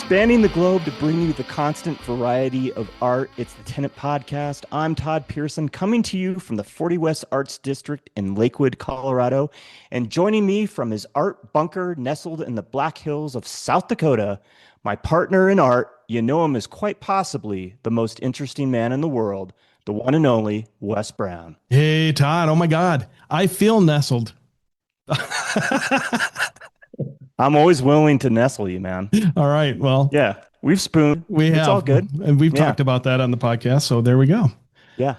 Spanning the globe to bring you the constant variety of art, it's the Tenet Podcast. I'm Todd Pearson, coming to you from the 40 West Arts District in Lakewood, Colorado. And joining me from his art bunker nestled in the Black Hills of South Dakota, my partner in art, you know him as quite possibly the most interesting man in the world, the one and only Wes Brown. Hey, Todd. Oh, my God. I feel nestled. I'm always willing to nestle you, man. All right. Well, yeah, we've spooned. It's all good. And we've talked about that on the podcast. So there we go. Yeah.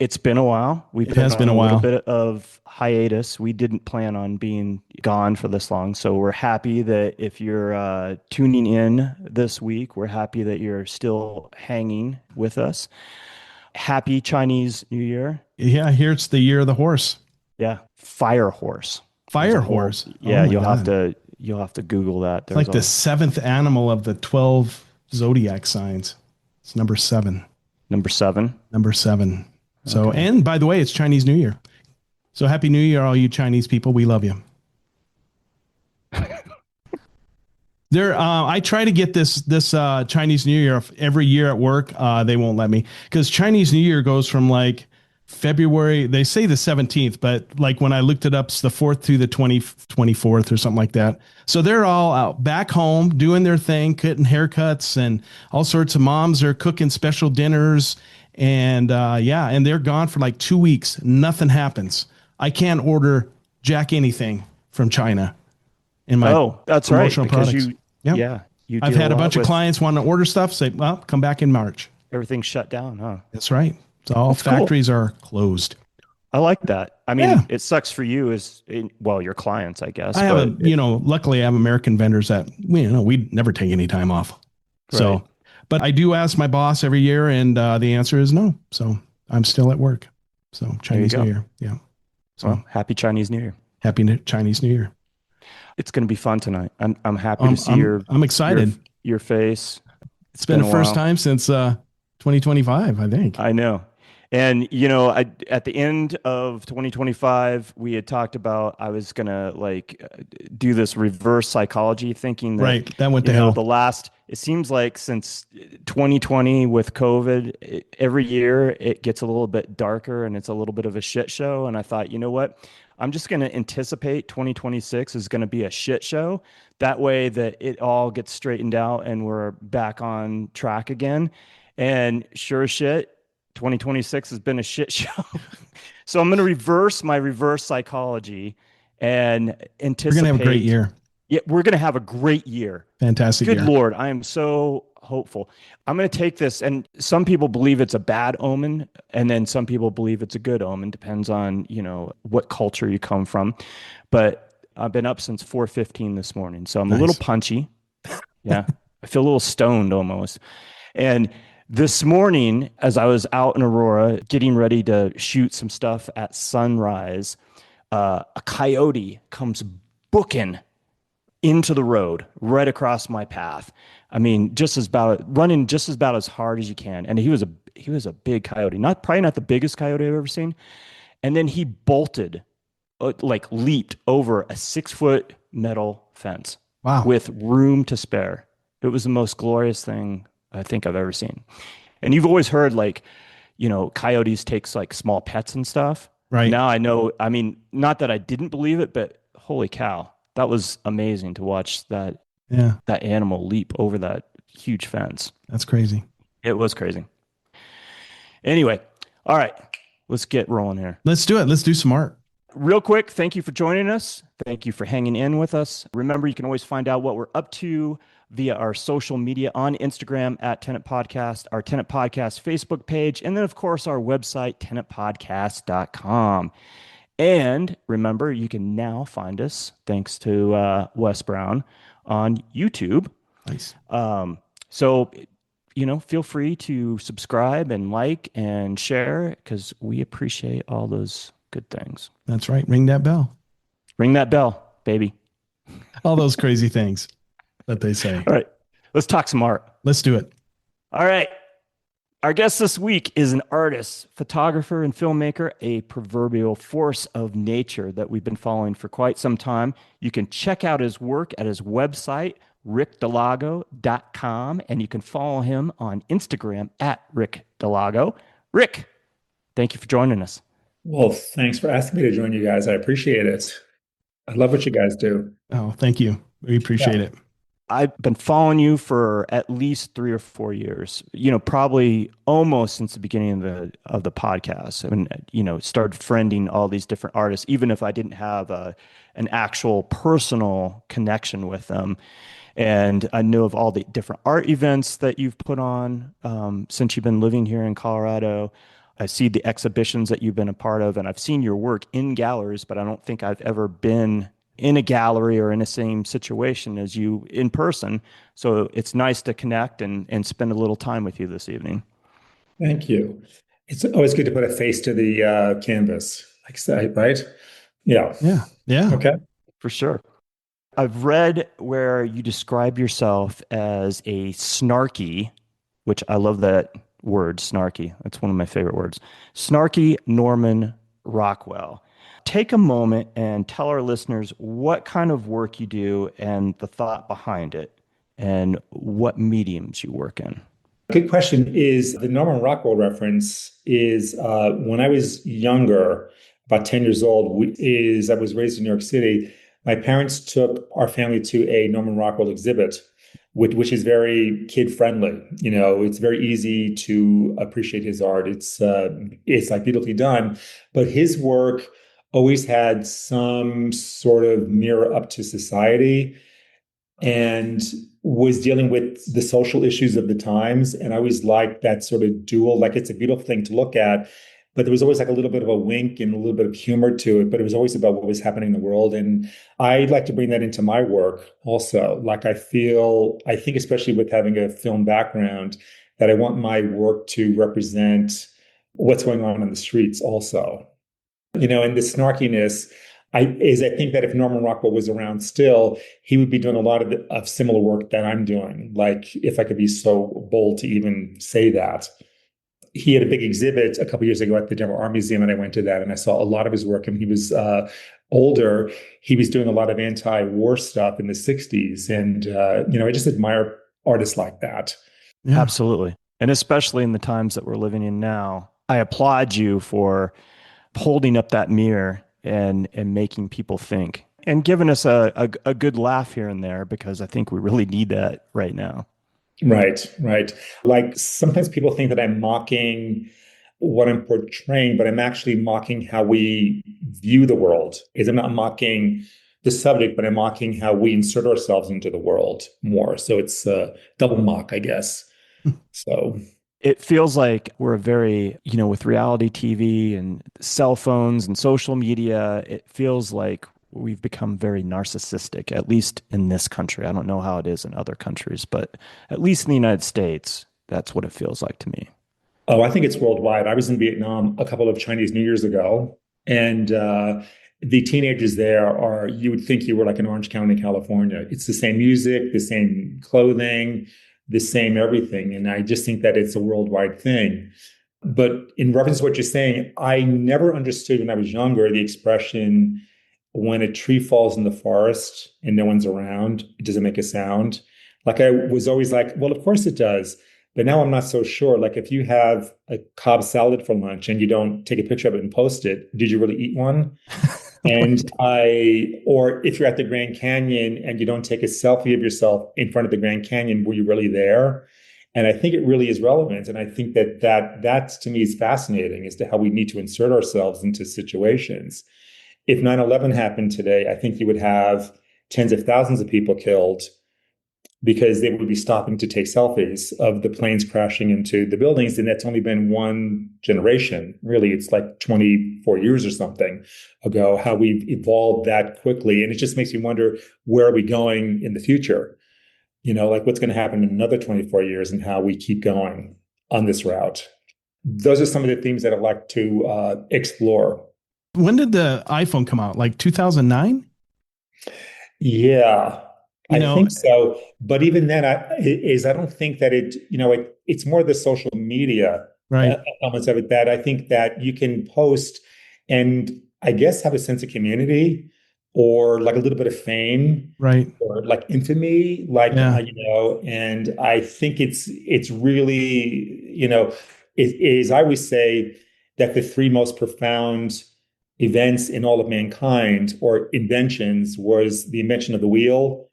It's been a while. It has been a while. Little bit of hiatus. We didn't plan on being gone for this long. So we're happy that if you're tuning in this week, we're happy that you're still hanging with us. Happy Chinese New Year. Yeah. Here it's the year of the horse. Yeah. Fire horse. Fire horse. Yeah, you'll have to Google that. It's like the seventh animal of the 12 zodiac signs. It's number 7. Number 7. Number 7. So, Okay. And by the way, it's Chinese New Year. So happy New Year, all you Chinese people. We love you. I try to get this Chinese New Year every year at work. They won't let me because Chinese New Year goes from like February, they say the 17th, but like when I looked it up, it's the 4th through the 24th or something like that. So they're all out back home doing their thing, cutting haircuts, and all sorts of moms are cooking special dinners. And and they're gone for like 2 weeks. Nothing happens. I can't order jack anything from China in my that's promotional right, products. I've had a bunch of clients wanting to order stuff, say, well, come back in March. Everything's shut down, huh? That's right. So all factories are closed. I like that. I mean, It sucks for you your clients, I guess. Luckily I have American vendors that, we never take any time off. Right. So, but I do ask my boss every year and the answer is no. So I'm still at work. So Chinese New Year. Yeah. So happy Chinese New Year. Happy Chinese New Year. It's going to be fun tonight. I'm happy to see I'm excited. Your face. It's been the first time since 2025, I think. I know. And, at the end of 2025, we had talked about I was going to do this reverse psychology thinking that, that went to hell. It seems like since 2020 with COVID, every year it gets a little bit darker and it's a little bit of a shit show. And I thought, you know what? I'm just going to anticipate 2026 is going to be a shit show. That way that it all gets straightened out and we're back on track again. And sure as shit, 2026 has been a shit show. So I'm going to reverse my reverse psychology and anticipate. We're going to have a great year. Yeah, we're going to have a great year. Fantastic Good year. Lord, I am so hopeful. I'm going to take this, and some people believe it's a bad omen, and then some people believe it's a good omen. Depends on, what culture you come from. But I've been up since 4:15 this morning, so I'm a little punchy. Yeah, I feel a little stoned almost. And this morning, as I was out in Aurora getting ready to shoot some stuff at sunrise, a coyote comes booking into the road right across my path. I mean, running just about as hard as you can. And he was a big coyote, probably not the biggest coyote I've ever seen. And then he bolted, leaped over a 6-foot metal fence. Wow. With room to spare. It was the most glorious thing I think I've ever seen. And you've always heard coyotes takes small pets and stuff. Right. Now I know, I mean, not that I didn't believe it, but holy cow, that was amazing to watch that animal leap over that huge fence. That's crazy. It was crazy. Anyway, all right, let's get rolling here. Let's do it. Let's do some art. Real quick, thank you for joining us. Thank you for hanging in with us. Remember, you can always find out what we're up to via our social media on Instagram at Tenet Podcast, our Tenet Podcast Facebook page, and then, of course, our website, tenetpodcast.com. And remember, you can now find us, thanks to Wes Brown, on YouTube. Nice. So, feel free to subscribe and like and share because we appreciate all those good things. That's right. Ring that bell. Ring that bell, baby. All those crazy things that they say. All right. Let's talk some art. Let's do it. All right. Our guest this week is an artist, photographer, and filmmaker, a proverbial force of nature that we've been following for quite some time. You can check out his work at his website, rickdallago.com, and you can follow him on Instagram at Rick Dallago. Rick, thank you for joining us. Well, thanks for asking me to join you guys. I appreciate it. I love what you guys do. Oh, thank you. We Yeah. appreciate it. I've been following you for at least 3 or 4 years, probably almost since the beginning of the podcast. And, started friending all these different artists, even if I didn't have an actual personal connection with them. And I know of all the different art events that you've put on since you've been living here in Colorado. I see the exhibitions that you've been a part of, and I've seen your work in galleries, but I don't think I've ever been in a gallery or in the same situation as you in person. So it's nice to connect and spend a little time with you this evening. Thank you. It's always good to put a face to the canvas, like say, right? Yeah. Yeah. Yeah. Okay. For sure. I've read where you describe yourself as a snarky, which I love that word, snarky. That's one of my favorite words. Snarky Norman Rockwell. Take a moment and tell our listeners what kind of work you do and the thought behind it and what mediums you work in. Good question. Is the Norman Rockwell reference is when I was younger, about 10 years old, I was raised in New York City. My parents took our family to a Norman Rockwell exhibit, which is very kid friendly. It's very easy to appreciate his art. It's like beautifully done, but his work always had some sort of mirror up to society and was dealing with the social issues of the times. And I always liked that sort of dual, like it's a beautiful thing to look at, but there was always like a little bit of a wink and a little bit of humor to it, but it was always about what was happening in the world. And I'd like to bring that into my work also. Like I think especially with having a film background, that I want my work to represent what's going on in the streets also. And the snarkiness, I think that if Norman Rockwell was around still, he would be doing a lot of similar work that I'm doing. Like, if I could be so bold to even say that. He had a big exhibit a couple years ago at the Denver Art Museum, and I went to that and I saw a lot of his work. And he was older. He was doing a lot of anti-war stuff in the 60s. And, I just admire artists like that. Yeah. Absolutely. And especially in the times that we're living in now, I applaud you for holding up that mirror and making people think and giving us a good laugh here and there, because I think we really need that right now. Right, right. Like sometimes people think that I'm mocking what I'm portraying, but I'm actually mocking how we view the world. Is I'm not mocking the subject, but I'm mocking how we insert ourselves into the world more. So it's a double mock, I guess. So It feels like we're a very, with reality TV and cell phones and social media, it feels like we've become very narcissistic, at least in this country. I don't know how it is in other countries, but at least in the United States, that's what it feels like to me. Oh, I think it's worldwide. I was in Vietnam a couple of Chinese New Years ago, and the teenagers there you would think you were like in Orange County, California. It's the same music, the same clothing, the same everything. And I just think that it's a worldwide thing. But in reference to what you're saying, I never understood when I was younger the expression, when a tree falls in the forest and no one's around, it doesn't make a sound. Like I was always like, well, of course it does. But now I'm not so sure. Like if you have a Cobb salad for lunch and you don't take a picture of it and post it, did you really eat one? Or if you're at the Grand Canyon and you don't take a selfie of yourself in front of the Grand Canyon, were you really there? And I think it really is relevant. And I think that to me is fascinating as to how we need to insert ourselves into situations. If 9/11 happened today, I think you would have tens of thousands of people killed because they would be stopping to take selfies of the planes crashing into the buildings. And that's only been one generation. Really, it's like 24 years or something ago, how we've evolved that quickly. And it just makes me wonder, where are we going in the future? Like what's going to happen in another 24 years and how we keep going on this route. Those are some of the themes that I'd like to explore. When did the iPhone come out? Like 2009? Yeah. You I know, think so. But even then, I don't think that it's more the social media right, elements of it that I think that you can post and I guess have a sense of community or like a little bit of fame right. or like infamy, like, Yeah, and I think it's really, it is, I always say that the three most profound events in all of mankind or inventions was the invention of the wheel,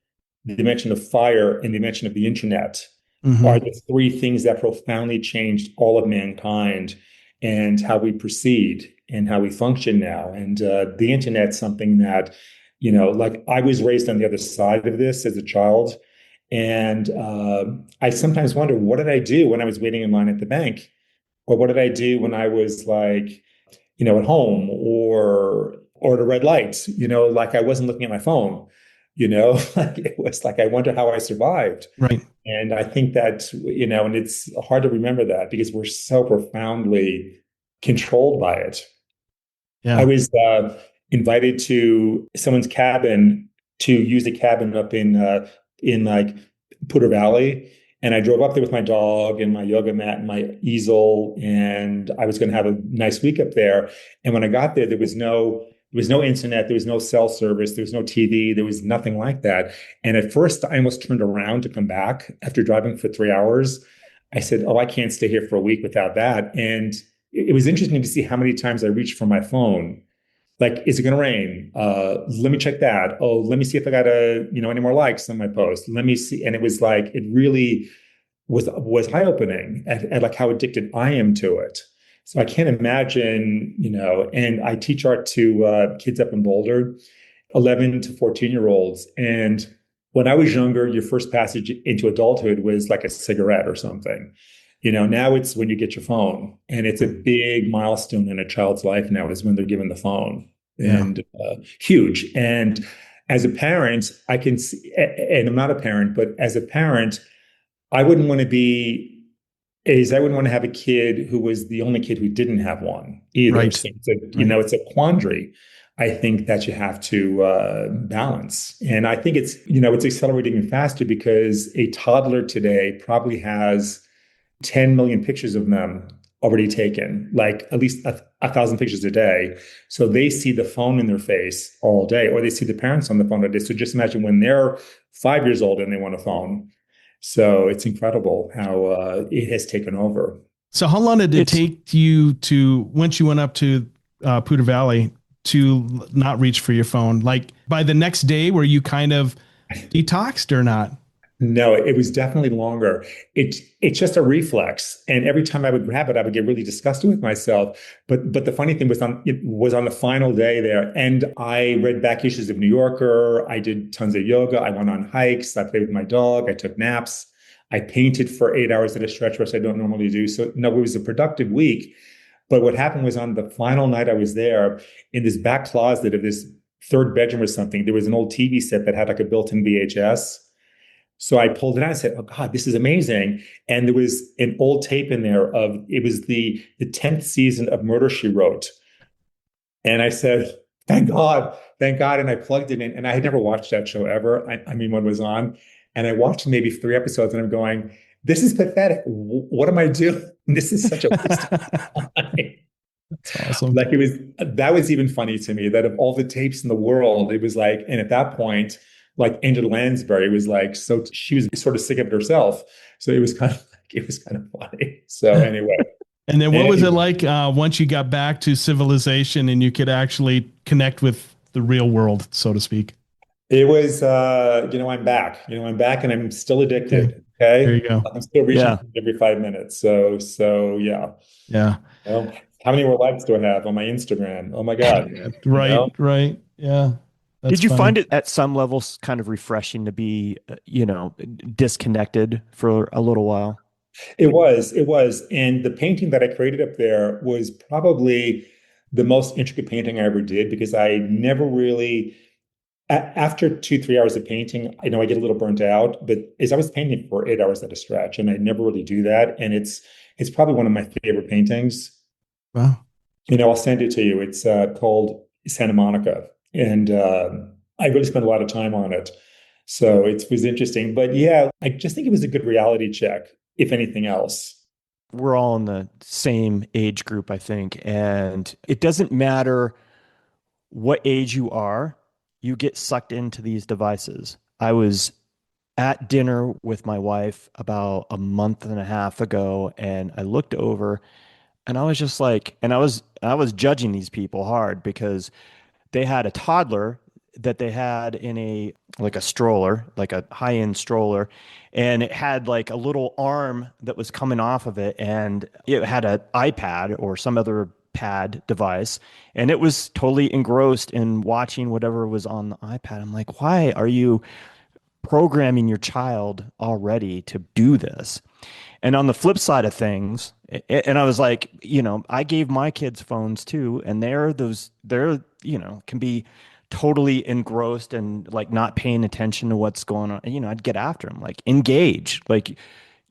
the invention of fire, and the invention of the internet are hmm, the three things that profoundly changed all of mankind and how we proceed and how we function now. And the internet's something that, like I was raised on the other side of this as a child. And I sometimes wonder, what did I do when I was waiting in line at the bank? Or what did I do when I was like, at home or at a red light, like I wasn't looking at my phone, like it was like I wonder how I survived. right. And I think that, and it's hard to remember that because we're so profoundly controlled by it. I Yeah, was invited to someone's cabin to use a cabin up in like Poudre Valley, and I drove up there with my dog and my yoga mat and my easel, and I was going to have a nice week up there. And when I got there, there was no internet, there was no cell service, there was no TV, there was nothing like that. And at first, I almost turned around to come back after driving for 3 hours. I said, "Oh, I can't stay here for a week without that." And it was interesting to see how many times I reached for my phone. Like, is it going to rain? Let me check that. Oh, let me see if I got any more likes on my post. Let me see. And it was like, it really was eye opening at like how addicted I am to it. So I can't imagine, and I teach art to kids up in Boulder, 11 to 14-year-olds. And when I was younger, your first passage into adulthood was like a cigarette or something. Now it's when you get your phone, and it's a big milestone in a child's life now is when they're given the phone, yeah, and huge. And as a parent, I can see, and I'm not a parent, but as a parent, I wouldn't want to be I wouldn't want to have a kid who was the only kid who didn't have one either. right, So right. it's a quandary. I think that you have to balance. And I think it's accelerating even faster because a toddler today probably has 10 million pictures of them already taken, like at least a thousand pictures a day. So they see the phone in their face all day, or they see the parents on the phone all day. So just imagine when they're 5 years old and they want a phone. So it's incredible how it has taken over. So how long did it It's take you to, once you went up to Poudre Valley, to not reach for your phone? Like by the next day, were you kind of detoxed or not? No, it was definitely longer. It's just a reflex, and every time I would grab it, I would get really disgusted with myself. But the funny thing was on the final day there, and I read back issues of New Yorker. I did tons of yoga. I went on hikes. I played with my dog. I took naps. I painted for 8 hours at a stretch, which I don't normally do. So no, it was a productive week. But what happened was on the final night I was there, in this back closet of this third bedroom or something, there was an old TV set that had like a built-in VHS. So I pulled it out and said, "Oh God, this is amazing." And there was an old tape in there of it was the 10th season of Murder She Wrote. And I said, "Thank God, thank God." And I plugged it in. And I had never watched that show ever. I mean, when it was on. And I watched maybe 3 episodes and I'm going, "This is pathetic. What am I doing? This is such a waste of time." That's awesome. Like that was even funny to me that of all the tapes in the world, it was like, and at that point, like Angela Lansbury was like, so she was sort of sick of it herself. So it was kind of funny. So And then what was it anyway, like once you got back to civilization and you could actually connect with the real world, so to speak? it was, I'm back, I'm back and I'm still Okay, addicted. there Okay. you go. I'm still reaching yeah. for it every 5 minutes. So yeah. Yeah. Well, how many more likes do I have on my Instagram? Oh my God. You Right, know? right. Yeah. That's Did you funny. find it at some levels kind of refreshing to be, disconnected for a little while? It was. And the painting that I created up there was probably the most intricate painting I ever did because I never really, after 2, 3 hours of painting, I know I get a little burnt out, but as I was painting for 8 hours at a stretch, and I never really do that. And it's probably one of my favorite paintings. Wow. I'll send it to you. It's called Santa Monica. And I really spent a lot of time on it. So it was interesting. But yeah, I just think it was a good reality check, if anything else. We're all in the same age group, I think. And it doesn't matter what age you are, you get sucked into these devices. I was at dinner with my wife about a month and a half ago, and I looked over and I was just like, and I was judging these people hard because they had a toddler that they had in a like a stroller, like a high-end stroller, and it had like a little arm that was coming off of it, and it had an iPad or some other pad device, and it was totally engrossed in watching whatever was on the iPad. I'm like, why are you programming your child already to do this? And on the flip side of things, and I was like, I gave my kids phones too, and can be totally engrossed and like not paying attention to what's going on. I'd get after them, like engage. Like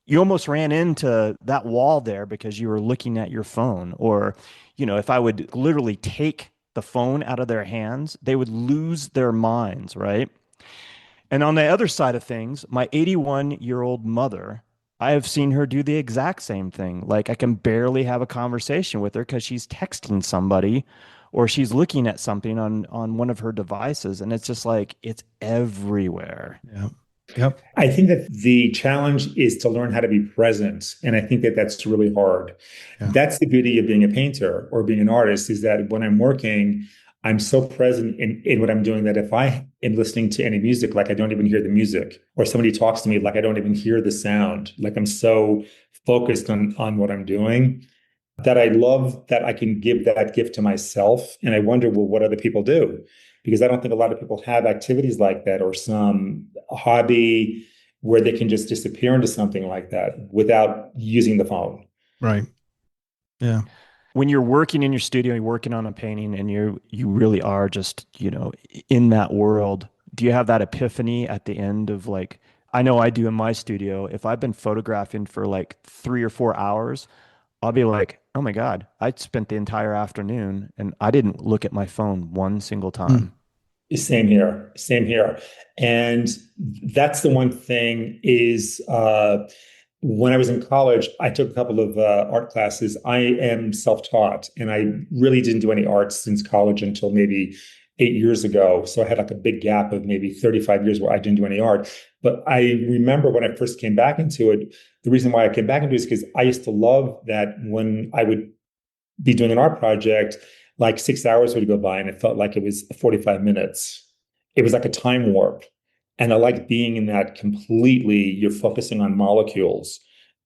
you almost ran into that wall there because you were looking at your phone. Or, if I would literally take the phone out of their hands, they would lose their minds, right? And on the other side of things, my 81-year-old mother, I have seen her do the exact same thing. Like I can barely have a conversation with her because she's texting somebody or she's looking at something on one of her devices. And it's just like it's everywhere. Yeah. Yep. I think that the challenge is to learn how to be present. And I think that that's really hard. Yeah. That's the beauty of being a painter or being an artist, is that when I'm working, I'm so present in what I'm doing that if I am listening to any music, like I don't even hear the music, or somebody talks to me, like I don't even hear the sound. Like I'm so focused on what I'm doing that I love that I can give that gift to myself. And I wonder, well, what other people do? Because I don't think a lot of people have activities like that or some hobby where they can just disappear into something like that without using the phone. Right. Yeah. When you're working in your studio, you're working on a painting and you really are just, in that world, do you have that epiphany at the end of like, I know I do in my studio, if I've been photographing for like 3 or 4 hours, I'll be like, oh my God, I spent the entire afternoon and I didn't look at my phone one single Mm. time. Same here. Same here. And that's the one thing is when I was in college, I took a couple of art classes. I am self-taught, and I really didn't do any art since college until maybe 8 years ago. So I had like a big gap of maybe 35 years where I didn't do any art. But I remember when I first came back into it, the reason why I came back into it is because I used to love that when I would be doing an art project, like 6 hours would go by and it felt like it was 45 minutes. It was like a time warp. And I like being in that completely, you're focusing on molecules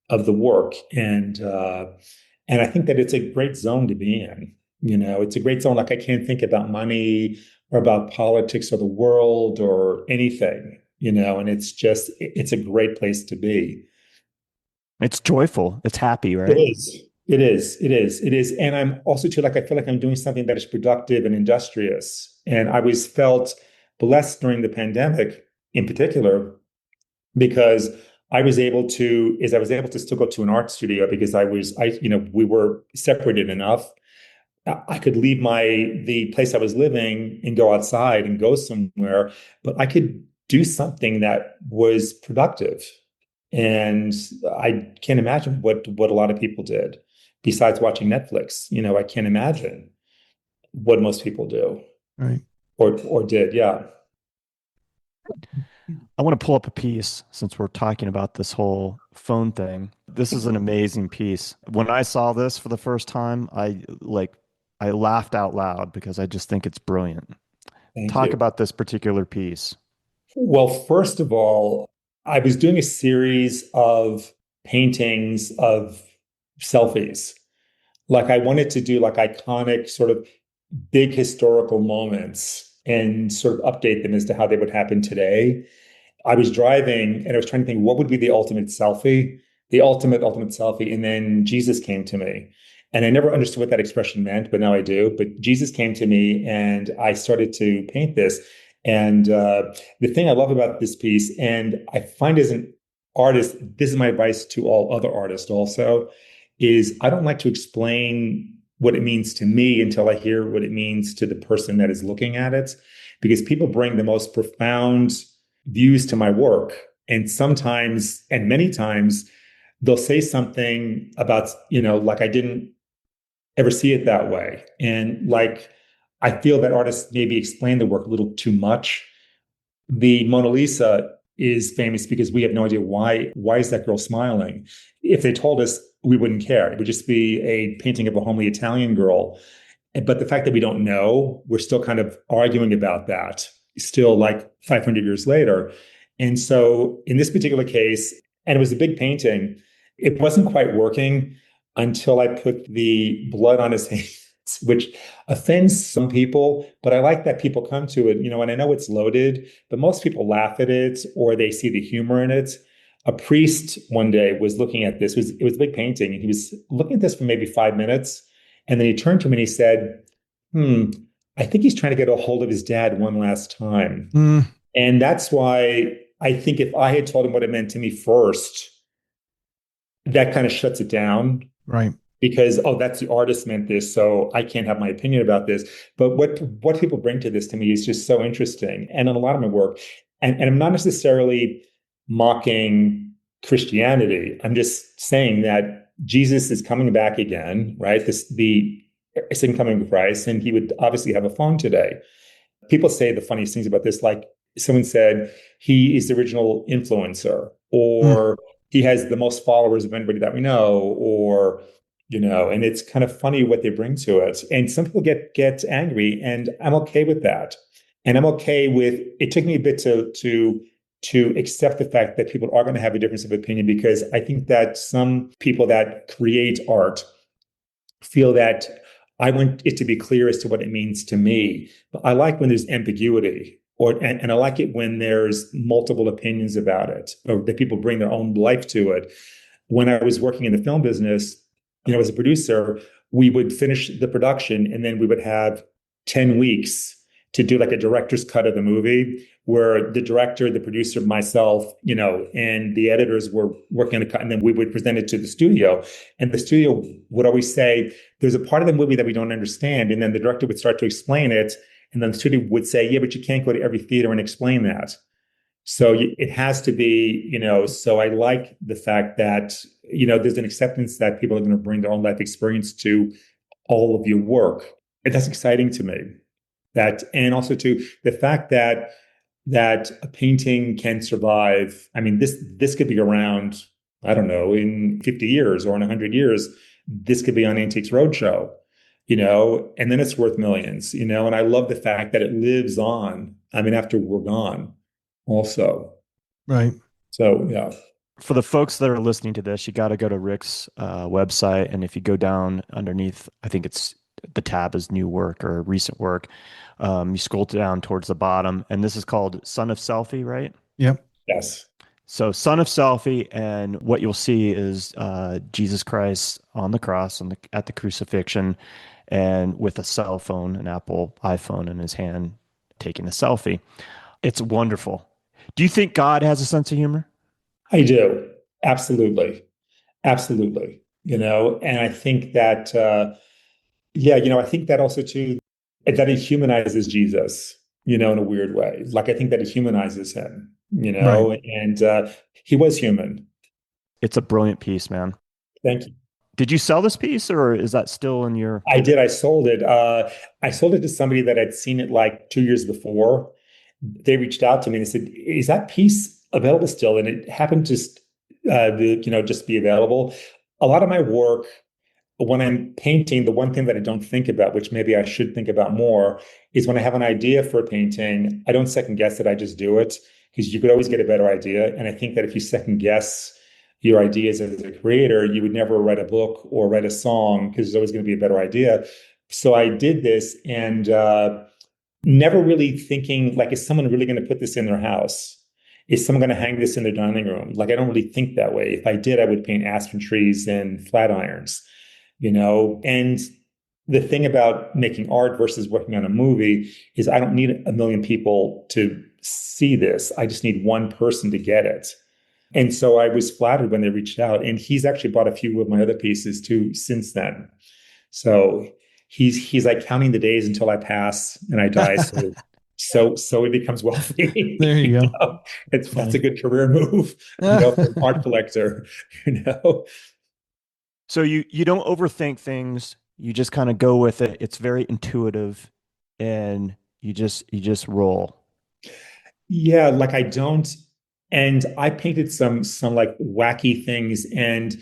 of the work. And I think that it's a great zone to be in. It's a great zone. Like I can't think about money or about politics or the world or anything, and it's a great place to be. It's joyful. It's happy, It right? is. It is. It is. It is. And I'm also too, like, I feel like I'm doing something that is productive and industrious. And I was felt blessed during the pandemic in particular because I was able to still go to an art studio because we were separated enough. I could leave the place I was living and go outside and go somewhere, but I could do something that was productive. And I can't imagine what a lot of people did besides watching Netflix. I can't imagine what most people do Right. or did. Yeah. I want to pull up a piece since we're talking about this whole phone thing. This is an amazing piece. When I saw this for the first time, I laughed out loud because I just think it's brilliant. Thank Talk you. about this particular piece. Well, first of all, I was doing a series of paintings of selfies. Like I wanted to do like iconic sort of big historical moments and sort of update them as to how they would happen today. I was driving and I was trying to think what would be the ultimate selfie. And then Jesus came to me. And I never understood what that expression meant, but now I do. But Jesus came to me and I started to paint this. And the thing I love about this piece, and I find as an artist, this is my advice to all other artists also, is I don't like to explain what it means to me until I hear what it means to the person that is looking at it. Because people bring the most profound views to my work. And sometimes, and many times, they'll say something about, like I didn't ever see it that way. And like, I feel that artists maybe explain the work a little too much. The Mona Lisa is famous because we have no idea why is that girl smiling. If they told us, we wouldn't care. It would just be a painting of a homely Italian girl. But the fact that we don't know, we're still kind of arguing about that, still like 500 years later. And so in this particular case, and it was a big painting, it wasn't quite working until I put the blood on his hands, which offends some people, but I like that people come to it, and I know it's loaded, but most people laugh at it or they see the humor in it. A priest one day was looking at this, it was a big painting, and he was looking at this for maybe 5 minutes. And then he turned to me and he said, I think he's trying to get a hold of his dad one last time. And that's why I think if I had told him what it meant to me first, that kind of shuts it down. Right. Because, that's the artist meant this, so I can't have my opinion about this. But what people bring to this to me is just so interesting. And in a lot of my work, and I'm not necessarily mocking Christianity. I'm just saying that Jesus is coming back again, right? The second coming of Christ, and he would obviously have a phone today. People say the funniest things about this, like someone said, he is the original influencer, or he has the most followers of anybody that we know, or, and it's kind of funny what they bring to it. And some people get angry, and I'm okay with that. And I'm okay with, it took me a bit to accept the fact that people are going to have a difference of opinion, because I think that some people that create art feel that I want it to be clear as to what it means to me. But I like when there's ambiguity, and I like it when there's multiple opinions about it, or that people bring their own life to it. When I was working in the film business, as a producer, we would finish the production and then we would have 10 weeks to do like a director's cut of the movie, where the director, the producer, myself, and the editors were working on a cut, and then we would present it to the studio. And the studio would always say, there's a part of the movie that we don't understand. And then the director would start to explain it. And then the studio would say, yeah, but you can't go to every theater and explain that. So it has to be, so I like the fact that, there's an acceptance that people are going to bring their own life experience to all of your work. And that's exciting to me. And also to the fact that a painting can survive. I mean, this could be around, I don't know, in 50 years or in 100 years, this could be on Antiques Roadshow, and then it's worth millions, and I love the fact that it lives on, after we're gone also. Right. So, yeah. For the folks that are listening to this, you got to go to Rick's website. And if you go down underneath, I think it's the tab is new work or recent work. You scroll down towards the bottom, and this is called Son of Selfie, right? Yep. Yes. So Son of Selfie, and what you'll see is Jesus Christ on the cross at the crucifixion, and with a cell phone, an Apple iPhone in his hand, taking a selfie. It's wonderful. Do you think God has a sense of humor? I do. Absolutely. Absolutely. And I think that, I think that also too, that it humanizes Jesus, in a weird way. Like, I think that it humanizes him, Right. and he was human. It's a brilliant piece, man. Thank you. Did you sell this piece, or is that still in your... I did. I sold it. I sold it to somebody that had seen it like 2 years before. They reached out to me and they said, "Is that piece available still?" And it happened to just be available. A lot of my work, when I'm painting, the one thing that I don't think about, which maybe I should think about more, is when I have an idea for a painting, I don't second guess it. I just do it, because you could always get a better idea. And I think that if you second guess your ideas as a creator, you would never write a book or write a song, because there's always going to be a better idea. So I did this, and never really thinking, like, is someone really going to put this in their house? Is someone going to hang this in their dining room? Like, I don't really think that way. If I did, I would paint aspen trees and flat irons, And the thing about making art versus working on a movie is I don't need a million people to see this. I just need one person to get it. And so I was flattered when they reached out. And he's actually bought a few of my other pieces too since then. So he's like counting the days until I pass and I die. so he becomes wealthy. There you go. That's a Funny. good career move, for an art collector, you know. So you don't overthink things. You just kind of go with it. It's very intuitive, and you just roll. Yeah, like I don't, and I painted some like wacky things, and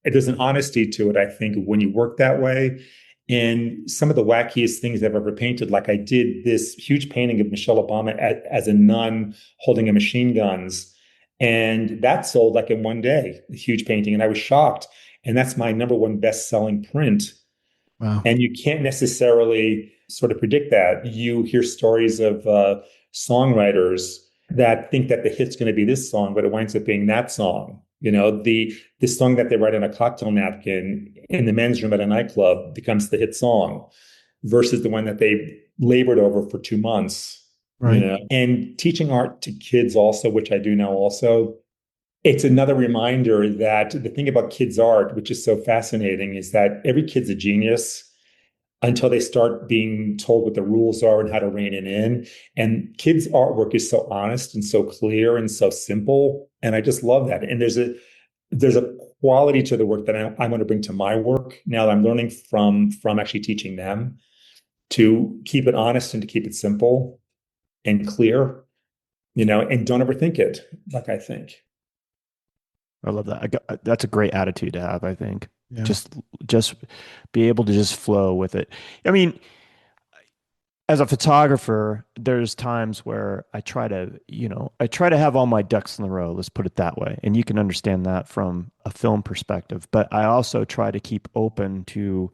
there's an honesty to it, I think, when you work that way. And some of the wackiest things I've ever painted, like I did this huge painting of Michelle Obama as a nun holding a machine guns. And that sold like in one day, a huge painting. And I was shocked. And that's my number one best-selling print. Wow. And you can't necessarily sort of predict that. You hear stories of songwriters that think that the hit's going to be this song, but it winds up being that song. The song that they write on a cocktail napkin in the men's room at a nightclub becomes the hit song versus the one that they labored over for 2 months. Right. And teaching art to kids also, which I do now also, it's another reminder that the thing about kids' art, which is so fascinating, is that every kid's a genius until they start being told what the rules are and how to rein it in. And kids' artwork is so honest and so clear and so simple. And I just love that. And there's a quality to the work that I want to bring to my work now that I'm learning from actually teaching them to keep it honest and to keep it simple and clear, and don't overthink it, like I think. I love that. That's a great attitude to have, I think. Yeah. Just be able to just flow with it. I mean, as a photographer, there's times where I try to have all my ducks in a row, let's put it that way. And you can understand that from a film perspective, but I also try to keep open to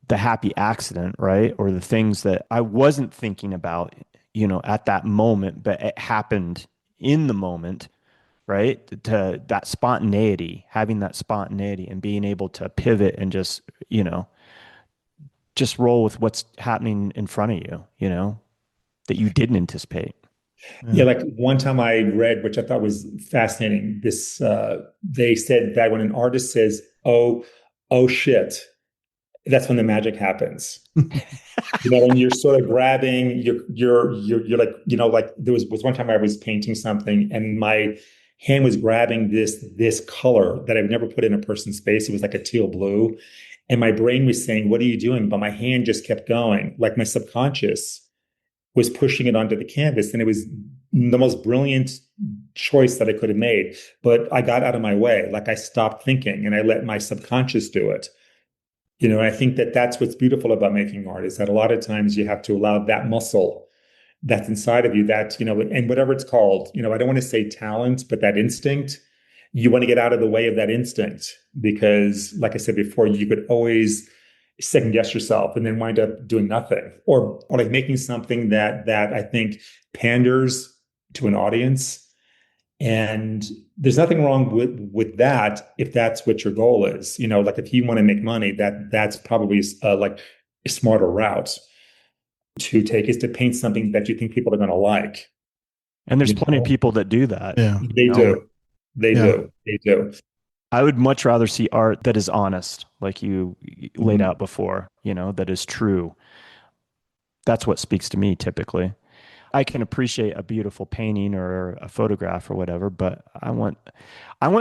the happy accident, right? Or the things that I wasn't thinking about, at that moment, but it happened in the moment, right? To that spontaneity, having that spontaneity and being able to pivot and just roll with what's happening in front of you, that you didn't anticipate. Yeah, Yeah. like one time I read, which I thought was fascinating, this they said that when an artist says, oh shit, that's when the magic happens. When you're sort of grabbing, you're like, like there was one time I was painting something and my hand was grabbing this color that I've never put in a person's face. It was like a teal blue. And my brain was saying, what are you doing? But my hand just kept going. Like my subconscious was pushing it onto the canvas. And it was the most brilliant choice that I could have made. But I got out of my way. Like I stopped thinking and I let my subconscious do it. And I think that that's what's beautiful about making art is that a lot of times you have to allow that muscle that's inside of you that, and whatever it's called, I don't want to say talent, but that instinct, you want to get out of the way of that instinct because like I said before, you could always second guess yourself and then wind up doing nothing or like making something that I think panders to an audience. And there's nothing wrong with that if that's what your goal is. Like if you want to make money, that's probably like a smarter route to take is to paint something that you think people are going to like. And there's You plenty of know, people that do that. Yeah. they do, they Yeah. do, they do. I would much rather see art that is honest, like you laid Mhm. out before, that is true. That's what speaks to me typically. I can appreciate a beautiful painting or a photograph or whatever, but I want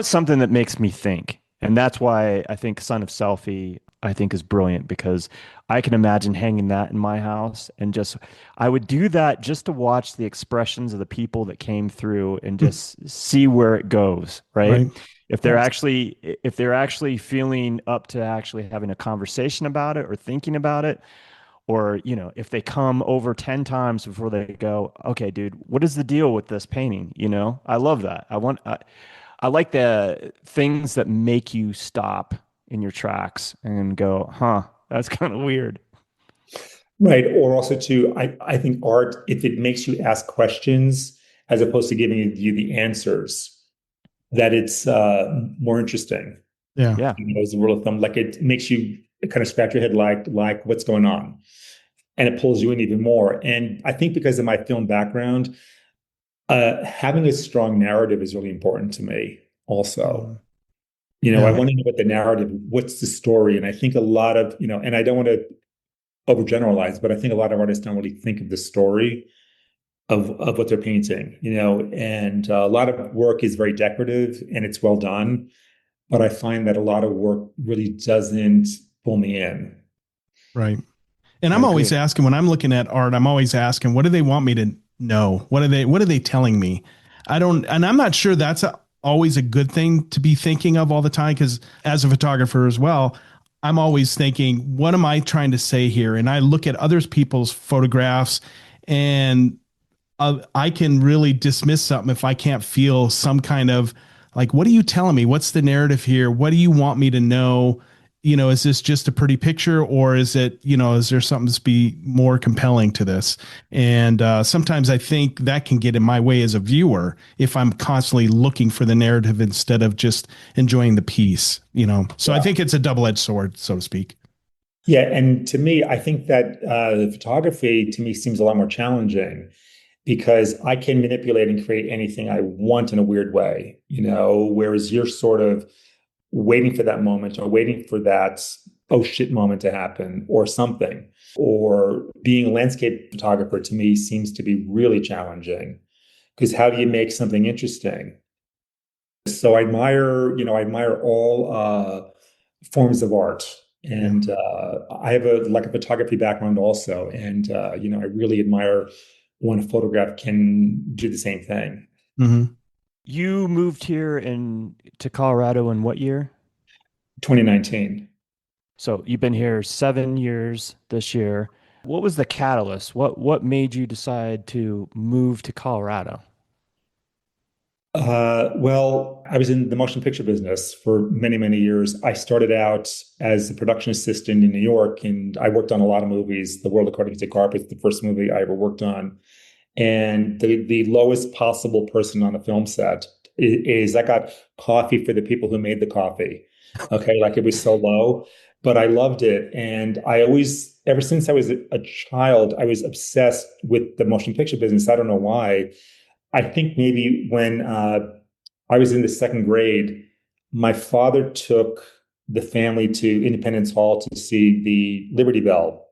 something that makes me think. And that's why I think Son of Selfie I think is brilliant because I can imagine hanging that in my house and just I would do that just to watch the expressions of the people that came through and just see where it goes, right? Right. If they're Yes. actually if they're actually feeling up to actually having a conversation about it or thinking about it, or if they come over 10 times before they go, okay, dude, what is the deal with this painting? I love that. I like the things that make you stop in your tracks and go, huh, that's kind of weird. Right. Or also too, I think art, if it makes you ask questions as opposed to giving you the answers, that it's more interesting. Yeah. Yeah. As a rule of thumb, like it makes you kind of scratch your head, like what's going on, and it pulls you in even more. And I think because of my film background, having a strong narrative is really important to me. Also, Mhm. I Yeah. want to know what the narrative, what's the story, and I think a lot of and I don't want to overgeneralize, but I think a lot of artists don't really think of the story of what they're painting, and a lot of work is very decorative and it's well done, but I find that a lot of work really doesn't pull me in. Right. And I I'm always agree. asking when I'm looking at art, I'm always asking, what do they want me to know? What are they telling me? I don't, and I'm not sure that's always a good thing to be thinking of all the time. Cause as a photographer as well, I'm always thinking, what am I trying to say here? And I look at other people's photographs and I can really dismiss something if I can't feel some kind of like, what are you telling me? What's the narrative here? What do you want me to know? Is this just a pretty picture or is it, is there something to be more compelling to this? And sometimes I think that can get in my way as a viewer if I'm constantly looking for the narrative instead of just enjoying the piece. So I Yeah. think it's a double-edged sword, so to speak. Yeah, and to me, I think that photography to me seems a lot more challenging because I can manipulate and create anything I want in a weird way, whereas you're sort of waiting for that moment or waiting for that oh shit moment to happen or something. Or being a landscape photographer to me seems to be really challenging because how do you make something interesting? So I admire all forms of art. Yeah. And I have a photography background also. And I really admire when a photograph can do the same thing. Mm-hmm. You moved here in to Colorado in what year? 2019. So you've been here 7 years this year. What was the catalyst? What made you decide to move to Colorado? Well, I was in the motion picture business for many, many years. I started out as a production assistant in New York, and I worked on a lot of movies. The World According to Carpet, the first movie I ever worked on. And the lowest possible person on a film set is I got coffee for the people who made the coffee. Okay, like it was so low, but I loved it. And I always, ever since I was a child, I was obsessed with the motion picture business. I don't know why. I think maybe when I was in the second grade, my father took the family to Independence Hall to see the Liberty Bell.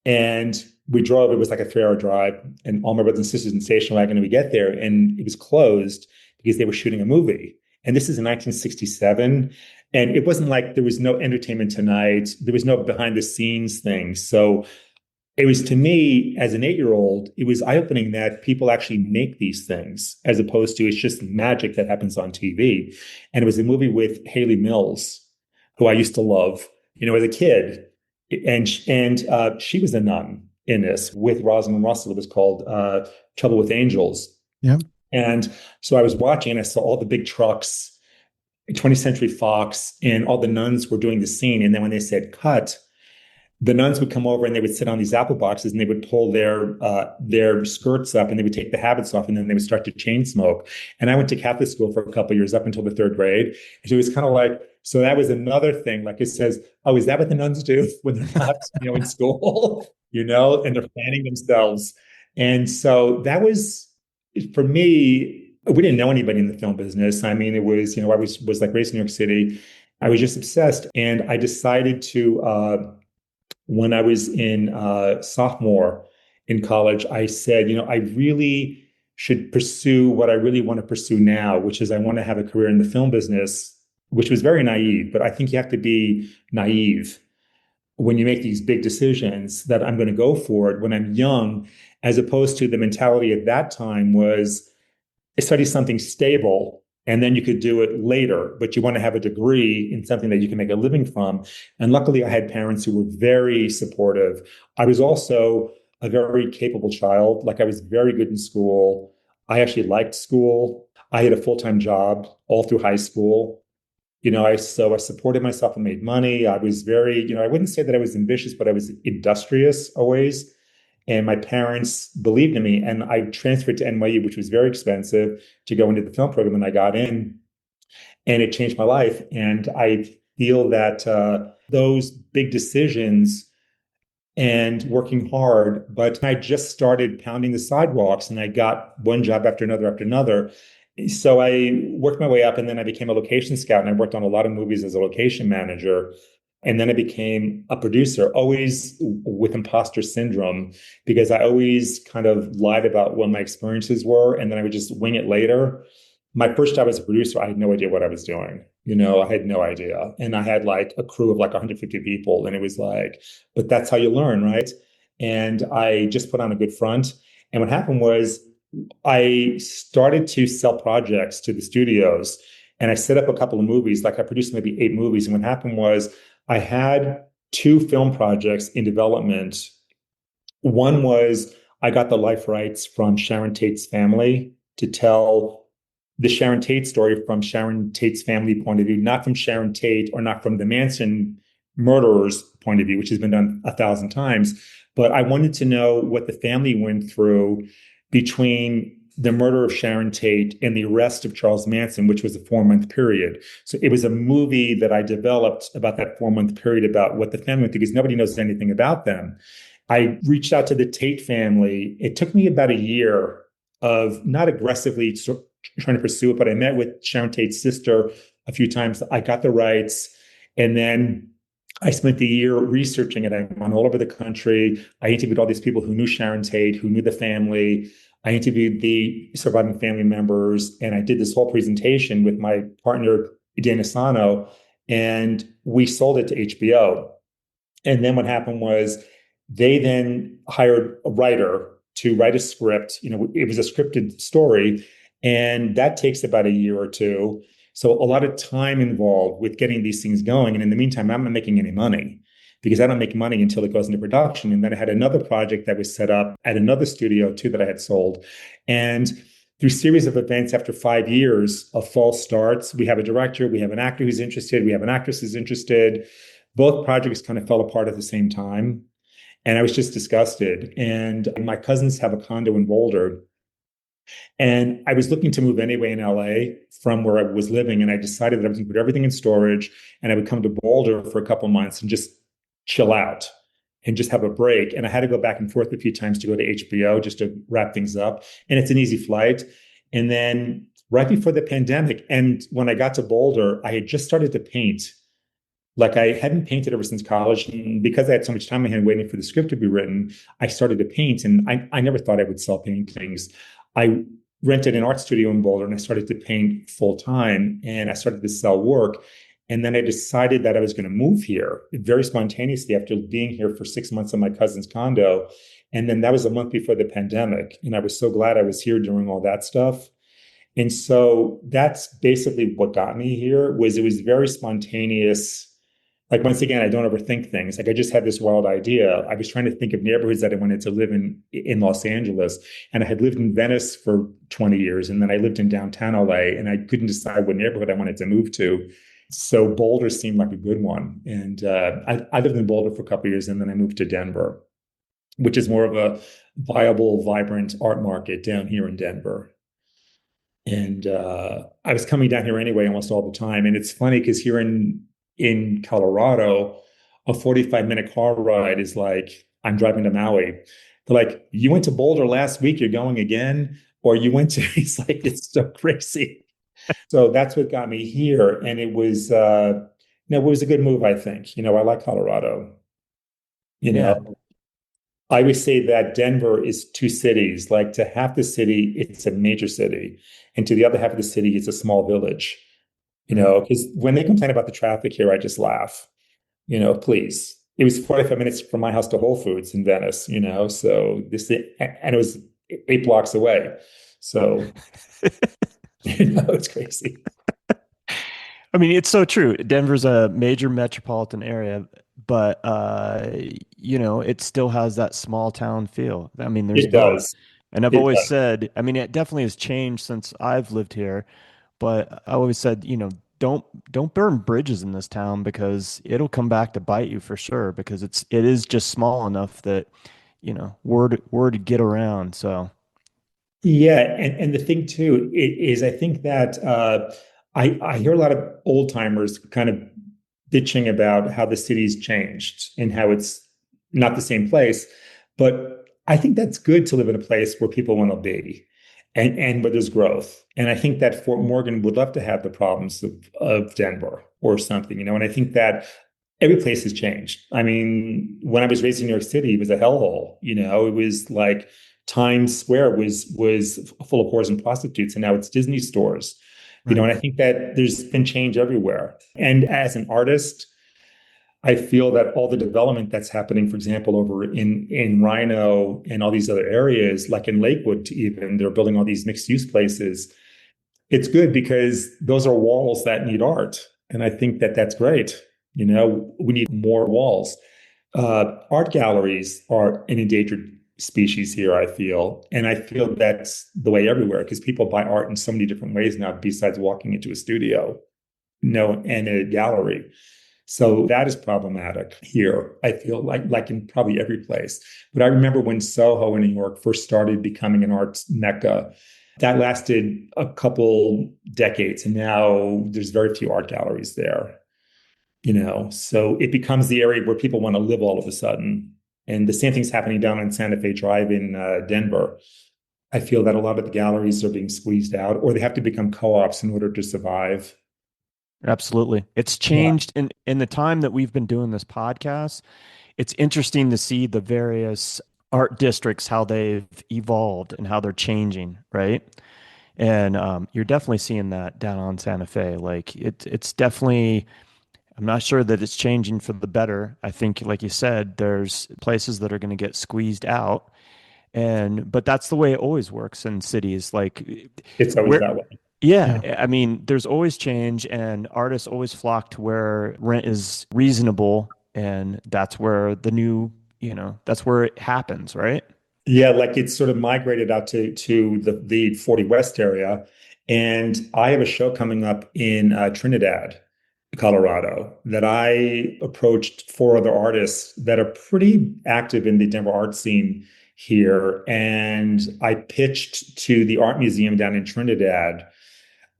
And we drove, it was like a 3 hour drive, and all my brothers and sisters in the station wagon, and we get there, and it was closed because they were shooting a movie. And this is in 1967. And it wasn't like there was no entertainment tonight, there was no behind the scenes thing. So it was to me as an 8 year old, it was eye opening that people actually make these things as opposed to it's just magic that happens on TV. And it was a movie with Haley Mills, who I used to love, as a kid. And she was a nun in this with Rosalind Russell. It was called Trouble with Angels. Yeah. And so I was watching and I saw all the big trucks, 20th Century Fox, and all the nuns were doing the scene. And then when they said cut, the nuns would come over and they would sit on these apple boxes and they would pull their skirts up and they would take the habits off and then they would start to chain smoke. And I went to Catholic school for a couple of years up until the third grade. And so it was kind of like, so that was another thing. Like it says, oh, is that what the nuns do when they're not, in school, and they're fanning themselves. And so that was for me. We didn't know anybody in the film business. I mean, it was, I was like raised in New York City. I was just obsessed. And I decided to when I was in sophomore in college, I said, I really should pursue what I really want to pursue now, which is I want to have a career in the film business, which was very naive, but I think you have to be naive when you make these big decisions that I'm going to go for it when I'm young, as opposed to the mentality at that time was study something stable and then you could do it later, but you want to have a degree in something that you can make a living from. And luckily, I had parents who were very supportive. I was also a very capable child. Like I was very good in school. I actually liked school. I had a full-time job all through high school. I supported myself and made money. I was very, I wouldn't say that I was ambitious, but I was industrious always. And my parents believed in me. And I transferred to NYU, which was very expensive to go into the film program. And I got in and it changed my life. And I feel that those big decisions and working hard, but I just started pounding the sidewalks and I got one job after another after another. So I worked my way up and then I became a location scout and I worked on a lot of movies as a location manager. And then I became a producer, always with imposter syndrome, because I always kind of lied about what my experiences were, and then I would just wing it later. My first job as a producer, I had no idea what I was doing. I had no idea. And I had like a crew of like 150 people. And it was like, but that's how you learn, right? And I just put on a good front. And what happened was I started to sell projects to the studios, and I set up a couple of movies. Like I produced maybe 8 movies. And what happened was I had 2 film projects in development. One was I got the life rights from Sharon Tate's family to tell the Sharon Tate story from Sharon Tate's family point of view, not from Sharon Tate or not from the Manson murderer's point of view, which has been done 1,000 times. But I wanted to know what the family went through between the murder of Sharon Tate and the arrest of Charles Manson, which was a 4-month period. So it was a movie that I developed about that 4-month period, about what the family went through, because nobody knows anything about them. I reached out to the Tate family. It took me about a year of not aggressively trying to pursue it, but I met with Sharon Tate's sister a few times. I got the rights. And then I spent the year researching it. I went all over the country. I interviewed all these people who knew Sharon Tate, who knew the family. I interviewed the surviving family members, and I did this whole presentation with my partner, Dana Sano, and we sold it to HBO. And then what happened was they then hired a writer to write a script. It was a scripted story, and that takes about a year or two. So a lot of time involved with getting these things going. And in the meantime, I'm not making any money, because I don't make money until it goes into production. And then I had another project that was set up at another studio too that I had sold. And through a series of events, after 5 years of false starts, we have a director, we have an actor who's interested, we have an actress who's interested. Both projects kind of fell apart at the same time. And I was just disgusted. And my cousins have a condo in Boulder. And I was looking to move anyway in LA from where I was living. And I decided that I was going to put everything in storage, and I would come to Boulder for a couple of months and just chill out and just have a break. And I had to go back and forth a few times to go to HBO just to wrap things up. And it's an easy flight. And then right before the pandemic, and when I got to Boulder, I had just started to paint. Like I hadn't painted ever since college. And because I had so much time in my hand waiting for the script to be written, I started to paint. And I never thought I would sell paintings. I rented an art studio in Boulder, and I started to paint full time, and I started to sell work. And then I decided that I was going to move here very spontaneously after being here for 6 months in my cousin's condo. And then that was a month before the pandemic. And I was so glad I was here during all that stuff. And so that's basically what got me here. It was very spontaneous. Like, once again, I don't overthink things. Like, I just had this wild idea. I was trying to think of neighborhoods that I wanted to live in Los Angeles. And I had lived in Venice for 20 years. And then I lived in downtown LA, and I couldn't decide what neighborhood I wanted to move to. So Boulder seemed like a good one. And I lived in Boulder for a couple of years, and then I moved to Denver, which is more of a viable, vibrant art market down here in Denver. And I was coming down here anyway almost all the time. And it's funny because here in Colorado, a 45-minute car ride is like I'm driving to Maui. They're like, you went to Boulder last week, you're going again? Or you went to, it's like, it's so crazy. So that's what got me here. And it was, it was a good move, I think. I like Colorado. Yeah. I always say that Denver is 2 cities. Like, to half the city, it's a major city. And to the other half of the city, it's a small village. Because when they complain about the traffic here, I just laugh. Please. It was 45 minutes from my house to Whole Foods in Venice, so and it was 8 blocks away. So, it's crazy. I mean, it's so true. Denver's a major metropolitan area, but it still has that small town feel. I mean, there's It both. does. And I've It always does. said, I mean, it definitely has changed since I've lived here, but I always said, don't burn bridges in this town, because it'll come back to bite you for sure, because it is just small enough that, word get around. So Yeah, and the thing too is I think that I hear a lot of old timers kind of bitching about how the city's changed and how it's not the same place. But I think that's good to live in a place where people want to be, and where there's growth. And I think that Fort Morgan would love to have the problems of Denver or something, And I think that Every place has changed. I mean, when I was raised in New York City, it was a hellhole. It was like Times Square was full of whores and prostitutes, and now it's Disney stores. Right. And I think that there's been change everywhere. And as an artist, I feel that all the development that's happening, for example, over in Rhino and all these other areas, like in Lakewood, even they're building all these mixed use places. It's good because those are walls that need art, and I think that that's great. We need more walls. Art galleries are an endangered species here, I feel, and I feel that's the way everywhere because people buy art in so many different ways now, besides walking into a studio, and a gallery. So that is problematic here. I feel like in probably every place. But I remember when Soho in New York first started becoming an arts mecca. That lasted a couple decades, and now there's very few art galleries there. So it becomes the area where people want to live all of a sudden. And the same thing's happening down on Santa Fe Drive in Denver. I feel that a lot of the galleries are being squeezed out, or they have to become co-ops in order to survive. Absolutely. It's Yeah. changed in the time that we've been doing this podcast. It's interesting to see the various art districts, how they've evolved and how they're changing, right? And you're definitely seeing that down on Santa Fe. Like it's definitely, I'm not sure that it's changing for the better. I think, like you said, there's places that are going to get squeezed out. But that's the way it always works in cities. Like It's always where, that way. yeah, Yeah. I mean, there's always change, and artists always flock to where rent is reasonable, and that's where that's where it happens, right? Yeah, like it's sort of migrated out to the 40 West area. And I have a show coming up in Trinidad, Colorado, that I approached four other artists that are pretty active in the Denver art scene here. And I pitched to the art museum down in Trinidad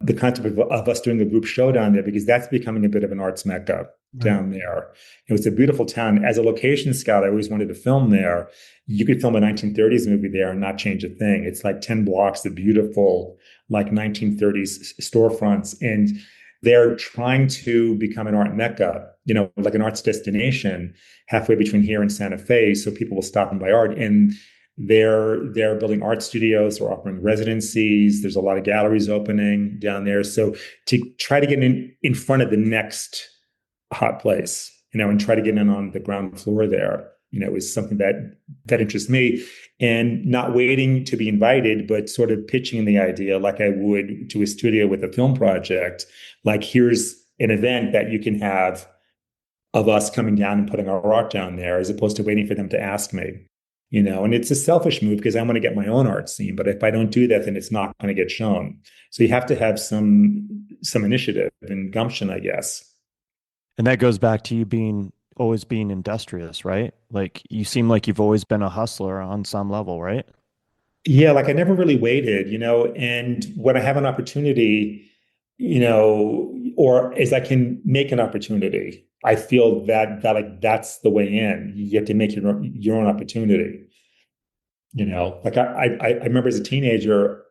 the concept of us doing a group show down there because that's becoming a bit of an arts mecca Right. down there. It was a beautiful town. As a location scout, I always wanted to film there. You could film a 1930s movie there and not change a thing. It's like 10 blocks of beautiful, like 1930s storefronts. And they're trying to become an art mecca, like an arts destination halfway between here and Santa Fe. So people will stop and buy art. And they're building art studios, they're offering residencies, there's a lot of galleries opening down there. So to try to get in front of the next hot place, and try to get in on the ground floor there, is something that interests me. And not waiting to be invited, but sort of pitching the idea like I would to a studio with a film project. Like, here's an event that you can have of us coming down and putting our art down there, as opposed to waiting for them to ask me. And it's a selfish move because I want to get my own art scene. But if I don't do that, then it's not going to get shown. So you have to have some initiative and gumption, I guess. And that goes back to you always being industrious, right? Like you seem like you've always been a hustler on some level, right? Yeah, like I never really waited, and when I have an opportunity, or as I can make an opportunity, I feel that like that's the way in. You have to make your own opportunity. Like I remember as a teenager,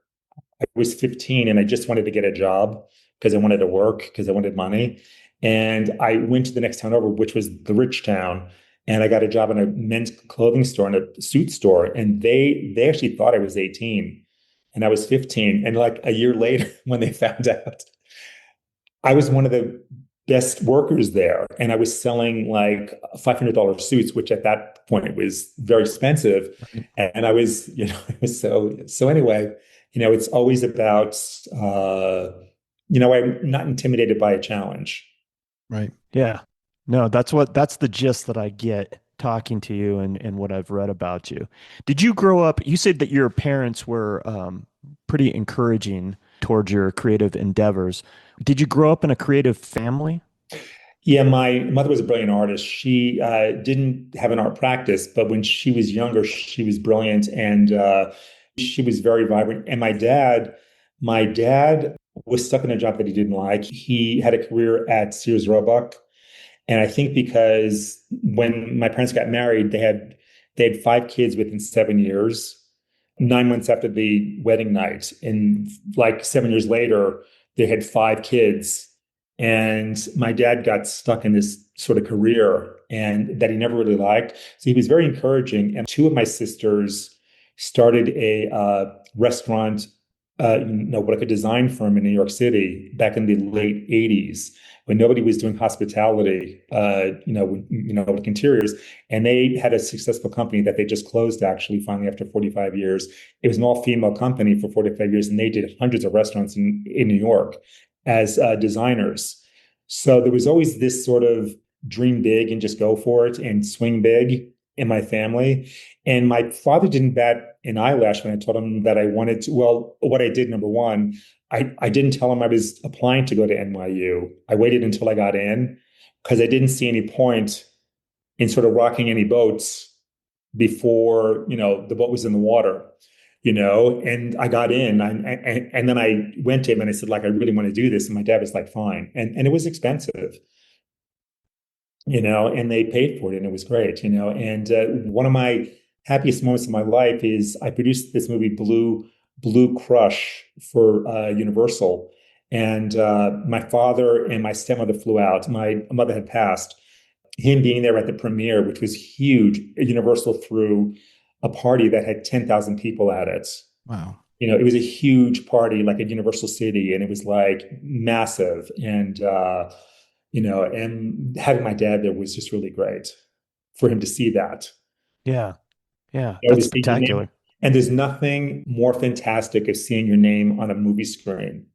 I was 15 and I just wanted to get a job because I wanted to work because I wanted money. And I went to the next town over, which was the rich town, and I got a job in a men's clothing store and a suit store. And they actually thought I was 18 and I was 15. And like a year later, when they found out, I was one of the best workers there. And I was selling like $500 suits, which at that point was very expensive. And I was, it was so anyway, it's always about, I'm not intimidated by a challenge. Right. Yeah. No, that's the gist that I get talking to you and what I've read about you. Did you grow up, you said that your parents were pretty encouraging towards your creative endeavors. Did you grow up in a creative family? Yeah, my mother was a brilliant artist. She didn't have an art practice, but when she was younger, she was brilliant and she was very vibrant. And my dad was stuck in a job that he didn't like. He had a career at Sears Roebuck, and I think because when my parents got married, they had five kids within 7 years. 9 months after the wedding night, and like 7 years later, they had five kids And my dad got stuck in this sort of career and that he never really liked. So he was very encouraging. And two of my sisters started a restaurant, like a design firm in New York City back in the late 80s when nobody was doing hospitality, like interiors. And they had a successful company that they just closed actually finally after 45 years. It was an all-female company for 45 years, and they did hundreds of restaurants in New York as designers. So there was always this sort of dream big and just go for it and swing big in my family. And my father didn't bat an eyelash when I told him that I wanted to. Well, what I did, number one, I didn't tell him I was applying to go to NYU. I waited until I got in because I didn't see any point in sort of rocking any boats before, the boat was in the water, and I got in and then I went to him and I said, like, I really want to do this. And my dad was like, fine. And it was expensive, and they paid for it and it was great, and one of my happiest moments of my life is I produced this movie, Blue Crush for Universal. And my father and my stepmother flew out. My mother had passed. Him being there at the premiere, which was huge, Universal threw a party that had 10,000 people at it. Wow. It was a huge party, like at Universal City, and it was like massive. And having my dad there was just really great for him to see that. Yeah. Yeah. To That's see your name. spectacular. And there's nothing more fantastic as seeing your name on a movie screen,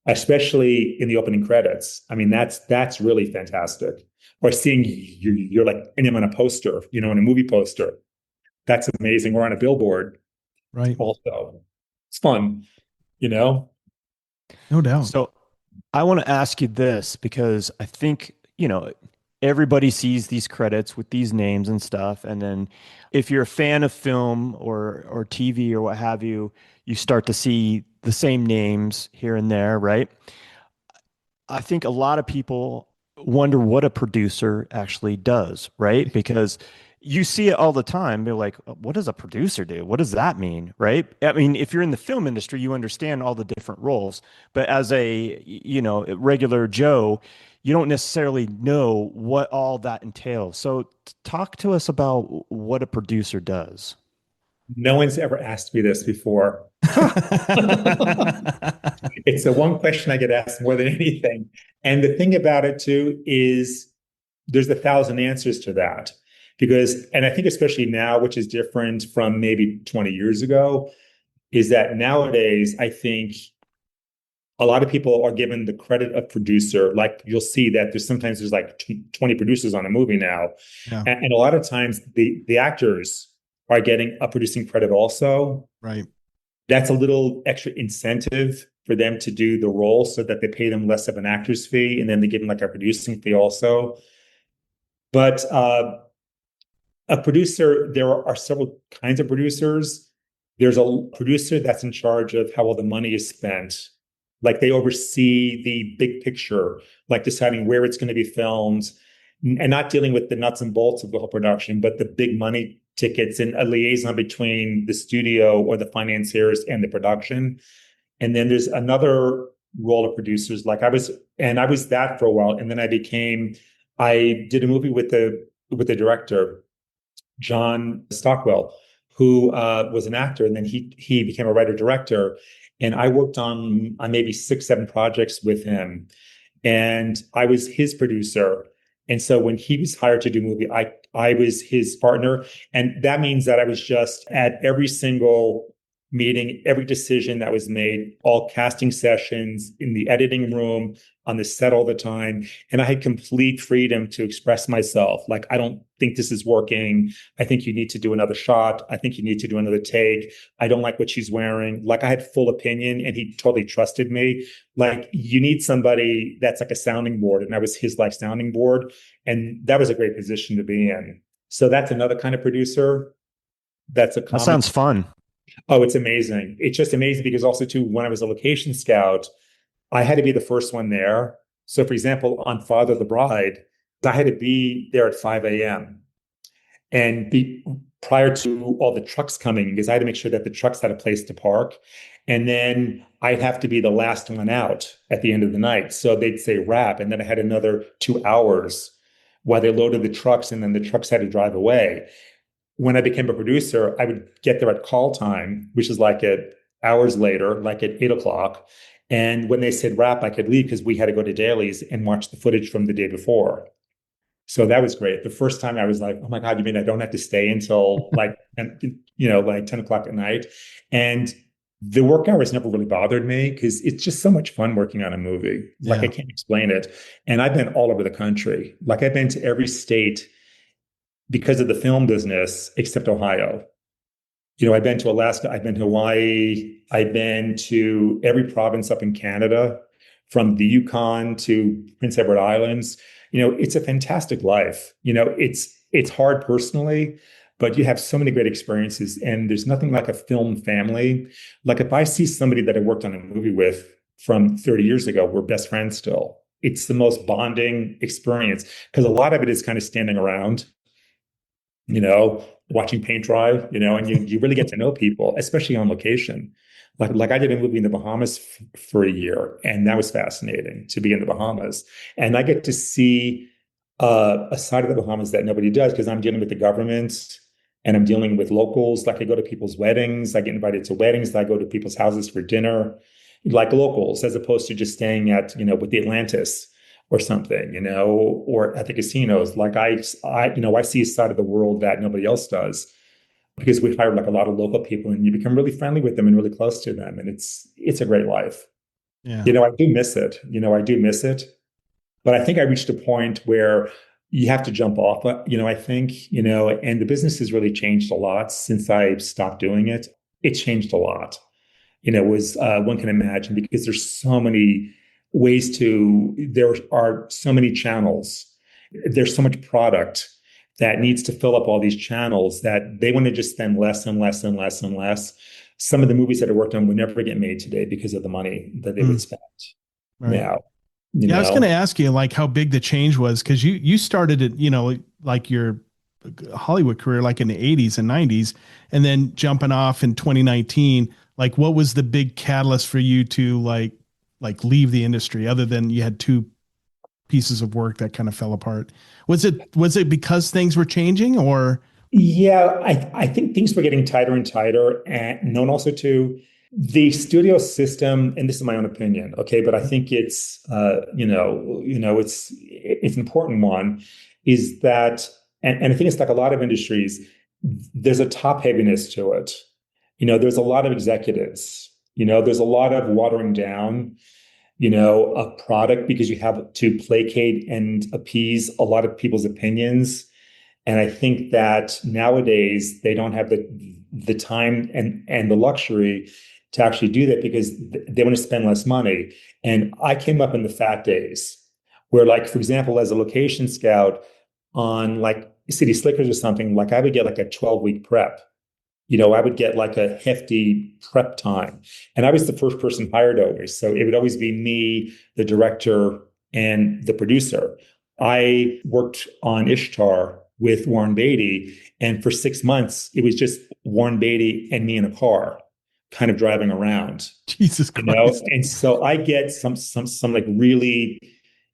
especially in the opening credits. I mean, that's really fantastic. Or seeing you're like name on a poster, on a movie poster. That's amazing. Or on a billboard Right. also. It's fun, you know? No doubt. So I want to ask you this because I think, everybody sees these credits with these names and stuff. And then if you're a fan of film or TV or what have you, you start to see the same names here and there, right? I think a lot of people wonder what a producer actually does, right? Because you see it all the time. They're like, what does a producer do? What does that mean? Right. I mean, if you're in the film industry, you understand all the different roles. But as a, regular Joe, you don't necessarily know what all that entails. So talk to us about what a producer does. No one's ever asked me this before. It's the one question I get asked more than anything. And the thing about it too is there's 1,000 answers to that. And I think especially now, which is different from maybe 20 years ago, is that nowadays, I think a lot of people are given the credit of producer. Like you'll see that there's like 20 producers on a movie now. Yeah. And a lot of times the actors are getting a producing credit also. Right. That's a little extra incentive for them to do the role so that they pay them less of an actor's fee and then they give them like a producing fee also. But a producer, there are several kinds of producers. There's a producer that's in charge of how all the money is spent. Like they oversee the big picture, like deciding where it's going to be filmed and not dealing with the nuts and bolts of the whole production, but the big money tickets and a liaison between the studio or the financiers and the production. And then there's another role of producers. Like I was that for a while. And then I did a movie with the director, John Stockwell, who was an actor, and then he became a writer director. And I worked on maybe 6, 7 projects with him, and I was his producer. And so when he was hired to do movie, I was his partner, and that means that I was just at every single meeting, every decision that was made, all casting sessions in the editing room, on the set all the time. And I had complete freedom to express myself. Like, I don't think this is working. I think you need to do another shot. I think you need to do another take. I don't like what she's wearing. Like, I had full opinion and he totally trusted me. Like, you need somebody that's like a sounding board. And I was his like sounding board. And that was a great position to be in. So that's another kind of producer. That's a That sounds fun. Oh, it's amazing. It's just amazing because also too, when I was a location scout, I had to be the first one there. So for example, on Father of the Bride, I had to be there at 5 a.m. and be prior to all the trucks coming because I had to make sure that the trucks had a place to park. And then I'd have to be the last one out at the end of the night. So they'd say wrap. And then I had another 2 hours while they loaded the trucks, and then the trucks had to drive away. When I became a producer, I would get there at call time, which is like at hours later, like at 8 o'clock. And when they said wrap, I could leave because we had to go to dailies and watch the footage from the day before. So that was great. The first time I was like, oh my God, you mean I don't have to stay until like, like 10 o'clock at night? And the work hours never really bothered me because it's just so much fun working on a movie. Like I Yeah. can't explain it. And I've been all over the country. Like I've been to every state because of the film business, except Ohio. I've been to Alaska, I've been to Hawaii, I've been to every province up in Canada, from the Yukon to Prince Edward Islands. It's a fantastic life. It's hard personally, but you have so many great experiences, and there's nothing like a film family. Like if I see somebody that I worked on a movie with from 30 years ago, we're best friends still. It's the most bonding experience because a lot of it is kind of standing around, watching paint dry, and you really get to know people, especially on location. Like I did a movie in the Bahamas for a year, and that was fascinating to be in the Bahamas. And I get to see a side of the Bahamas that nobody does because I'm dealing with the government and I'm dealing with locals. Like I go to people's weddings, I get invited to weddings, I go to people's houses for dinner, like locals, as opposed to just staying at, with the Atlantis or something, or at the casinos. Like I see a side of the world that nobody else does because we hire like a lot of local people, and you become really friendly with them and really close to them. And it's a great life. Yeah. I do miss it. I do miss it. But I think I reached a point where you have to jump off. I think, and the business has really changed a lot since I stopped doing it. It changed a lot. Was one can imagine because there's so many there are so many channels. There's so much product that needs to fill up all these channels that they want to just spend less and less and less and less. Some of the movies that I worked on would never get made today because of the money that they would spend Right. now. Yeah, I was going to ask you like how big the change was because you started it, like your Hollywood career like in the 80s and 90s, and then jumping off in 2019. Like, what was the big catalyst for you to leave the industry, other than you had two pieces of work that kind of fell apart? Was it because things were changing, or? Yeah, I think things were getting tighter and tighter, and known also to the studio system. And this is my own opinion, okay, but I think it's it's an important one. Is that, and I think it's like a lot of industries, there's a top heaviness to it. There's a lot of executives. There's a lot of watering down, a product because you have to placate and appease a lot of people's opinions. And I think that nowadays they don't have the time and the luxury to actually do that because they want to spend less money. And I came up in the fat days where, like, for example, as a location scout on like City Slickers or something, like I would get like a 12-week prep. I would get like a hefty prep time. And I was the first person hired always. So it would always be me, the director, and the producer. I worked on Ishtar with Warren Beatty, and for 6 months, it was just Warren Beatty and me in a car, kind of driving around. Jesus Christ. And so I get some like really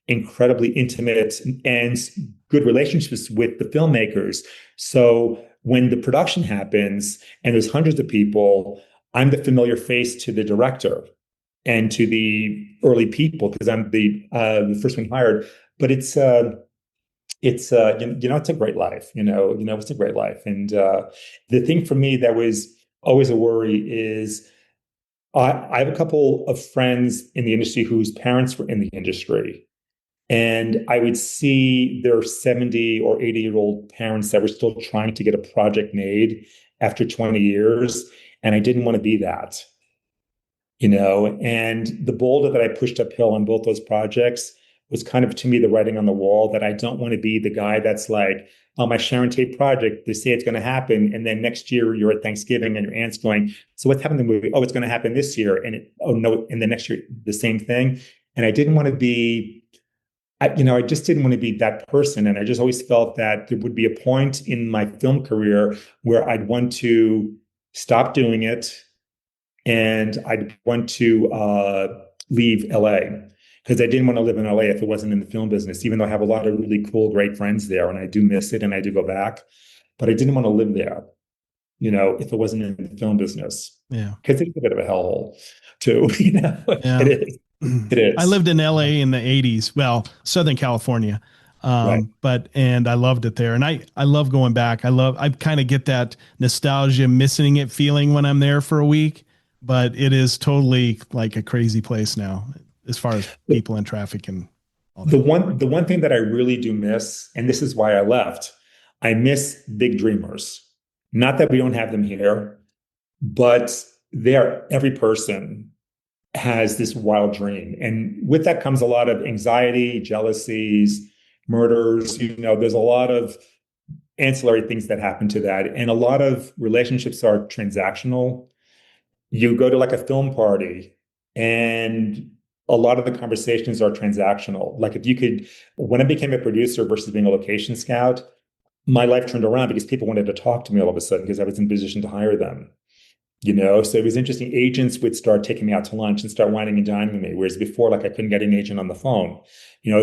incredibly intimate and good relationships with the filmmakers. So when the production happens and there's hundreds of people, I'm the familiar face to the director and to the early people because I'm the first one hired. But it's it's a great life. It's a great life. And the thing for me that was always a worry is I have a couple of friends in the industry whose parents were in the industry. And I would see their 70 or 80-year-old parents that were still trying to get a project made after 20 years. And I didn't want to be that, and the boulder that I pushed uphill on both those projects was kind of, to me, the writing on the wall that I don't want to be the guy that's like, oh, my Sharon Tate project, they say it's going to happen. And then next year you're at Thanksgiving and your aunt's going, so what's happened in the movie? Oh, it's going to happen this year. And oh no, and the next year, the same thing. And I didn't want to be, I just didn't want to be that person. And I just always felt that there would be a point in my film career where I'd want to stop doing it and I want to leave LA because I didn't want to live in LA if it wasn't in the film business, even though I have a lot of really cool, great friends there, and I do miss it and I do go back. But I didn't want to live there, if it wasn't in the film business, Yeah. because it's a bit of a hellhole too. It Yeah. is. It I is. lived in LA in the 80s, well, Southern California. Right. And I loved it there. And I love going back. I kind of get that nostalgia, missing it feeling when I'm there for a week, but it is totally like a crazy place now as far as people and traffic and all that. The one thing that I really do miss, and this is why I left, I miss big dreamers. Not that we don't have them here, but every person has this wild dream. And with that comes a lot of anxiety, jealousies, murders. There's a lot of ancillary things that happen to that. And a lot of relationships are transactional. You go to like a film party, and a lot of the conversations are transactional. Like when I became a producer versus being a location scout, my life turned around because people wanted to talk to me all of a sudden because I was in position to hire them. So it was interesting. Agents would start taking me out to lunch and start whining and dining with me, whereas before, like I couldn't get an agent on the phone.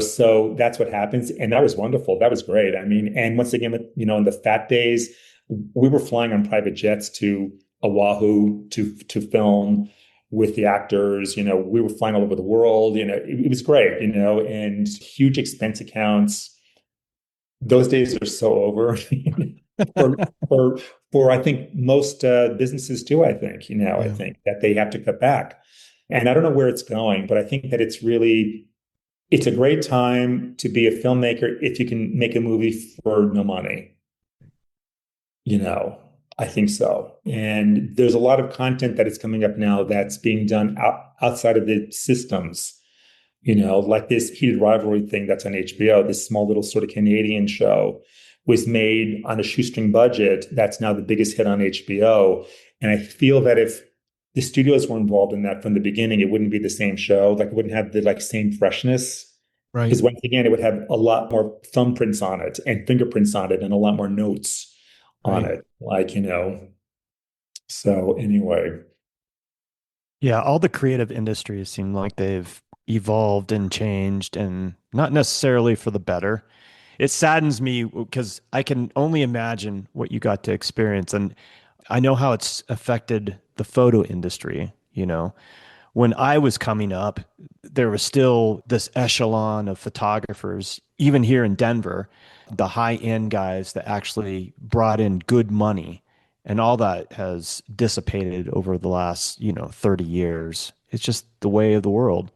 So that's what happens, and that was wonderful. That was great. I mean, and once again, in the fat days, we were flying on private jets to Oahu to film with the actors. We were flying all over the world. It was great. And huge expense accounts. Those days are so over. for for I think most businesses do. I think I Yeah. think that they have to cut back, and I don't know where it's going, but I think that it's a great time to be a filmmaker if you can make a movie for no money. I think so. And there's a lot of content that is coming up now that's being done outside of the systems. Like this Heated Rivalry thing that's on HBO, this small little sort of Canadian show was made on a shoestring budget. That's now the biggest hit on HBO. And I feel that if the studios were involved in that from the beginning, it wouldn't be the same show. Like it wouldn't have the same freshness. Right. Because once again, it would have a lot more thumbprints on it and fingerprints on it and a lot more notes on Right. it. So anyway. Yeah, all the creative industries seem like they've evolved and changed, and not necessarily for the better. It saddens me because I can only imagine what you got to experience. And I know how it's affected the photo industry. When I was coming up, there was still this echelon of photographers, even here in Denver, the high end guys that actually brought in good money. And all that has dissipated over the last, 30 years. It's just the way of the world.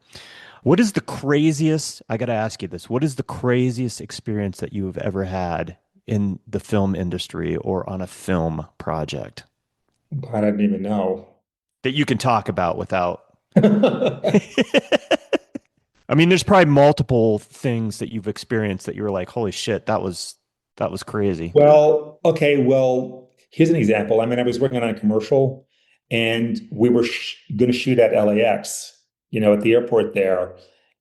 What is the craziest, I got to ask you this, what is the craziest experience that you have ever had in the film industry or on a film project God, I didn't even know. that you can talk about without? I mean, there's probably multiple things that you've experienced that you were like, holy shit, that was crazy. Well, okay. Well, here's an example. I mean, I was working on a commercial, and we were going to shoot at LAX, at the airport there.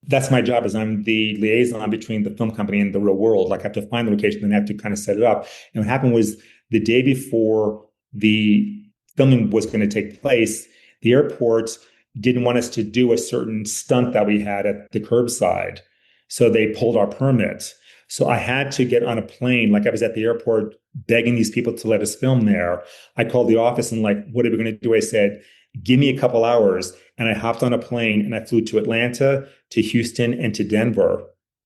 That's my job, is I'm the liaison between the film company and the real world. Like I have to find the location and I have to kind of set it up. And what happened was the day before the filming was going to take place, the airport didn't want us to do a certain stunt that we had at the curbside. So they pulled our permit. So I had to get on a plane. Like I was at the airport begging these people to let us film there. I called the office and like, what are we going to do? I said, give me a couple hours. And I hopped on a plane and I flew to Atlanta, to Houston, and to Denver,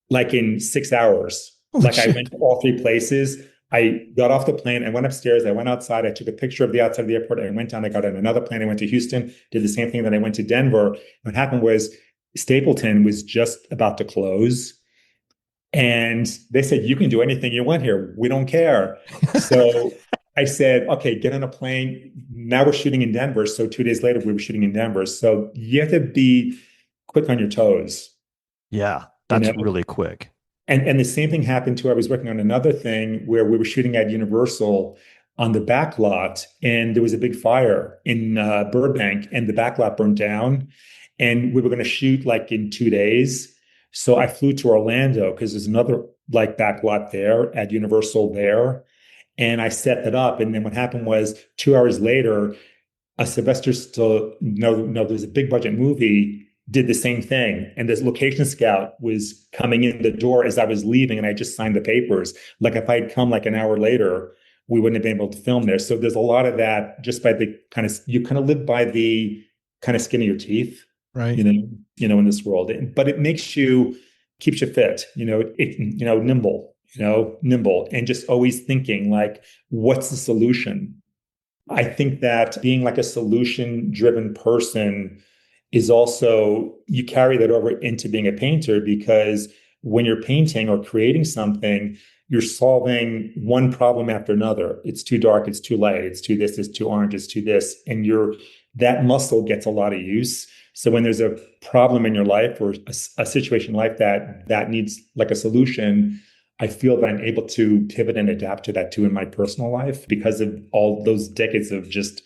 like in 6 hours. Holy Like I shit. went to all three places. I got off the plane. I went upstairs. I went outside. I took a picture of the outside of the airport. I went down. I got on another plane. I went to Houston, did the same thing. Then I went to Denver. What happened was Stapleton was just about to close. And they said, you can do anything you want here. We don't care. So I said, okay, get on a plane. Now we're shooting in Denver. So 2 days later, we were shooting in Denver. So you have to be quick on your toes, Yeah, you that's know? really quick. And the same thing happened too. I was working on another thing where we were shooting at Universal on the back lot, and there was a big fire in Burbank, and the back lot burned down. And we were going to shoot like in 2 days. So I flew to Orlando because there's another like back lot there at Universal there. And I set that up. And then what happened was 2 hours later, a Sylvester Stallone, no, there's a big budget movie, did the same thing. And this location scout was coming in the door as I was leaving, and I just signed the papers. Like if I had come like an hour later, we wouldn't have been able to film there. So there's a lot of that just by the kind of, you kind of live by the kind of skin of your teeth, Right. in this world. But it makes you, keeps you fit, nimble, and just always thinking like, what's the solution? I think that being like a solution driven person is also, you carry that over into being a painter, because when you're painting or creating something, you're solving one problem after another. It's too dark, it's too light, it's too this, it's too orange, it's too this. And that muscle gets a lot of use. So when there's a problem in your life or a situation like that needs like a solution, I feel that I'm able to pivot and adapt to that too in my personal life, because of all those decades of just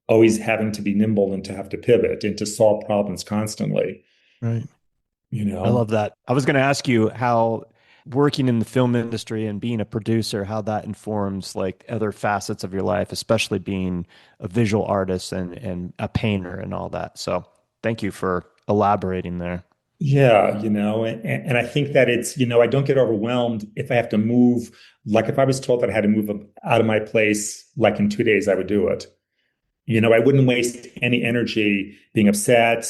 always having to be nimble and to have to pivot and to solve problems constantly. Right. I love that. I was going to ask you how working in the film industry and being a producer, how that informs like other facets of your life, especially being a visual artist and a painter and all that. So thank you for elaborating there. Yeah, and I think that it's, I don't get overwhelmed if I have to move. Like if I was told that I had to move out of my place, like in 2 days, I would do it. I wouldn't waste any energy being upset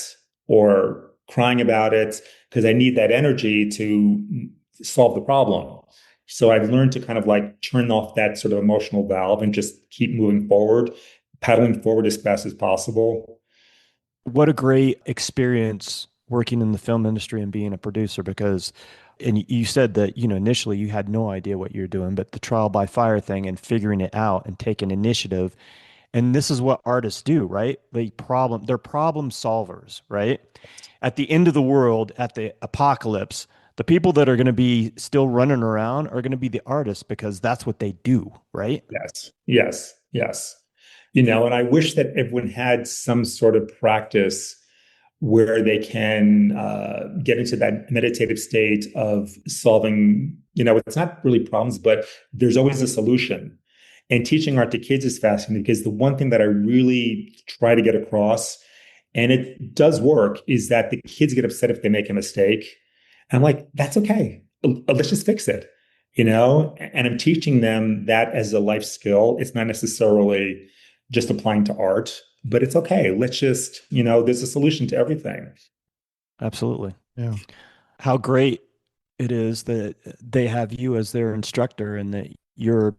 or crying about it, because I need that energy to solve the problem. So I've learned to kind of like turn off that sort of emotional valve and just keep moving forward, paddling forward as fast as possible. What a great experience working in the film industry and being a producer, because and you said that, initially you had no idea what you're doing, but the trial by fire thing and figuring it out and taking initiative. And this is what artists do, right? They're problem solvers, right? At the end of the world, at the apocalypse, the people that are going to be still running around are going to be the artists, because that's what they do, right? Yes, yes, yes. And I wish that everyone had some sort of practice where they can get into that meditative state of solving, it's not really problems, but there's always a solution. And teaching art to kids is fascinating, because the one thing that I really try to get across, and it does work, is that the kids get upset if they make a mistake. And I'm like, that's okay. Let's just fix it, And I'm teaching them that as a life skill. It's not necessarily just applying to art, but it's okay. Let's just, there's a solution to everything. Absolutely. Yeah. How great it is that they have you as their instructor, and that you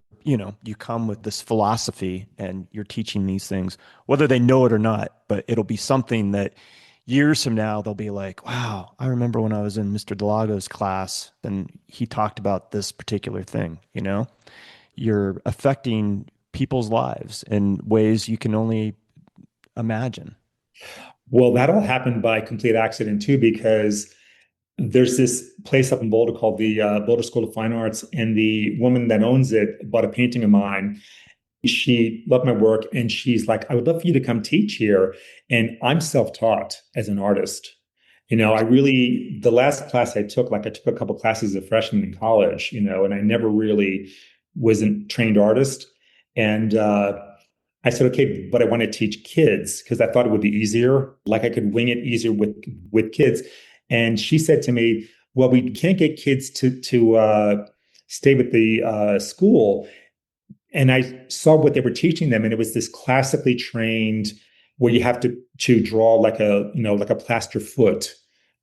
come with this philosophy and you're teaching these things, whether they know it or not, but it'll be something that years from now, they'll be like, wow, I remember when I was in Mr. Dallago's class and he talked about this particular thing, You're affecting people's lives in ways you can only imagine. Well, that all happened by complete accident too, because there's this place up in Boulder called the Boulder School of Fine Arts, and the woman that owns it bought a painting of mine. She loved my work, and she's like, I would love for you to come teach here. And I'm self-taught as an artist. The last class I took, like I took a couple classes as a freshman in college, and I never really was a trained artist. And I said, okay, but I want to teach kids, because I thought it would be easier. Like I could wing it easier with kids. And she said to me, well, we can't get kids to stay with the school. And I saw what they were teaching them, and it was this classically trained where you have to draw like a plaster foot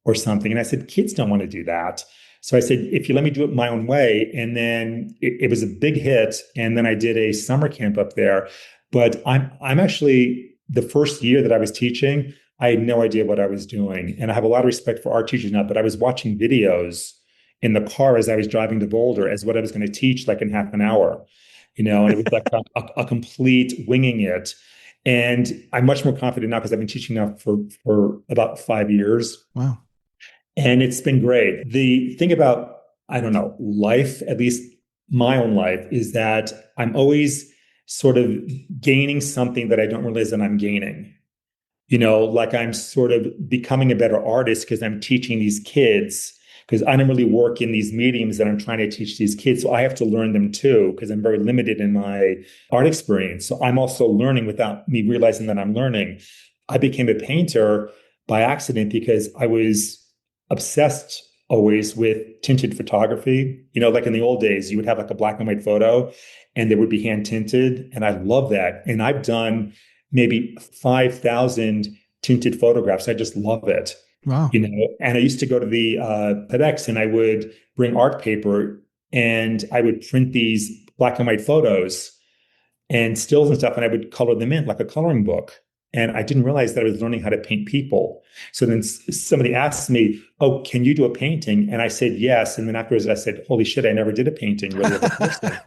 or something. And I said, kids don't want to do that. So I said, if you let me do it my own way. And then it was a big hit. And then I did a summer camp up there. But I'm actually, the first year that I was teaching, I had no idea what I was doing. And I have a lot of respect for art teachers now, but I was watching videos in the car as I was driving to Boulder as what I was going to teach like in half an hour, and it was like a complete winging it. And I'm much more confident now because I've been teaching now for about 5 years. Wow. And it's been great. The thing about, I don't know, life, at least my own life, is that I'm always sort of gaining something that I don't realize that I'm gaining. Like I'm sort of becoming a better artist because I'm teaching these kids. because I don't really work in these mediums that I'm trying to teach these kids. So I have to learn them too, because I'm very limited in my art experience. So I'm also learning without me realizing that I'm learning. I became a painter by accident because I was obsessed always with tinted photography. Like in the old days, you would have like a black and white photo and they would be hand tinted. And I love that. And I've done maybe 5,000 tinted photographs. I just love it. Wow. And I used to go to the FedEx and I would bring art paper and I would print these black and white photos and stills and stuff, and I would color them in like a coloring book. And I didn't realize that I was learning how to paint people. So then somebody asked me, "Oh, can you do a painting?" And I said, "Yes." And then afterwards I said, "Holy shit, I never did a painting really of a person."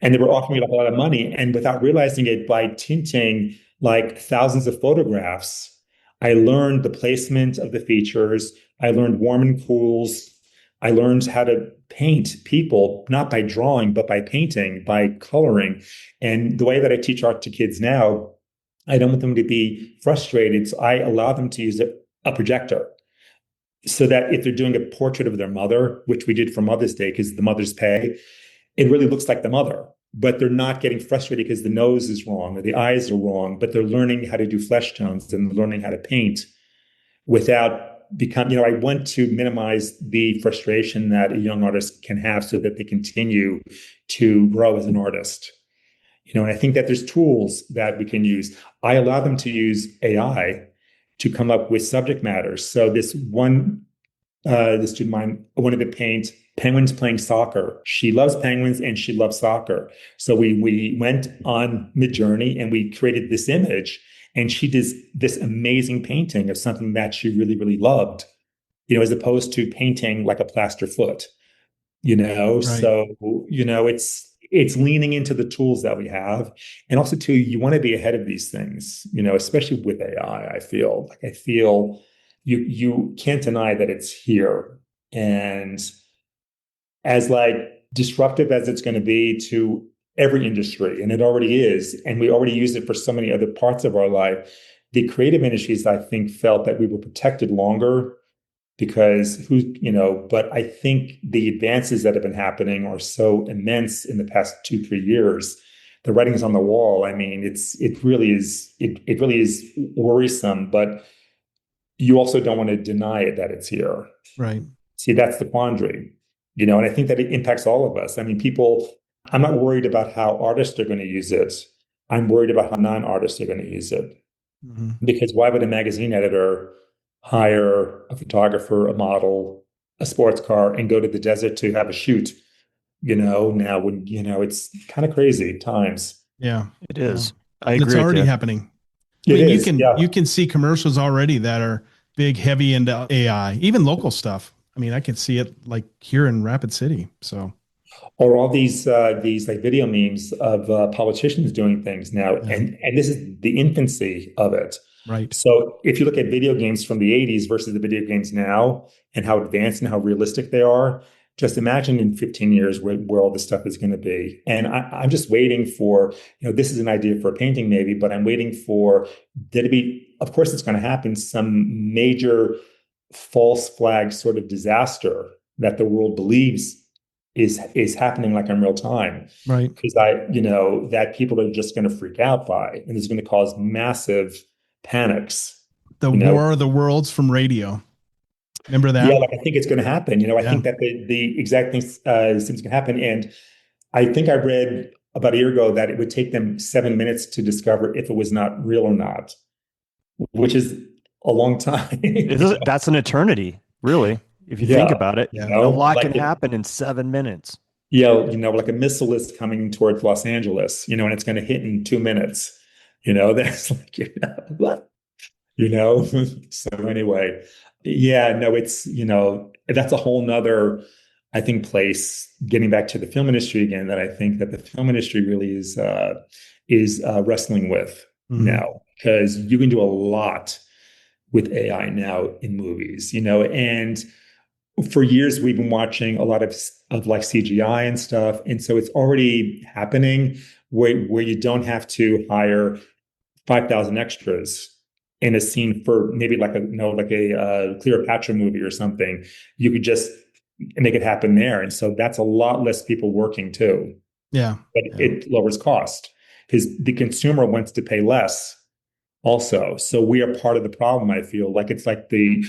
And they were offering me like a lot of money. And without realizing it, by tinting like thousands of photographs, I learned the placement of the features. I learned warm and cools. I learned how to paint people, not by drawing, but by painting, by coloring. And the way that I teach art to kids now, I don't want them to be frustrated. So I allow them to use a projector so that if they're doing a portrait of their mother, which we did for Mother's Day because the mothers pay, it really looks like the mother, but they're not getting frustrated because the nose is wrong or the eyes are wrong, but they're learning how to do flesh tones and learning how to paint without I want to minimize the frustration that a young artist can have so that they continue to grow as an artist. And I think that there's tools that we can use. I allow them to use AI to come up with subject matter. So this student of mine wanted to paint penguins playing soccer. She loves penguins and she loves soccer. So we went on Midjourney and we created this image, and she did this amazing painting of something that she really, really loved, as opposed to painting like a plaster foot, Right. So, it's leaning into the tools that we have. And also too, you want to be ahead of these things, especially with AI. I feel you can't deny that it's here. And as like disruptive as it's going to be to every industry, and it already is, and we already use it for so many other parts of our life, the creative industries, I think, felt that we were protected longer because but I think the advances that have been happening are so immense in the past 2-3 years. The writing's on the wall. I mean, it really is worrisome, but you also don't want to deny it that it's here. Right. See, that's the quandary, and I think that it impacts all of us. I mean, I'm not worried about how artists are going to use it. I'm worried about how non-artists are going to use it. Mm-hmm. Because why would a magazine editor hire a photographer, a model, a sports car, and go to the desert to have a shoot? Now when, it's kind of crazy at times. Yeah, it is. Yeah. I agree. It's already happening. I mean, you can see commercials already that are big, heavy into AI, even local stuff. I mean, I can see it like here in Rapid City. So, or all these like video memes of politicians doing things now, yeah. and this is the infancy of it. Right. So if you look at video games from the 80s versus the video games now and how advanced and how realistic they are, just imagine in 15 years where all this stuff is going to be. And I'm just waiting for, this is an idea for a painting maybe, but I'm waiting for there to be, of course it's going to happen, some major false flag sort of disaster that the world believes is happening like in real time. Right. Because that people are just going to freak out by, and it's going to cause massive panics. The War of the Worlds from radio. Remember that? Yeah, like I think it's going to happen. I think that the exact things seems going to happen. And I think I read about a year ago that it would take them 7 minutes to discover if it was not real or not, which is a long time. That's an eternity, really, if you think about it. Yeah. A lot can happen in 7 minutes. Yeah, like a missile is coming towards Los Angeles, and it's going to hit in 2 minutes. That's like, what? So anyway, yeah, no, it's, that's a whole nother, I think, place, getting back to the film industry again, that I think that the film industry really is wrestling with now, because you can do a lot with AI now in movies, and for years we've been watching a lot of like CGI and stuff. And so it's already happening where you don't have to hire 5,000 extras in a scene for maybe like a Cleopatra movie or something. You could just and make it happen there. And so that's a lot less people working too, Yeah. but Yeah. it lowers cost because the consumer wants to pay less also. So we are part of the problem, I feel. Like it's like the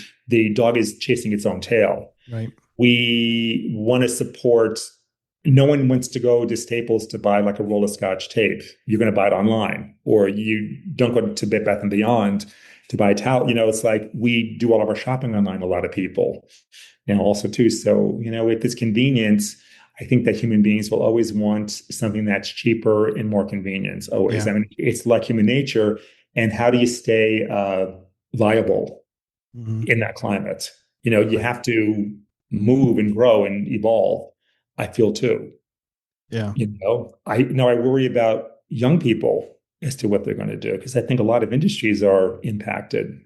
dog is chasing its own tail. Right. We want to support, no one wants to go to Staples to buy like a roll of Scotch tape. You're going to buy it online, or you don't go to Bed Bath and Beyond to buy a towel. It's like we do all of our shopping online, a lot of people, also too. So, with this convenience, I think that human beings will always want something that's cheaper and more convenient. Always. Yeah. I mean, it's like human nature. And how do you stay viable in that climate? You have to move and grow and evolve. I feel too. Yeah. I worry about young people as to what they're going to do because I think a lot of industries are impacted.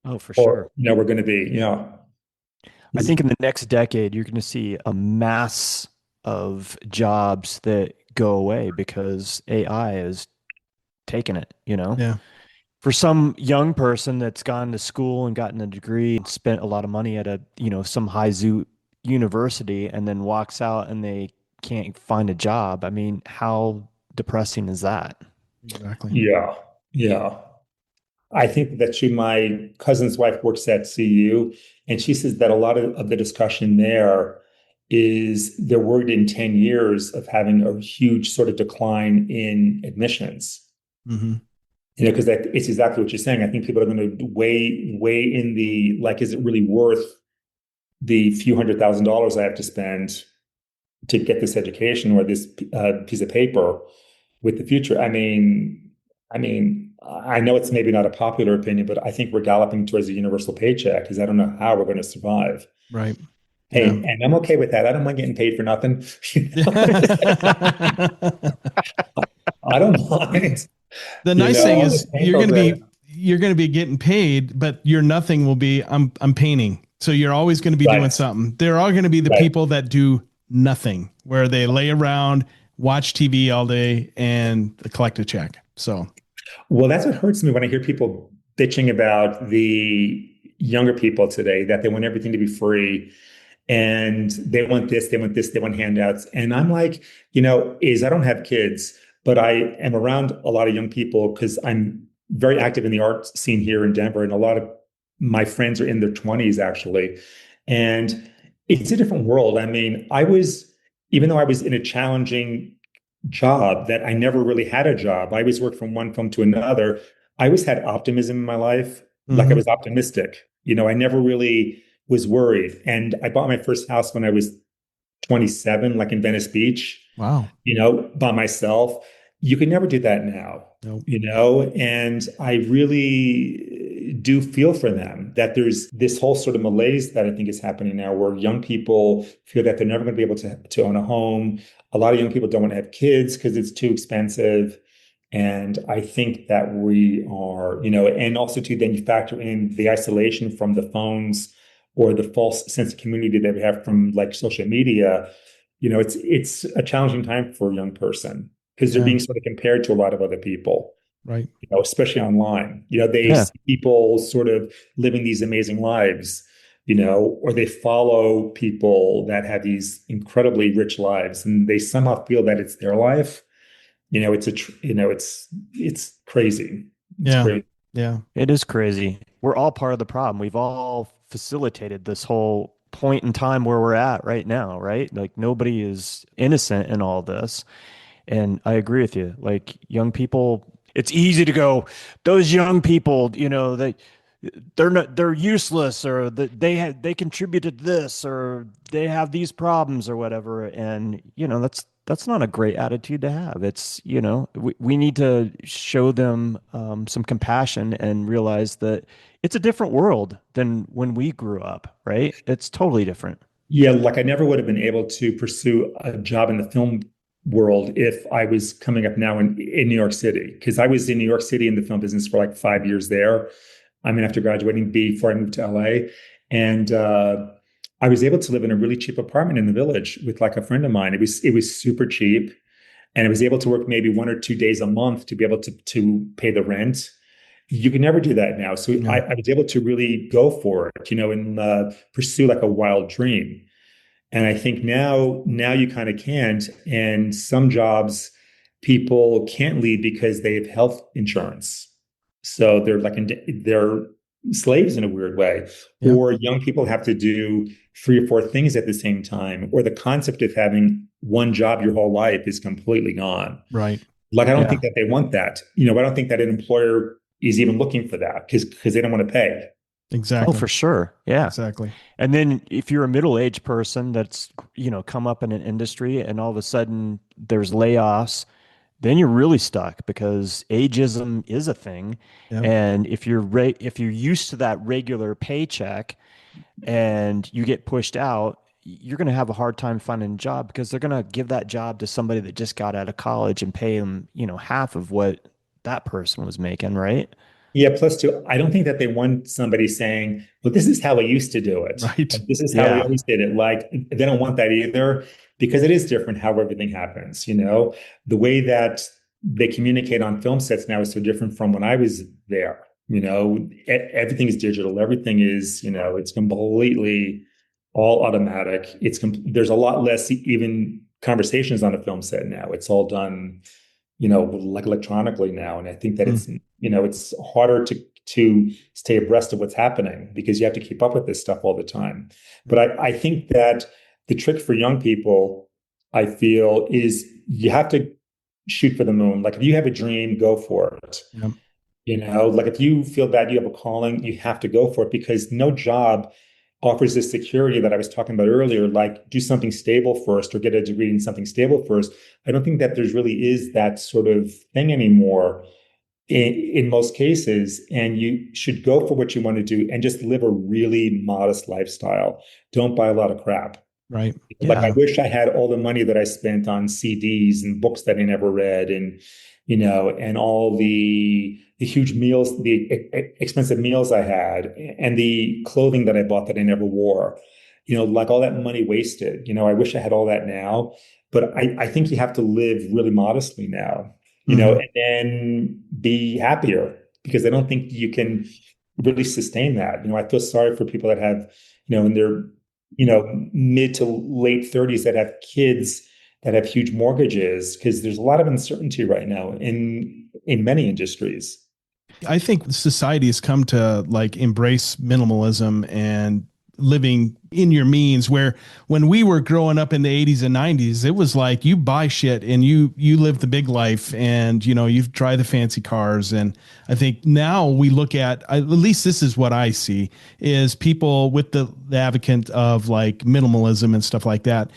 Oh, for Or sure. we're going to be, I think in the next decade, you're going to see a mass of jobs that go away because AI is taking it, Yeah. For some young person that's gone to school and gotten a degree and spent a lot of money at some high zoo university and then walks out and they can't find a job. I mean, how depressing is that? Exactly. Yeah, yeah. I think that my cousin's wife works at CU, and she says that a lot of the discussion there is they're worried in 10 years of having a huge sort of decline in admissions. Mm-hmm. Because it's exactly what you're saying. I think people are going to weigh in the, like, is it really worth the few $100,000s I have to spend to get this education or this piece of paper with the future? I know it's maybe not a popular opinion, but I think we're galloping towards a universal paycheck because I don't know how we're going to survive. Right. Hey, Yeah. and I'm okay with that. I don't mind getting paid for nothing. I don't mind. The nice thing is Paint those in. you're going to be getting paid, but your nothing will be I'm painting. So you're always going to be doing Right, something. There are going to be the right. people that do nothing, where they lay around, watch TV all day, and collect a check. So Well, that's what hurts me when I hear people bitching about the younger people today, that they want everything to be free and they want this, they want this, they want handouts. And I'm like, I don't have kids, but I am around a lot of young people because I'm very active in the art scene here in Denver. And a lot of my friends are in their 20s actually. And it's a different world. I mean, even though I was in a challenging job that I never really had a job. I always worked from one film to another. I always had optimism in my life. Like I mm-hmm. was optimistic. I never really was worried. And I bought my first house when I was 27, like in Venice Beach, Wow. by myself. You can never do that now, Nope. and I really do feel for them that there's this whole sort of malaise that I think is happening now where young people feel that they're never going to be able to own a home. A lot of young people don't want to have kids because it's too expensive. And I think that we are, and also too, then you factor in the isolation from the phones or the false sense of community that we have from like social media. It's a challenging time for a young person because they're Yeah. being sort of compared to a lot of other people, Right. especially online. They Yeah. see people sort of living these amazing lives, or they follow people that have these incredibly rich lives and they somehow feel that it's their life. It's crazy. It's Yeah. crazy. Yeah. It is crazy. We're all part of the problem. We've all facilitated this whole point in time where we're at right now, right? Like nobody is innocent in all this. And I agree with you. Like young people, it's easy to go, those young people, they're useless or that they contributed this or they have these problems or whatever. And that's not a great attitude to have. It's we need to show them some compassion and realize that it's a different world than when we grew up, right? It's totally different. Yeah, like I never would have been able to pursue a job in the film world if I was coming up now in New York City, because I was in New York City in the film business for like 5 years there. I mean, after graduating before I moved to LA. And I was able to live in a really cheap apartment in the village with like a friend of mine. It was super cheap. And I was able to work maybe 1 or 2 days a month to be able to pay the rent. You can never do that now. So Yeah. I was able to really go for it, and pursue like a wild dream. And I think now you kind of can't. And some jobs people can't leave because they have health insurance. So they're slaves in a weird way. Yep. Or young people have to do three or four things at the same time. Or the concept of having one job your whole life is completely gone. Right. Like I don't Yeah. think that they want that. I don't think that an employer is even looking for that because they don't want to pay. Oh, Exactly. for sure. Yeah. Exactly. And then if you're a middle-aged person that's, come up in an industry and all of a sudden there's layoffs, then you're really stuck because ageism is a thing. Yep. And if you're used to that regular paycheck and you get pushed out, you're going to have a hard time finding a job because they're going to give that job to somebody that just got out of college and pay them, half of what that person was making, right? Yeah, plus two, I don't think that they want somebody saying, well, this is how I used to do it. Right. This is how we Yeah. always did it. Like they don't want that either because it is different how everything happens. The way that they communicate on film sets now is so different from when I was there. Everything is digital. Everything is, it's completely all automatic. There's a lot less even conversations on a film set now. It's all done like electronically now. And I think that Hmm. it's harder to stay abreast of what's happening because you have to keep up with this stuff all the time. But I think that the trick for young people, I feel, is you have to shoot for the moon. Like if you have a dream, go for it. Yep. Like if you feel that you have a calling, you have to go for it because no job offers this security that I was talking about earlier, like do something stable first or get a degree in something stable first. I don't think that there's really is that sort of thing anymore in most cases. And you should go for what you want to do and just live a really modest lifestyle. Don't buy a lot of crap. Right. Like I Yeah. wish I had all the money that I spent on CDs and books that I never read, and all the huge meals, the expensive meals I had, and the clothing that I bought that I never wore. Like all that money wasted. I wish I had all that now, but I think you have to live really modestly now. Hmm. And then be happier because I don't think you can really sustain that. I feel sorry for people that have, in their mid to late 30s that have kids that have huge mortgages because there's a lot of uncertainty right now in many industries. I think society has come to like embrace minimalism and living in your means, where when we were growing up in the 80s and 90s, it was like you buy shit and you live the big life, and you drive the fancy cars. And I think now we look at least this is what I see, is people with the advocate of like minimalism and stuff like that.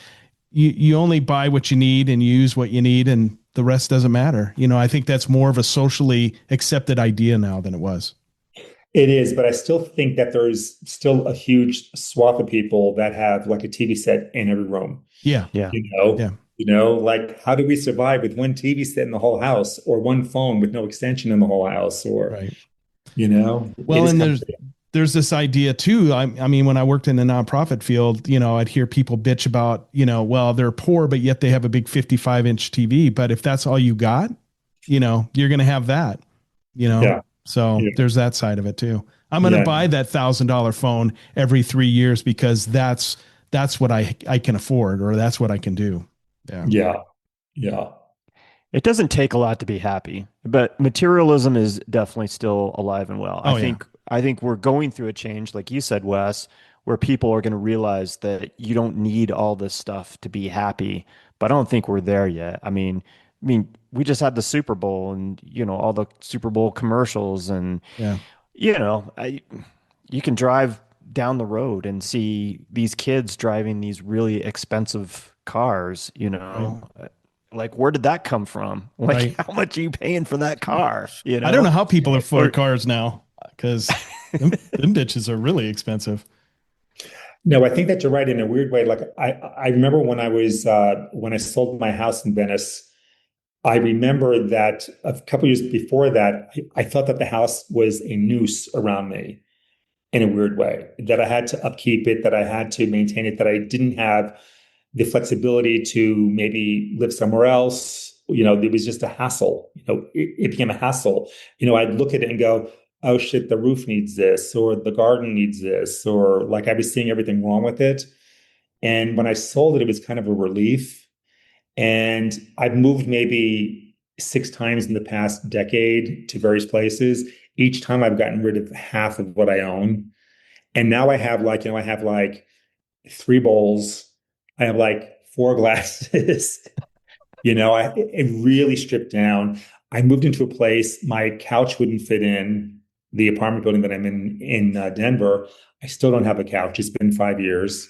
You only buy what you need and you use what you need, and the rest doesn't matter. I think that's more of a socially accepted idea now than it was. It is, but I still think that there's still a huge swath of people that have like a TV set in every room. Yeah. Yeah. You know, Yeah. like how do we survive with one TV set in the whole house or one phone with no extension in the whole house? Or, Right. it Well, is and kind there's this idea too. I mean, when I worked in the nonprofit field, I'd hear people bitch about, well, they're poor, but yet they have a big 55-inch TV. But if that's all you got, you're going to have that, you know? yeah, So yeah, there's that side of it too. I'm going to yeah, buy that $1,000 phone every 3 years because that's what I can afford, or that's what I can do. Yeah. yeah, yeah, It doesn't take a lot to be happy, but materialism is definitely still alive and well. I Oh yeah. think I think we're going through a change, like you said, Wes, where people are going to realize that you don't need all this stuff to be happy. But I don't think we're there yet. I mean, we just had the Super Bowl and all the Super Bowl commercials and Yeah. you know, I, you can drive down the road and see these kids driving these really expensive cars, Right. like where did that come from? Like Right. how much are you paying for that car, I don't know how people afford Or cars now, because them bitches are really expensive. No, I think that you're right in a weird way. Like I remember when I sold my house in Venice, I remember that a couple years before that, I felt that the house was a noose around me in a weird way, that I had to upkeep it, that I had to maintain it, that I didn't have the flexibility to maybe live somewhere else. It was just a hassle. It became a hassle. I'd look at it and go, oh shit, the roof needs this, or the garden needs this, or like I was seeing everything wrong with it. And when I sold it, it was kind of a relief. And I've moved maybe 6 times in the past decade to various places. Each time I've gotten rid of half of what I own. And now I have like, I have like 3 bowls. I have like 4 glasses. It really stripped down. I moved into a place, my couch wouldn't fit in the apartment building that I'm in Denver. I still don't have a couch. It's been 5 years.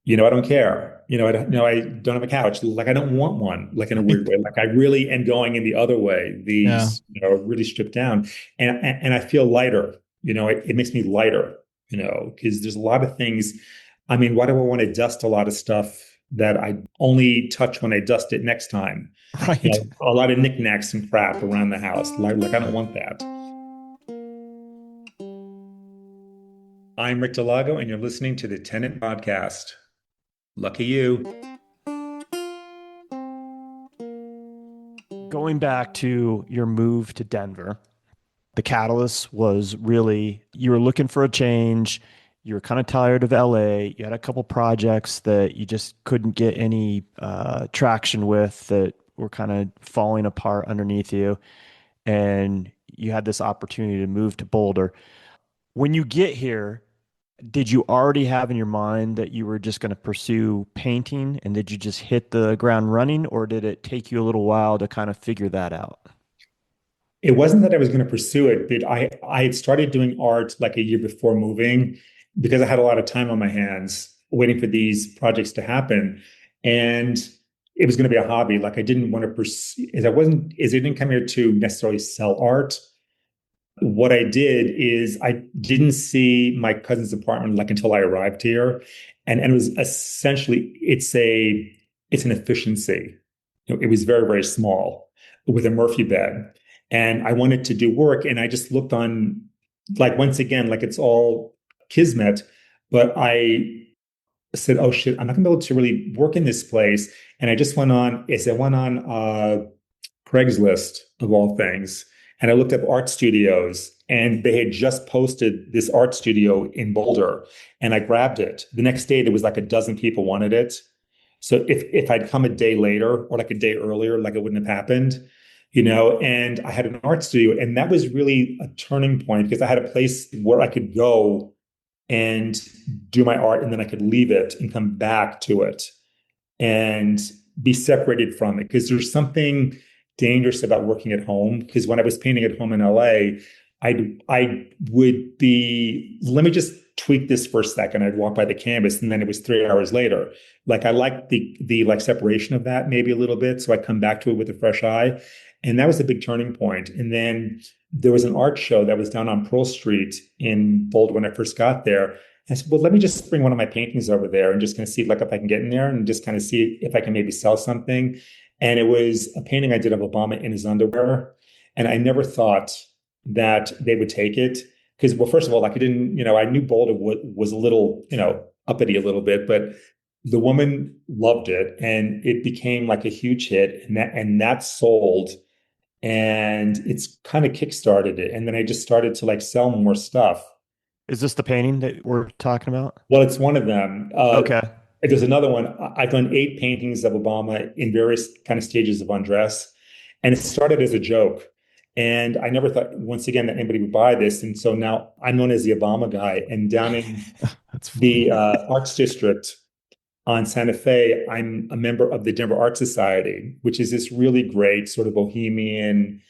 I don't care. I don't have a couch. Like I don't want one, like in a weird way. Like I really am going in the other way. Yeah. These, really stripped down. And I feel lighter. It makes me lighter, because there's a lot of things. I mean, why do I want to dust a lot of stuff that I only touch when I dust it next time? Right. A lot of knickknacks and crap around the house. Like I don't want that. I'm Rick Dallago, and you're listening to the Tenant Podcast. Lucky you. Going back to your move to Denver, the catalyst was really you were looking for a change. You were kind of tired of LA. You had a couple projects that you just couldn't get any traction with that were kind of falling apart underneath you. And you had this opportunity to move to Boulder. When you get here, did you already have in your mind that you were just going to pursue painting and did you just hit the ground running or did it take you a little while to kind of figure that out? It wasn't that I was going to pursue it, but I had started doing art like a year before moving because I had a lot of time on my hands waiting for these projects to happen. And it was going to be a hobby. Like I didn't want to pursue, as I didn't come here to necessarily sell art. What I did is I didn't see my cousin's apartment like until I arrived here. And it was essentially, it's an efficiency. It was very, very small with a Murphy bed. And I wanted to do work. And I just looked on, like, once again, like it's all kismet. But I said, oh shit, I'm not gonna be able to really work in this place. And I went on Craigslist of all things. And I looked up art studios and they had just posted this art studio in Boulder. And I grabbed it. The next day, there was like a dozen people wanted it. So if I'd come a day later or like a day earlier, like it wouldn't have happened, and I had an art studio. And that was really a turning point because I had a place where I could go and do my art and then I could leave it and come back to it and be separated from it. Because there's something dangerous about working at home. Because when I was painting at home in LA, I would be, let me just tweak this for a second. I'd walk by the canvas and then it was 3 hours later. Like I like the like separation of that maybe a little bit. So I come back to it with a fresh eye. And that was a big turning point. And then there was an art show that was down on Pearl Street in Boulder when I first got there. I said, well, let me just bring one of my paintings over there and just kind of see like if I can get in there and just kind of see if I can maybe sell something. And it was a painting I did of Obama in his underwear. And I never thought that they would take it. Because, well, first of all, like I didn't, I knew Boulder was a little, uppity a little bit, but the woman loved it and it became like a huge hit and that sold. And it's kind of kickstarted it. And then I just started to like sell more stuff. Is this the painting that we're talking about? Well, it's one of them. Okay. There's another one. I've done 8 paintings of Obama in various kind of stages of undress. And it started as a joke. And I never thought, once again, that anybody would buy this. And so now I'm known as the Obama guy. And down in the Arts District on Santa Fe, I'm a member of the Denver Art Society, which is this really great sort of bohemian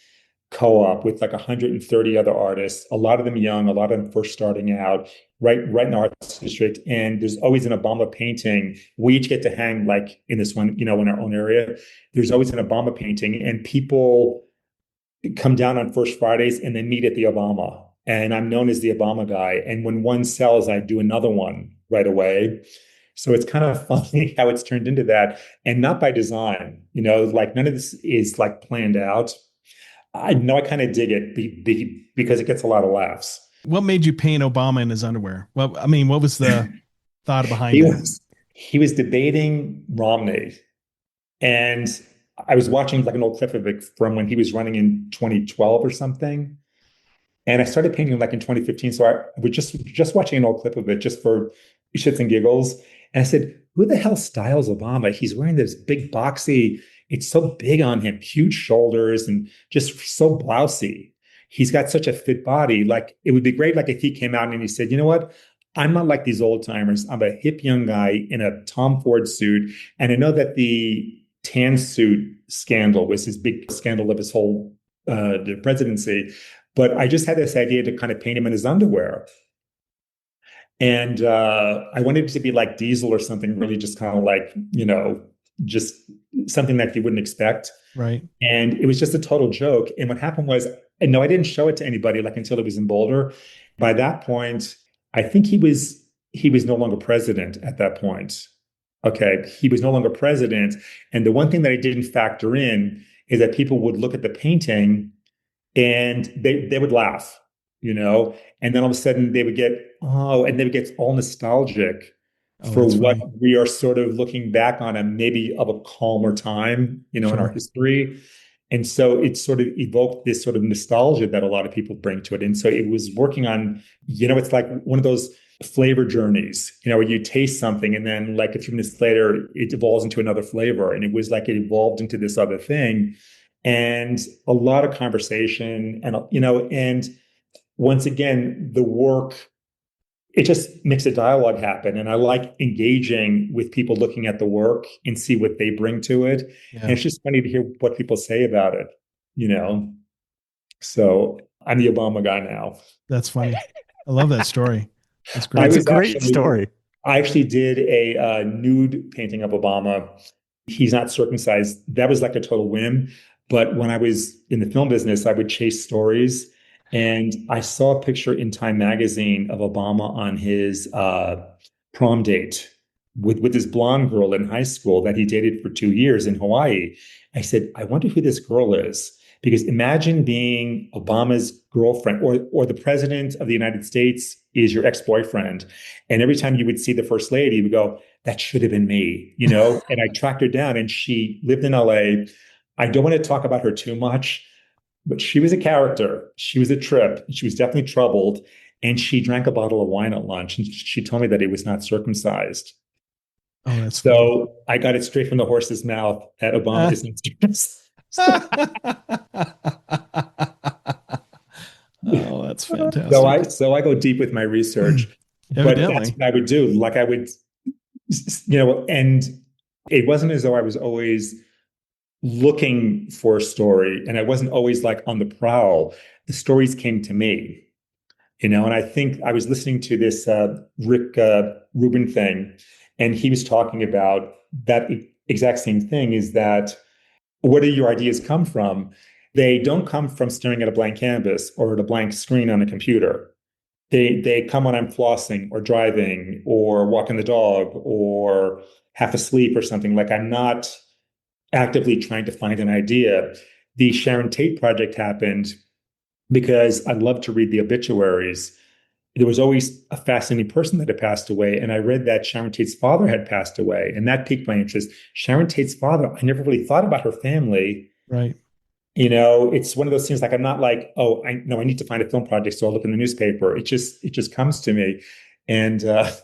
co-op with like 130 other artists, a lot of them young, a lot of them first starting out, right in the Arts District. And there's always an Obama painting. We each get to hang like in this one, in our own area. There's always an Obama painting and people come down on First Fridays and they meet at the Obama. And I'm known as the Obama guy. And when one sells, I do another one right away. So it's kind of funny how it's turned into that and not by design, like none of this is like planned out. I know I kind of dig it because it gets a lot of laughs. What made you paint Obama in his underwear? Well, I mean, what was the thought behind it? He was debating Romney. And I was watching like an old clip of it from when he was running in 2012 or something. And I started painting like in 2015. So I was just watching an old clip of it just for shits and giggles. And I said, who the hell styles Obama? He's wearing this big boxy, it's so big on him, huge shoulders and just so blousy. He's got such a fit body. Like it would be great, like if he came out and he said, you know what? I'm not like these old timers. I'm a hip young guy in a Tom Ford suit. And I know that the tan suit scandal was his big scandal of his whole presidency. But I just had this idea to kind of paint him in his underwear. And I wanted it to be like Diesel or something, really just kind of like, just something that you wouldn't expect. Right. And it was just a total joke. And what happened was, and no, I didn't show it to anybody like until it was in Boulder. By that point, I think he was no longer president at that point. Okay. He was no longer president. And the one thing that I didn't factor in is that people would look at the painting and they would laugh, and then all of a sudden they would get, and they would get all nostalgic for That's what funny. we are sort of looking back on, and maybe of a calmer time, in our Sure. history. And so it sort of evoked this sort of nostalgia that a lot of people bring to it. And so it was working on, it's like one of those flavor journeys, where you taste something and then like a few minutes later, it evolves into another flavor. And it was like it evolved into this other thing. And a lot of conversation and once again, the work, it just makes a dialogue happen. And I like engaging with people looking at the work and see what they bring to it. And Yeah. it's just funny to hear what people say about it, you know? So I'm the Obama guy now. That's funny. I love that story. That's I It's great. a was great actually, story. I actually did a nude painting of Obama. He's not circumcised. That was like a total whim. But when I was in the film business, I would chase stories. And I saw a picture in Time magazine of Obama on his prom date with this blonde girl in high school that he dated for 2 years in Hawaii. I said, I wonder who this girl is. Because imagine being Obama's girlfriend or the president of the United States is your ex-boyfriend. And every time you would see the first lady, you would go, that should have been me, And I tracked her down and she lived in LA. I don't want to talk about her too much, but she was a character. She was a trip. She was definitely troubled. And she drank a bottle of wine at lunch. And she told me that he was not circumcised. Oh, that's funny. So I got it straight from the horse's mouth that Obama Uh, is not circumcised. oh, that's So I fantastic. so I go deep with my research, but that's Evidently. what I would do. Like I would, and it wasn't as though I was always looking for a story, and I wasn't always like on the prowl. The stories came to me, and I think I was listening to this Rick Rubin thing, and he was talking about that exact same thing. Is that where do your ideas come from? They don't come from staring at a blank canvas or at a blank screen on a computer. They come when I'm flossing or driving or walking the dog or half asleep or something. Like I'm not actively trying to find an idea. The Sharon Tate project happened because I love to read the obituaries. There was always a fascinating person that had passed away. And I read that Sharon Tate's father had passed away, and that piqued my interest. Sharon Tate's father, I never really thought about her family. Right. It's one of those things like I'm not like, oh, I know I need to find a film project, so I'll look in the newspaper. It just comes to me. And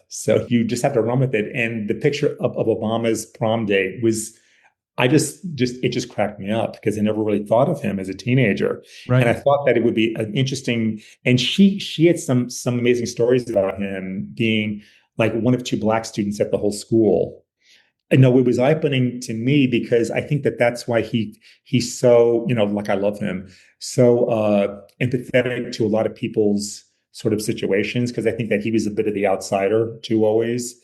so you just have to run with it. And the picture of Obama's prom date was it just cracked me up because I never really thought of him as a teenager. And I Right. thought that it would be an interesting, and she had some amazing stories about him being like one of two Black students at the whole school. I know it was eye-opening to me because I think that that's why he's so, like I love him, so empathetic to a lot of people's sort of situations, because I think that he was a bit of the outsider too always,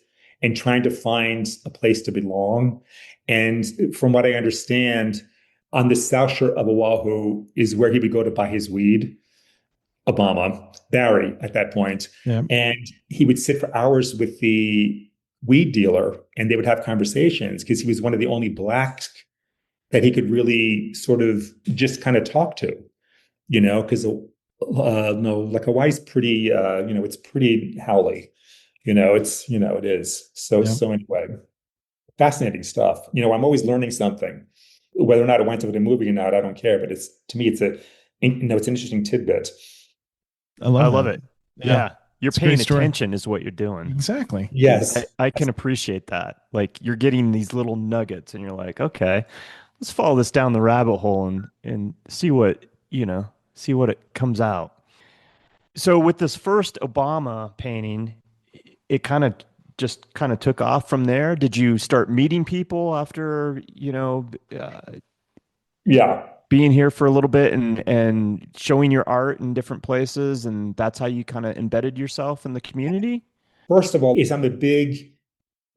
and trying to find a place to belong. And from what I understand, on the South Shore of Oahu is where he would go to buy his weed, Obama, Barry at that point. Yeah. And he would sit for hours with the weed dealer and they would have conversations because he was one of the only Blacks that he could really sort of just kind of talk to, because no, like Hawaii's pretty, it's pretty howly, it is. So, Yeah. so anyway, fascinating stuff. I'm always learning something, whether or not it went to the movie or not, I don't care. But to me, it's an interesting tidbit. I love I love that. it. Yeah. Yeah. You're It's a great paying story. attention is what you're doing. Exactly. Yes. I can appreciate that. Like you're getting these little nuggets and you're like, okay, let's follow this down the rabbit hole and see what, see what it comes out. So with this first Obama painting, it kind of took off from there. Did you start meeting people after, Yeah. being here for a little bit and showing your art in different places, and that's how you kind of embedded yourself in the community? First of all, is I'm a big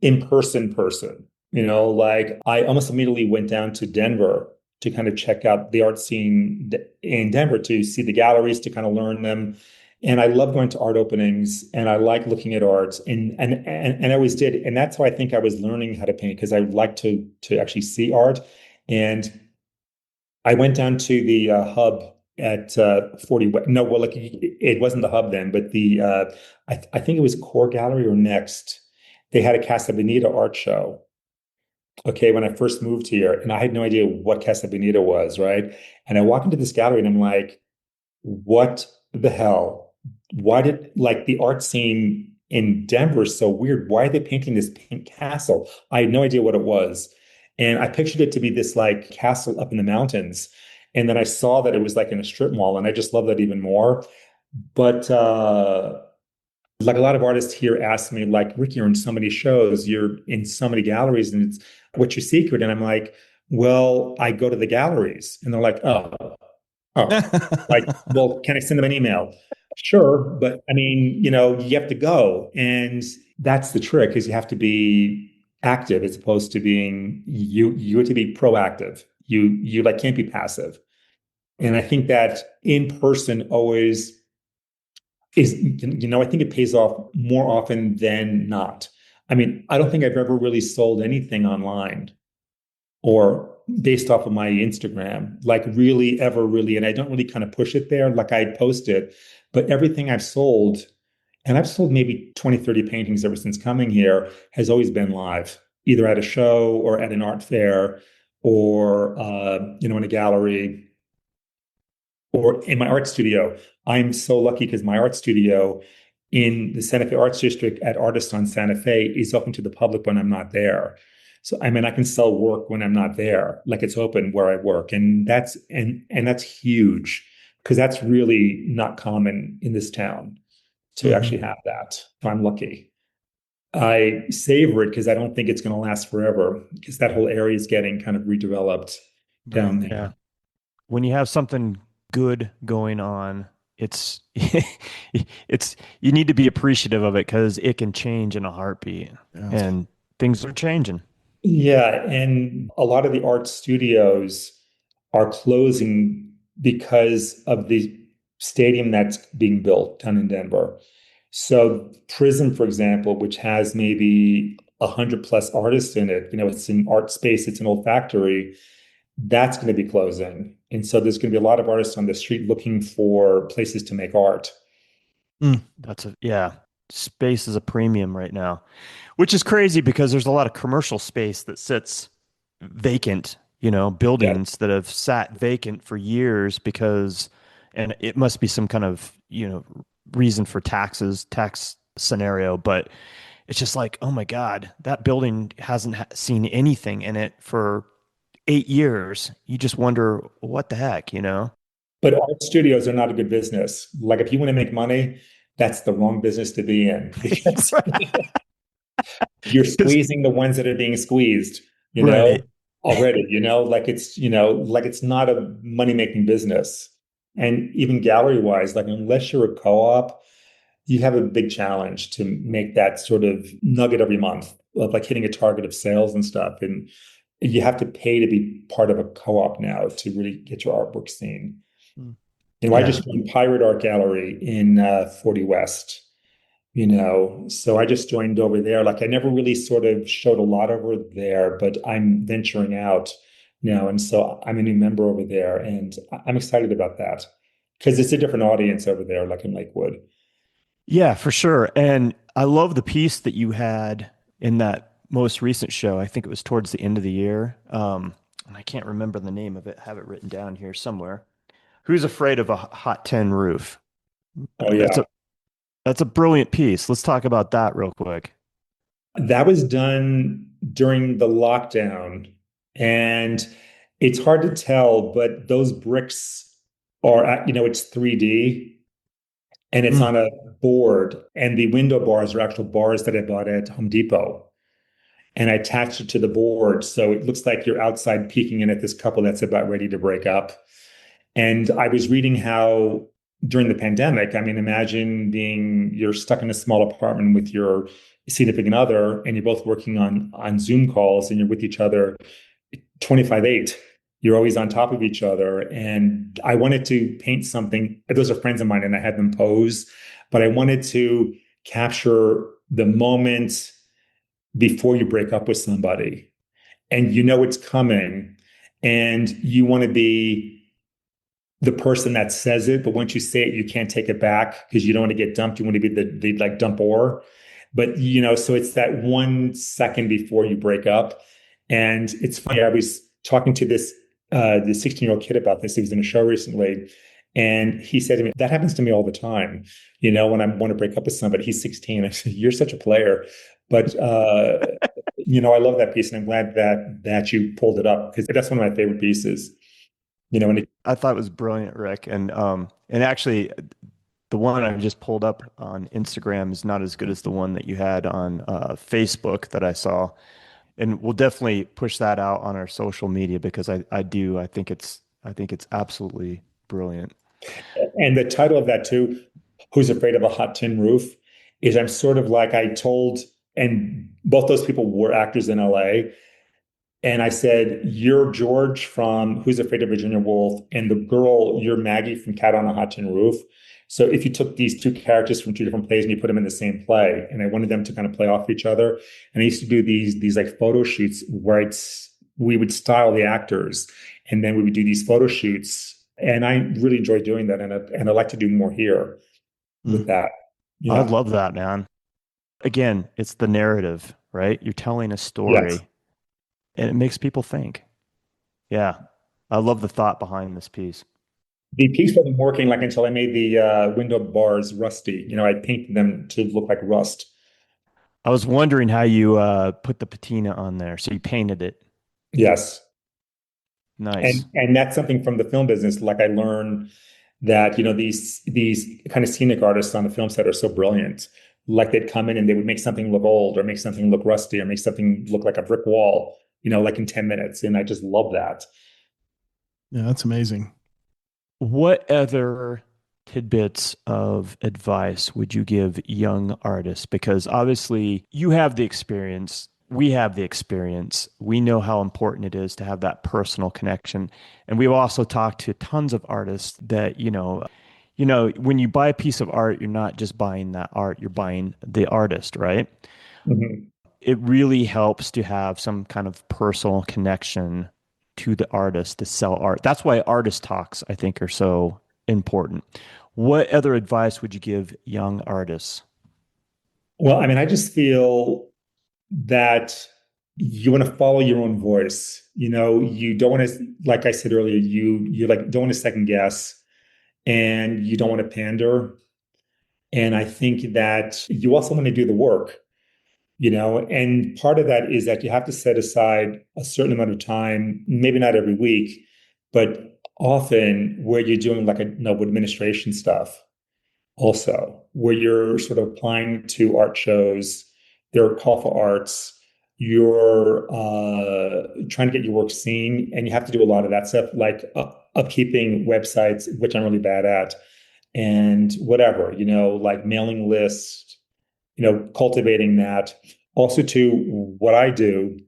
in-person person. Like I almost immediately went down to Denver to kind of check out the art scene in Denver to see the galleries, to kind of learn them. And I love going to art openings and I like looking at art and I always did. And that's how I think I was learning how to paint because I like to actually see art. And I went down to the hub at 40 no, well, like it wasn't the hub then, but I think it was Core Gallery or Next. They had a Casa Bonita art show. Okay, when I first moved here, and I had no idea what Casa Bonita was, right? And I walk into this gallery and I'm like, what the hell? Why did like the art scene in Denver is so weird? Why are they painting this pink castle? I had no idea what it was. And I pictured it to be this like castle up in the mountains. And then I saw that it was like in a strip mall, and I just love that even more. But like a lot of artists here ask me, like, Rick, you're in so many shows, you're in so many galleries, and it's what's your secret? And I'm like, well, I go to the galleries. And they're like, oh, like, well, can I send them an email? Sure, but I mean, you have to go. And that's the trick is you have to be active as opposed to being you have to be proactive. You like can't be passive. And I think that in person always is, I think it pays off more often than not. I mean, I don't think I've ever really sold anything online or based off of my Instagram, like really ever really. And I don't really kind of push it there. Like I post it, but everything I've sold, and I've sold maybe 20, 30 paintings ever since coming here, has always been live, either at a show or at an art fair or, in a gallery or in my art studio. I'm so lucky because my art studio in the Santa Fe Arts District at Artists on Santa Fe is open to the public when I'm not there. So I mean, I can sell work when I'm not there, like it's open where I work, and that's huge because that's really not common in this town to Hmm. actually have that. So I'm lucky. I savor it because I don't think it's going to last forever because that whole area is getting kind of redeveloped Right. down Yeah. there. When you have something good going on, it's it's you need to be appreciative of it because it can change in a heartbeat, Yeah. and things are changing. Yeah, and a lot of the art studios are closing because of the stadium that's being built down in Denver. So Prism, for example, which has maybe 100 plus artists in it, it's an art space, it's an old factory, that's going to be closing. And so there's going to be a lot of artists on the street looking for places to make art. Mm. Yeah, space is a premium right now, which is crazy because there's a lot of commercial space that sits vacant, Yeah. buildings that have sat vacant for years because, and it must be some kind of, reason for tax scenario, but it's just like, oh my God, that building hasn't seen anything in it for 8 years. You just wonder what the heck, But art studios are not a good business. Like if you want to make money, that's the wrong business to be in because you're Because squeezing the ones that are being squeezed, you know, right. already, like it's not a money-making business. And even gallery wise, like unless you're a co-op, you have a big challenge to make that sort of nugget every month of like hitting a target of sales and stuff. And you have to pay to be part of a co-op now to really get your artwork seen. I Yeah. just joined Pirate Art Gallery in 40 West, so I just joined over there. Like I never really sort of showed a lot over there, but I'm venturing out now. And so I'm a new member over there and I'm excited about that because it's a different audience over there, like in Lakewood. Yeah, for sure. And I love the piece that you had in that most recent show. I think it was towards the end of the year. And I can't remember the name of it. Have it written down here somewhere. Who's afraid of a hot tin roof? Oh That's yeah. a That's a brilliant piece. Let's talk about that real quick. That was done during the lockdown. And it's hard to tell, but those bricks it's 3D and it's Mm. on a board. And the window bars are actual bars that I bought at Home Depot. And I attached it to the board. So it looks like you're outside peeking in at this couple that's about ready to break up. And I was reading how during the pandemic, I mean, imagine you're stuck in a small apartment with your significant other and you're both working on Zoom calls and you're with each other 25/8. You're always on top of each other. And I wanted to paint something. Those are friends of mine and I had them pose, but I wanted to capture the moment before you break up with somebody and you know it's coming and you want to be the person that says it, but once you say it, you can't take it back because you don't want to get dumped. You want to be the like dumper. But so it's that 1 second before you break up. And it's funny, I was talking to the 16-year-old kid about this. He was in a show recently. And he said to me, that happens to me all the time. When I want to break up with somebody, he's 16. I said, you're such a player. But I love that piece and I'm glad that you pulled it up because that's one of my favorite pieces. And I thought it was brilliant, Rick. And actually the one I just pulled up on Instagram is not as good as the one that you had on Facebook that I saw. And we'll definitely push that out on our social media because I think it's absolutely brilliant. And the title of that too, Who's Afraid of a Hot Tin Roof, is I'm sort of like and both those people were actors in LA. And I said, you're George from Who's Afraid of Virginia Woolf, and the girl, you're Maggie from Cat on a Hot Tin Roof. So if you took these two characters from two different plays and you put them in the same play, and I wanted them to kind of play off each other, and I used to do these like photo shoots where we would style the actors, and then we would do these photo shoots, and I really enjoy doing that, and I like to do more here with Mm. that. I Yeah. love that, man. Again, it's the narrative, right? You're telling a Yes. story and it makes people think. Yeah. I love the thought behind this piece. The piece wasn't working like until I made the window bars rusty. I painted them to look like rust. I was wondering how you put the patina on there. So you painted it. Yes. Nice. And that's something from the film business. Like I learned that, these kind of scenic artists on the film set are so brilliant. Like they'd come in and they would make something look old or make something look rusty or make something look like a brick wall, like in 10 minutes. And I just love that. Yeah, that's amazing. What other tidbits of advice would you give young artists? Because obviously you have the experience. We have the experience. We know how important it is to have that personal connection. And we've also talked to tons of artists that, when you buy a piece of art, you're not just buying that art, you're buying the artist, right? Mhm. It really helps to have some kind of personal connection to the artist to sell art. That's why artist talks, I think, are so important. What other advice would you give young artists? Well, I mean, I just feel that you want to follow your own voice. You don't want to, like I said earlier, you like don't want to second guess and you don't want to pander. And I think that you also want to do the work, and part of that is that you have to set aside a certain amount of time, maybe not every week, but often where you're doing like administration stuff also, where you're sort of applying to art shows, there are call for arts, you're trying to get your work seen, and you have to do a lot of that stuff, like upkeeping websites, which I'm really bad at, and whatever, like mailing lists, cultivating that. Also, too, what I do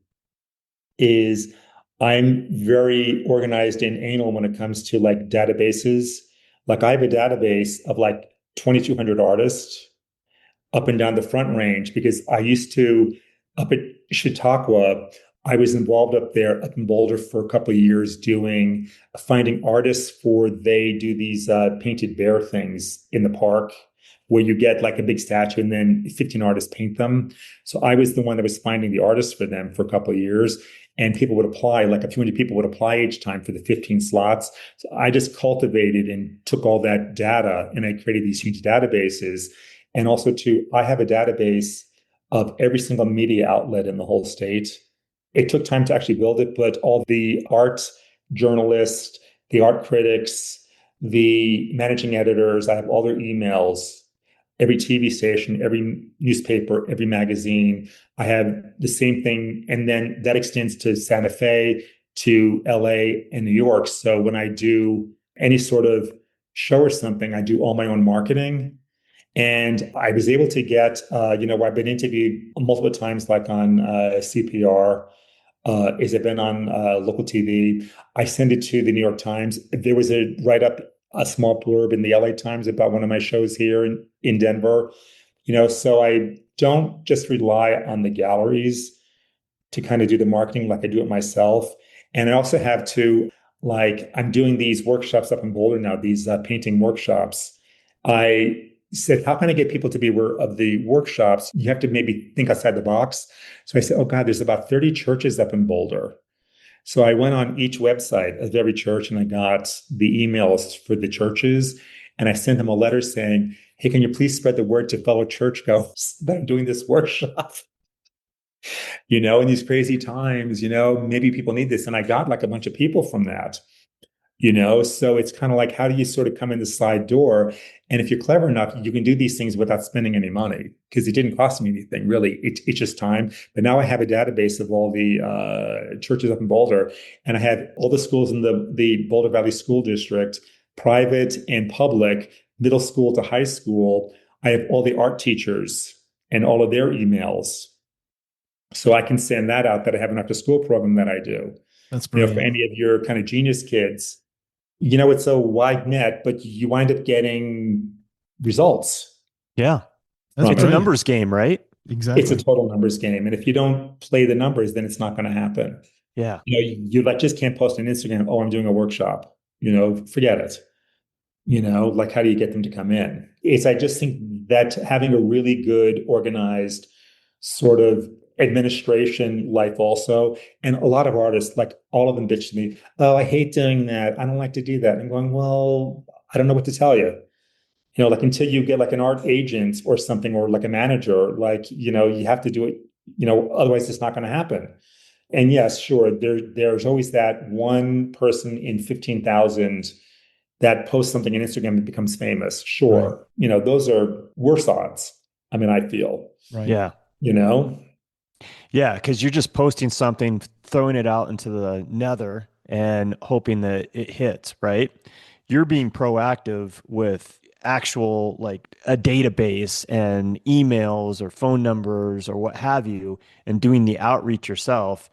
is I'm very organized and anal when it comes to like databases. Like I have a database of like 2,200 artists up and down the Front Range because I used to up at Chautauqua. I was involved up there up in Boulder for a couple of years doing finding artists for they do these painted bear things in the park where you get like a big statue and then 15 artists paint them. So I was the one that was finding the artists for them for a couple of years. And people would apply, like a few hundred people would apply each time for the 15 slots. So I just cultivated and took all that data and I created these huge databases. And also too, I have a database of every single media outlet in the whole state. It took time to actually build it, but all the art journalists, the art critics, the managing editors, I have all their emails, every TV station, every newspaper, every magazine. I have the same thing. And then that extends to Santa Fe, to LA and New York. So when I do any sort of show or something, I do all my own marketing. And I was able to get, I've been interviewed multiple times, like on CPR. Is it been on local TV? I send it to the New York Times. There was a write up, a small blurb in the LA Times about one of my shows here in Denver. So I don't just rely on the galleries to kind of do the marketing like I do it myself. And I also have to, like, I'm doing these workshops up in Boulder now, these painting workshops. I said, how can I get people to be aware of the workshops? You have to maybe think outside the box. So I said, oh God, there's about 30 churches up in Boulder. So I went on each website of every church and I got the emails for the churches. And I sent them a letter saying, hey, can you please spread the word to fellow churchgoers that I'm doing this workshop? In these crazy times, maybe people need this. And I got like a bunch of people from that. So it's kind of like, how do you sort of come in the side door? And if you're clever enough, you can do these things without spending any money because it didn't cost me anything, really. It's just time. But now I have a database of all the churches up in Boulder, and I have all the schools in the Boulder Valley School District, private and public, middle school to high school. I have all the art teachers and all of their emails. So I can send that out, that I have an after school program that I do. That's brilliant. For any of your kind of genius kids, it's a wide net, but you wind up getting results. Yeah. It's a numbers game, right? Exactly. It's a total numbers game. And if you don't play the numbers, then it's not going to happen. Yeah. You like just can't post on Instagram, oh, I'm doing a workshop. Forget it. Like, how do you get them to come in? I just think that having a really good organized sort of administration life also. And a lot of artists, like all of them bitch to me, oh, I hate doing that. I don't like to do that. And I'm going, well, I don't know what to tell you. Like until you get like an art agent or something, or like a manager, like, you have to do it, otherwise it's not going to happen. And yes, sure, there's always that one person in 15,000 that posts something on Instagram and becomes famous. Sure. Right. Those are worse odds. I mean, I feel. Right. Yeah. Yeah, because you're just posting something, throwing it out into the nether and hoping that it hits, right? You're being proactive with actual, like, a database and emails or phone numbers or what have you, and doing the outreach yourself.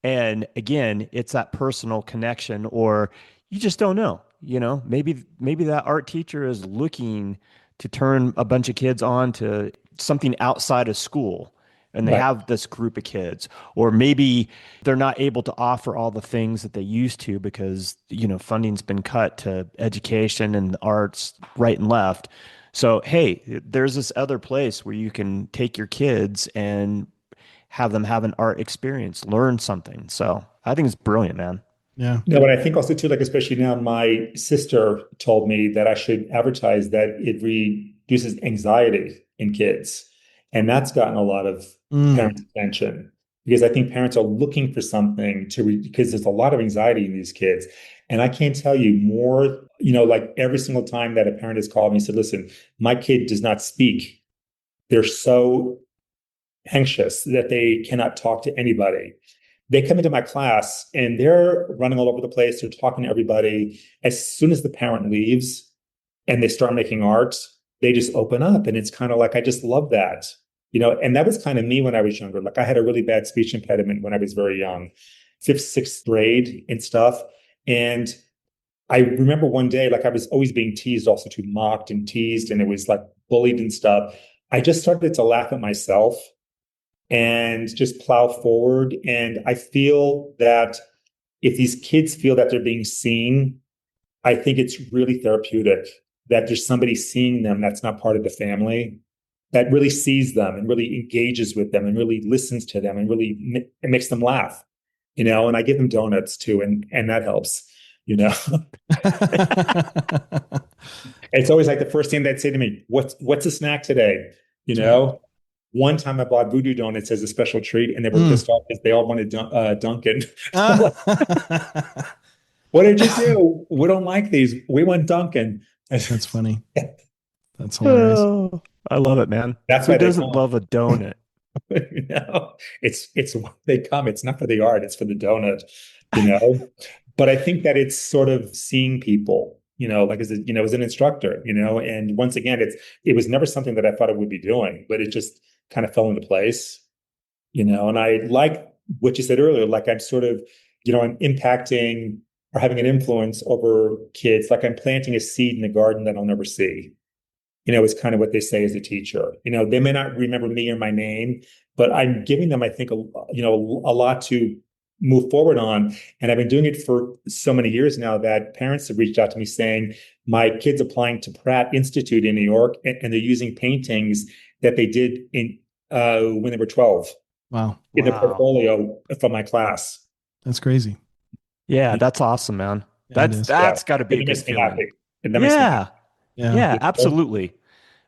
And again, it's that personal connection, or you just don't know, maybe that art teacher is looking to turn a bunch of kids on to something outside of school, and they have this group of kids, or maybe they're not able to offer all the things that they used to because, funding's been cut to education and the arts right and left. So, hey, there's this other place where you can take your kids and have them have an art experience, learn something. So I think it's brilliant, man. Yeah. No, but I think also too, like, especially now, my sister told me that I should advertise that it reduces anxiety in kids. And that's gotten a lot of parents' attention, because I think parents are looking for something because there's a lot of anxiety in these kids. And I can't tell you more, like every single time that a parent has called me and said, listen, my kid does not speak. They're so anxious that they cannot talk to anybody. They come into my class and they're running all over the place. They're talking to everybody. As soon as the parent leaves and they start making art, they just open up. And it's kind of like, I just love that. And that was kind of me when I was younger. Like, I had a really bad speech impediment when I was very young, 5th, 6th grade and stuff. And I remember one day, like, I was always being teased, also too, mocked and teased, and it was like bullied and stuff. I just started to laugh at myself and just plow forward. And I feel that if these kids feel that they're being seen, I think it's really therapeutic that there's somebody seeing them that's not part of the family, that really sees them and really engages with them and really listens to them and really it makes them laugh, and I give them donuts too. And that helps, It's always like the first thing they'd say to me, what's a snack today? You That's right. know, one time I bought Voodoo Donuts as a special treat, and they were Mm. pissed off because they all wanted Dunkin'. I'm like, what did you do? We don't like these. We want Dunkin'. That's funny. That's hilarious. Oh, I love it, man. That's Who why they doesn't come. love a donut? It's why they come. It's not for the art, it's for the donut, you know. But I think that it's sort of seeing people, like as an instructor, and once again, it was never something that I thought I would be doing, but it just kind of fell into place, and I like what you said earlier, like I'm sort of, I'm impacting or having an influence over kids, like I'm planting a seed in a garden that I'll never see. It's kind of what they say as a teacher. They may not remember me or my name, but I'm giving them, I think, a lot to move forward on. And I've been doing it for so many years now that parents have reached out to me saying, my kid's applying to Pratt Institute in New York, and they're using paintings that they did when they were 12 Wow. in their Wow. portfolio from my class. That's crazy. Yeah, that's awesome, man. Yeah, it That's is. Yeah. that's got to be And a that good makes me feeling. happy. And that makes me happy. Yeah. Yeah. Yeah, You know? absolutely.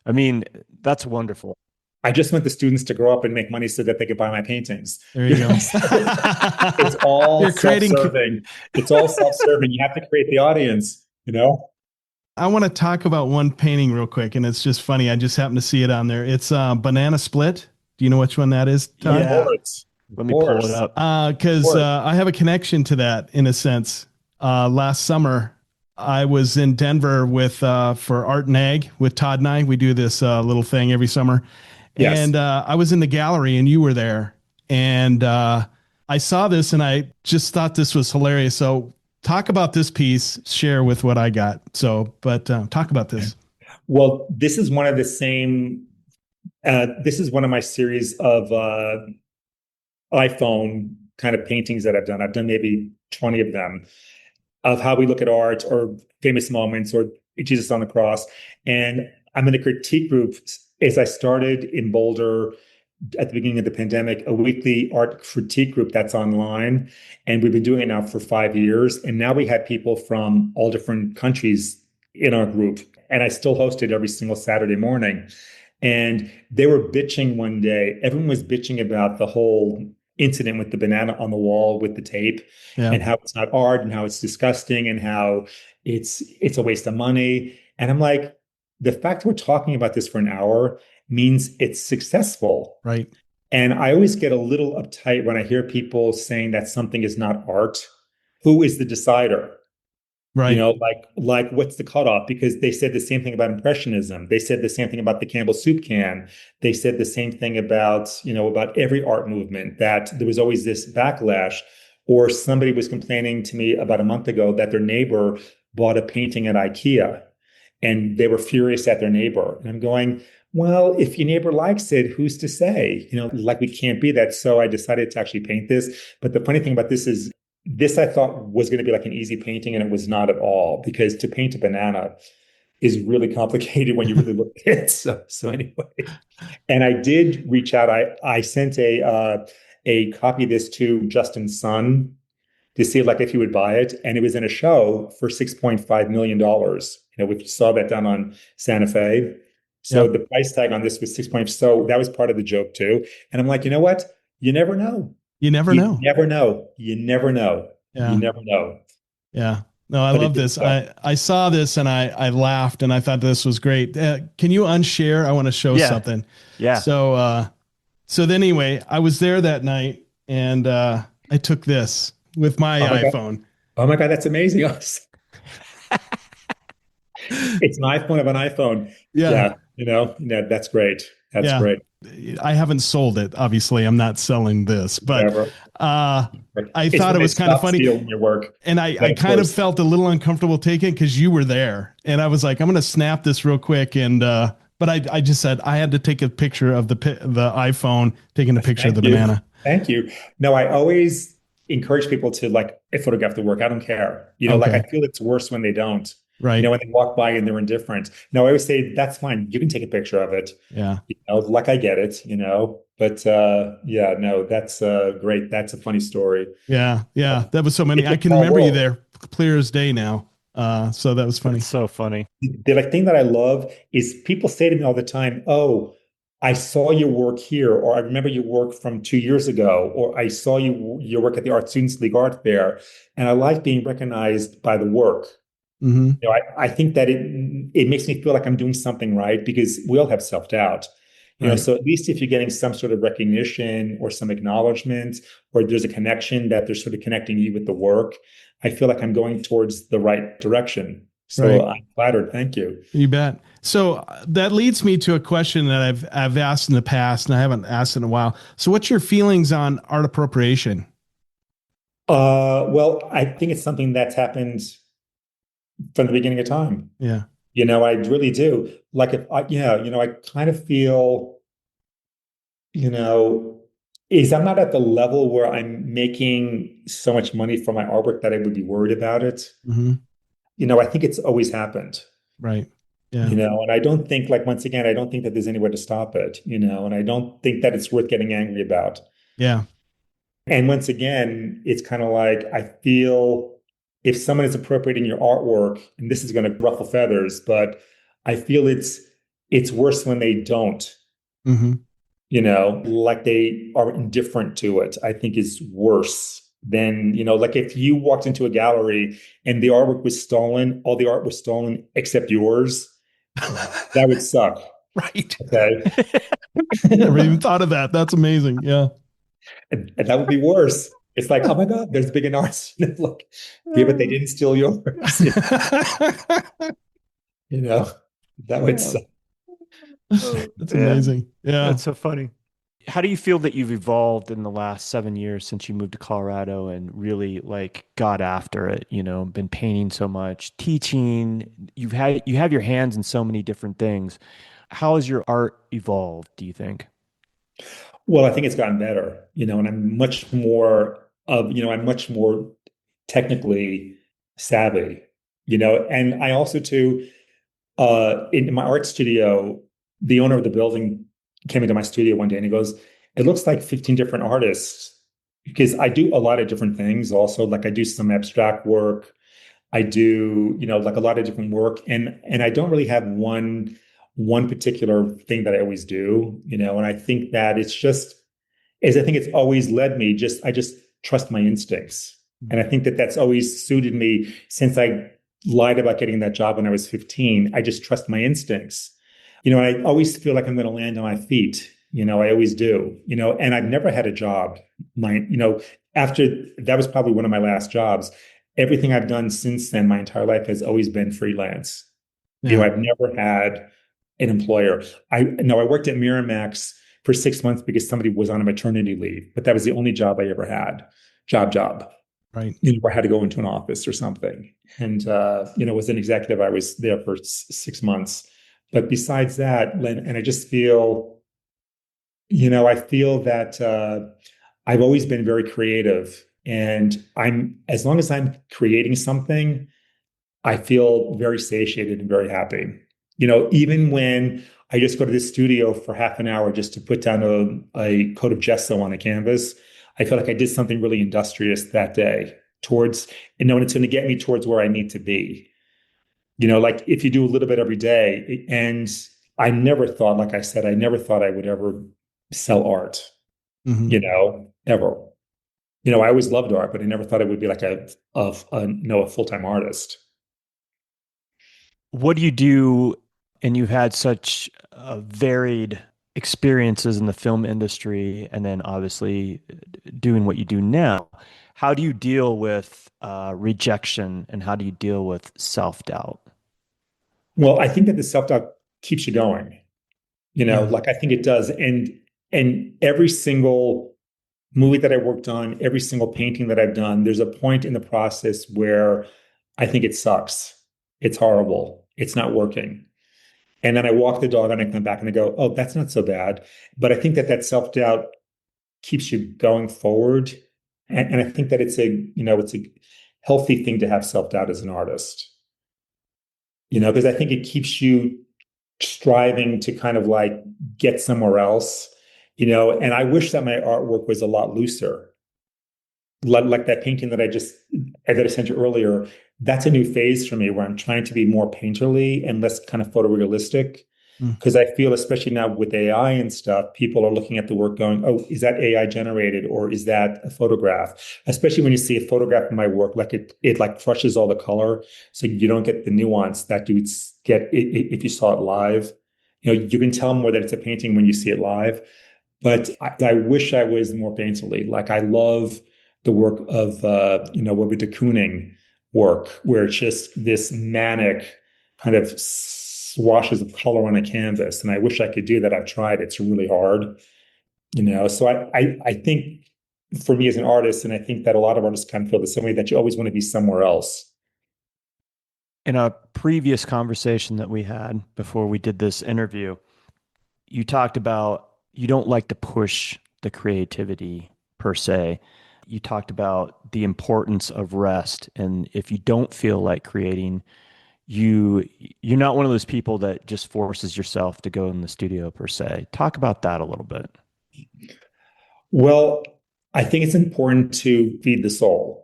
I mean, that's wonderful. I just want the students to grow up and make money so that they could buy my paintings. There you go. So it's all You're creating. self-serving. It's all self-serving. You have to create the audience. I want to talk about one painting real quick, and it's just funny. I just happened to see it on there. It's Banana Split. Do you know which one that is, Todd? Of Yeah. course. Let me pull it up. Because I have a connection to that in a sense. Last summer, I was in Denver with for Art and Ag with Todd and I. We do this little thing every summer. Yes. And I was in the gallery and you were there. And I saw this and I just thought this was hilarious. So talk about this piece, share with what I got. But talk about this. Well, this is one of the same. This is one of my series of iPhone kind of paintings that I've done. I've done maybe 20 of them, of how we look at art or famous moments or Jesus on the cross. And I'm in a critique group as I started in Boulder at the beginning of the pandemic, a weekly art critique group that's online. And we've been doing it now for 5 years. And now we have people from all different countries in our group. And I still host it every single Saturday morning. And they were bitching one day. Everyone was bitching about the whole incident with the banana on the wall with the tape, and how it's not art and how it's disgusting and how it's a waste of money. And I'm like, the fact we're talking about this for an hour means it's successful. Right. And I always get a little uptight when I hear people saying that something is not art. Who is the decider? Right. Like what's the cutoff? Because they said the same thing about Impressionism. They said the same thing about the Campbell soup can. They said the same thing about every art movement, that there was always this backlash. Or somebody was complaining to me about a month ago that their neighbor bought a painting at IKEA and they were furious at their neighbor. And I'm going, well, if your neighbor likes it, who's to say? Like we can't be that. So I decided to actually paint this. But the funny thing about this is, this I thought was going to be like an easy painting, and it was not at all, because to paint a banana is really complicated when you really look at it. So anyway, and I did reach out. I sent a copy of this to Justin's son to see if he would buy it, and it was in a show for $6.5 million. If you saw that down on Santa Fe. So the price tag on this was 6. So that was part of the joke too. And I'm like, you know what? You never know. You never know. Never know. You never know. Yeah. You never know. Yeah. No, I love this. I saw this and I laughed and I thought this was great. Can you unshare? I want to show something. Yeah. So then anyway, I was there that night and I took this with my iPhone. God. Oh my God, that's amazing. It's an iPhone of an iPhone. Yeah. That's great. That's great. I haven't sold it. Obviously, I'm not selling this, but I thought it was kind of funny. Your work. And I kind of felt a little uncomfortable taking it because you were there. And I was like, I'm going to snap this real quick. And but I just said I had to take a picture of the iPhone, taking a picture of the banana. Thank you. No, I always encourage people to photograph the work. I don't care. I feel it's worse when they don't. Right. When they walk by and they're indifferent. No, I always say, that's fine. You can take a picture of it. Yeah. I get it, but no, that's great. That's a funny story. Yeah. Yeah. That was so many. I can remember you there clear as day now. So that was funny. That's so funny. The like thing that I love is people say to me all the time, "Oh, I saw your work here," or "I remember your work from 2 years ago," or "I saw your work at the Art Students League Art Fair," and I like being recognized by the work. Hmm. I think that it makes me feel like I'm doing something right because we all have self-doubt. Right. So at least if you're getting some sort of recognition or some acknowledgement, or there's a connection that they're sort of connecting you with the work, I feel like I'm going towards the right direction. So Right. I'm flattered. Thank you. You bet. So that leads me to a question that I've asked in the past, and I haven't asked in a while. So, what's your feelings on art appropriation? Well, I think it's something that's happened from the beginning of time. Yeah. I really do. Like if I, yeah, I kind of feel, you know, is I'm not at the level where I'm making so much money from my artwork that I would be worried about it. Hmm. I think it's always happened, Right. Yeah. and I don't think, like, once again, I don't think that there's any way to stop it, and I don't think that it's worth getting angry about. Yeah. And once again, it's kind of like I feel if someone is appropriating your artwork, and this is going to ruffle feathers, but I feel it's worse when they don't, Hmm. like they are indifferent to it, I think is worse than, like if you walked into a gallery and the artwork was stolen, all the art was stolen except yours, that would suck. Right. Okay. Never even thought of that. That's amazing. Yeah. And that would be worse. It's like, oh my God, there's big an artist. Look, yeah, but they didn't steal yours. You know, that would Yeah. suck. Oh, That's man. amazing. Yeah. That's so funny. How do you feel that you've evolved in the last 7 years since you moved to Colorado and really like got after it, been painting so much, teaching, you have your hands in so many different things. How has your art evolved, do you think? Well, I think it's gotten better, and I'm much more technically savvy, and I also too, in my art studio, the owner of the building came into my studio one day and he goes, "It looks like 15 different artists." Because I do a lot of different things also. Like I do some abstract work. I do, like a lot of different work. And I don't really have one particular thing that I always do, and I think that it's just is I think it's always led me I just trust my instincts. And I think that that's always suited me since I lied about getting that job when I was 15. I just trust my instincts. And I always feel like I'm going to land on my feet. I always do, and I've never had a job. After that was probably one of my last jobs. Everything I've done since then, my entire life has always been freelance. Yeah. I've never had an employer. I worked at Miramax for 6 months because somebody was on a maternity leave, but that was the only job I ever had. Job. Right. Where I had to go into an office or something. And as an executive, I was there for 6 months. But besides that, Len, and I just feel, I feel that I've always been very creative. And as long as I'm creating something, I feel very satiated and very happy. Even when I just go to the studio for half an hour just to put down a coat of gesso on a canvas, I feel like I did something really industrious that day and it's going to get me towards where I need to be. Like if you do a little bit every day, and I never thought, like I said, I never thought I would ever sell art, Hmm. ever. I always loved art, but I never thought it would be like a full-time artist. What do you do? And you've had such varied experiences in the film industry, and then obviously doing what you do now. How do you deal with rejection, and how do you deal with self-doubt? Well, I think that the self-doubt keeps you going. Yeah. Like I think it does. And every single movie that I worked on, every single painting that I've done, there's a point in the process where I think it sucks. It's horrible. It's not working. And then I walk the dog and I come back and I go, oh, that's not so bad. But I think that self-doubt keeps you going forward. And I think that it's a healthy thing to have self-doubt as an artist, because I think it keeps you striving to kind of like get somewhere else, and I wish that my artwork was a lot looser. Like that painting that I sent you earlier, that's a new phase for me where I'm trying to be more painterly and less kind of photorealistic. Mm. Because I feel, especially now with AI and stuff, people are looking at the work going, oh, is that AI generated or is that a photograph? Especially when you see a photograph of my work, like it like crushes all the color. So you don't get the nuance that you would get if you saw it live. You can tell more that it's a painting when you see it live. But I wish I was more painterly. Like I love the work of, what we de Kooning work, where it's just this manic kind of swashes of color on a canvas. And I wish I could do that. I've tried. It's really hard. So I think for me as an artist, and I think that a lot of artists kind of feel the same way, that you always want to be somewhere else. In a previous conversation that we had before we did this interview, you talked about you don't like to push the creativity per se. You talked about the importance of rest. And if you don't feel like creating, you're not one of those people that just forces yourself to go in the studio per se. Talk about that a little bit. Well, I think it's important to feed the soul.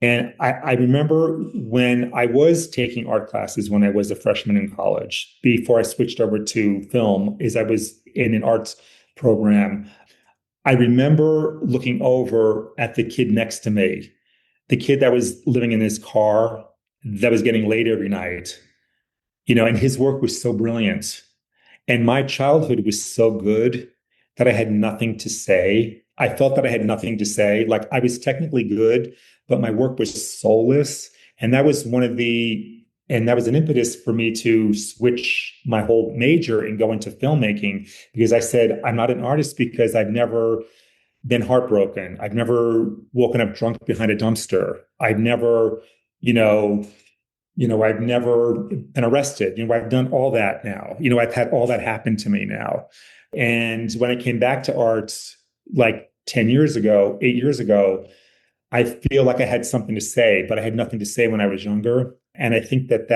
And I remember when I was taking art classes when I was a freshman in college, before I switched over to film, is I was in an arts program. I remember looking over at the kid next to me, the kid that was living in his car, that was getting late every night, and his work was so brilliant. And my childhood was so good that I had nothing to say. I felt that I had nothing to say. Like I was technically good, but my work was soulless. And that was and that was an impetus for me to switch my whole major and go into filmmaking, because I said, I'm not an artist because I've never been heartbroken. I've never woken up drunk behind a dumpster. You know, I've never been arrested. I've done all that now. I've had all that happen to me now. And when I came back to art like 10 years ago, 8 years ago, I feel like I had something to say, but I had nothing to say when I was younger. And I think that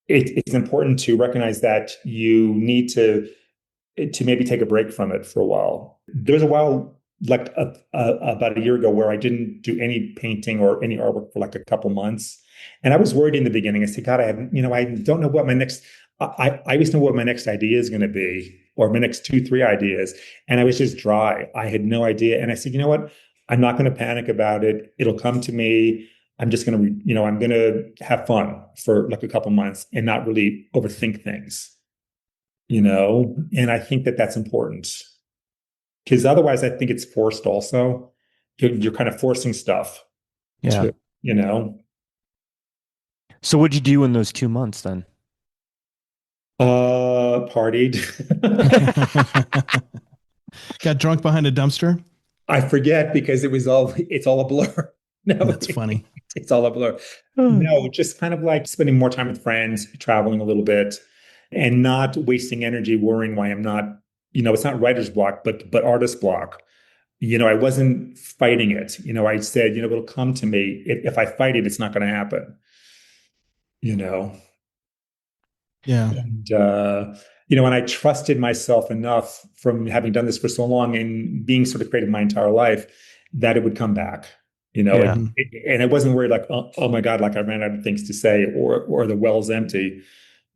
it's important to recognize that you need to maybe take a break from it for a while. There was a while, like about a year ago, where I didn't do any painting or any artwork for like a couple months. And I was worried in the beginning. I said, God, I don't know what I always know what my next idea is going to be, or my next 2, 3 ideas. And I was just dry. I had no idea. And I said, you know what? I'm not going to panic about it. It'll come to me. I'm just going to, I'm going to have fun for like a couple months and not really overthink things. And I think that that's important, because otherwise I think it's forced also. You're kind of forcing stuff Yeah. to, you know. So what'd you do in those 2 months then? Partied. Got drunk behind a dumpster. I forget because it's all a blur. No, That's funny. It's all a blur. No, just kind of like spending more time with friends, traveling a little bit, and not wasting energy worrying why I'm not, it's not writer's block, but artist block. I wasn't fighting it. I said, it'll come to me. If I fight it, it's not going to happen. you know Yeah. and and I trusted myself enough from having done this for so long and being sort of creative my entire life that it would come back. Yeah. And I wasn't worried like, oh my God, like I ran out of things to say, or the well's empty.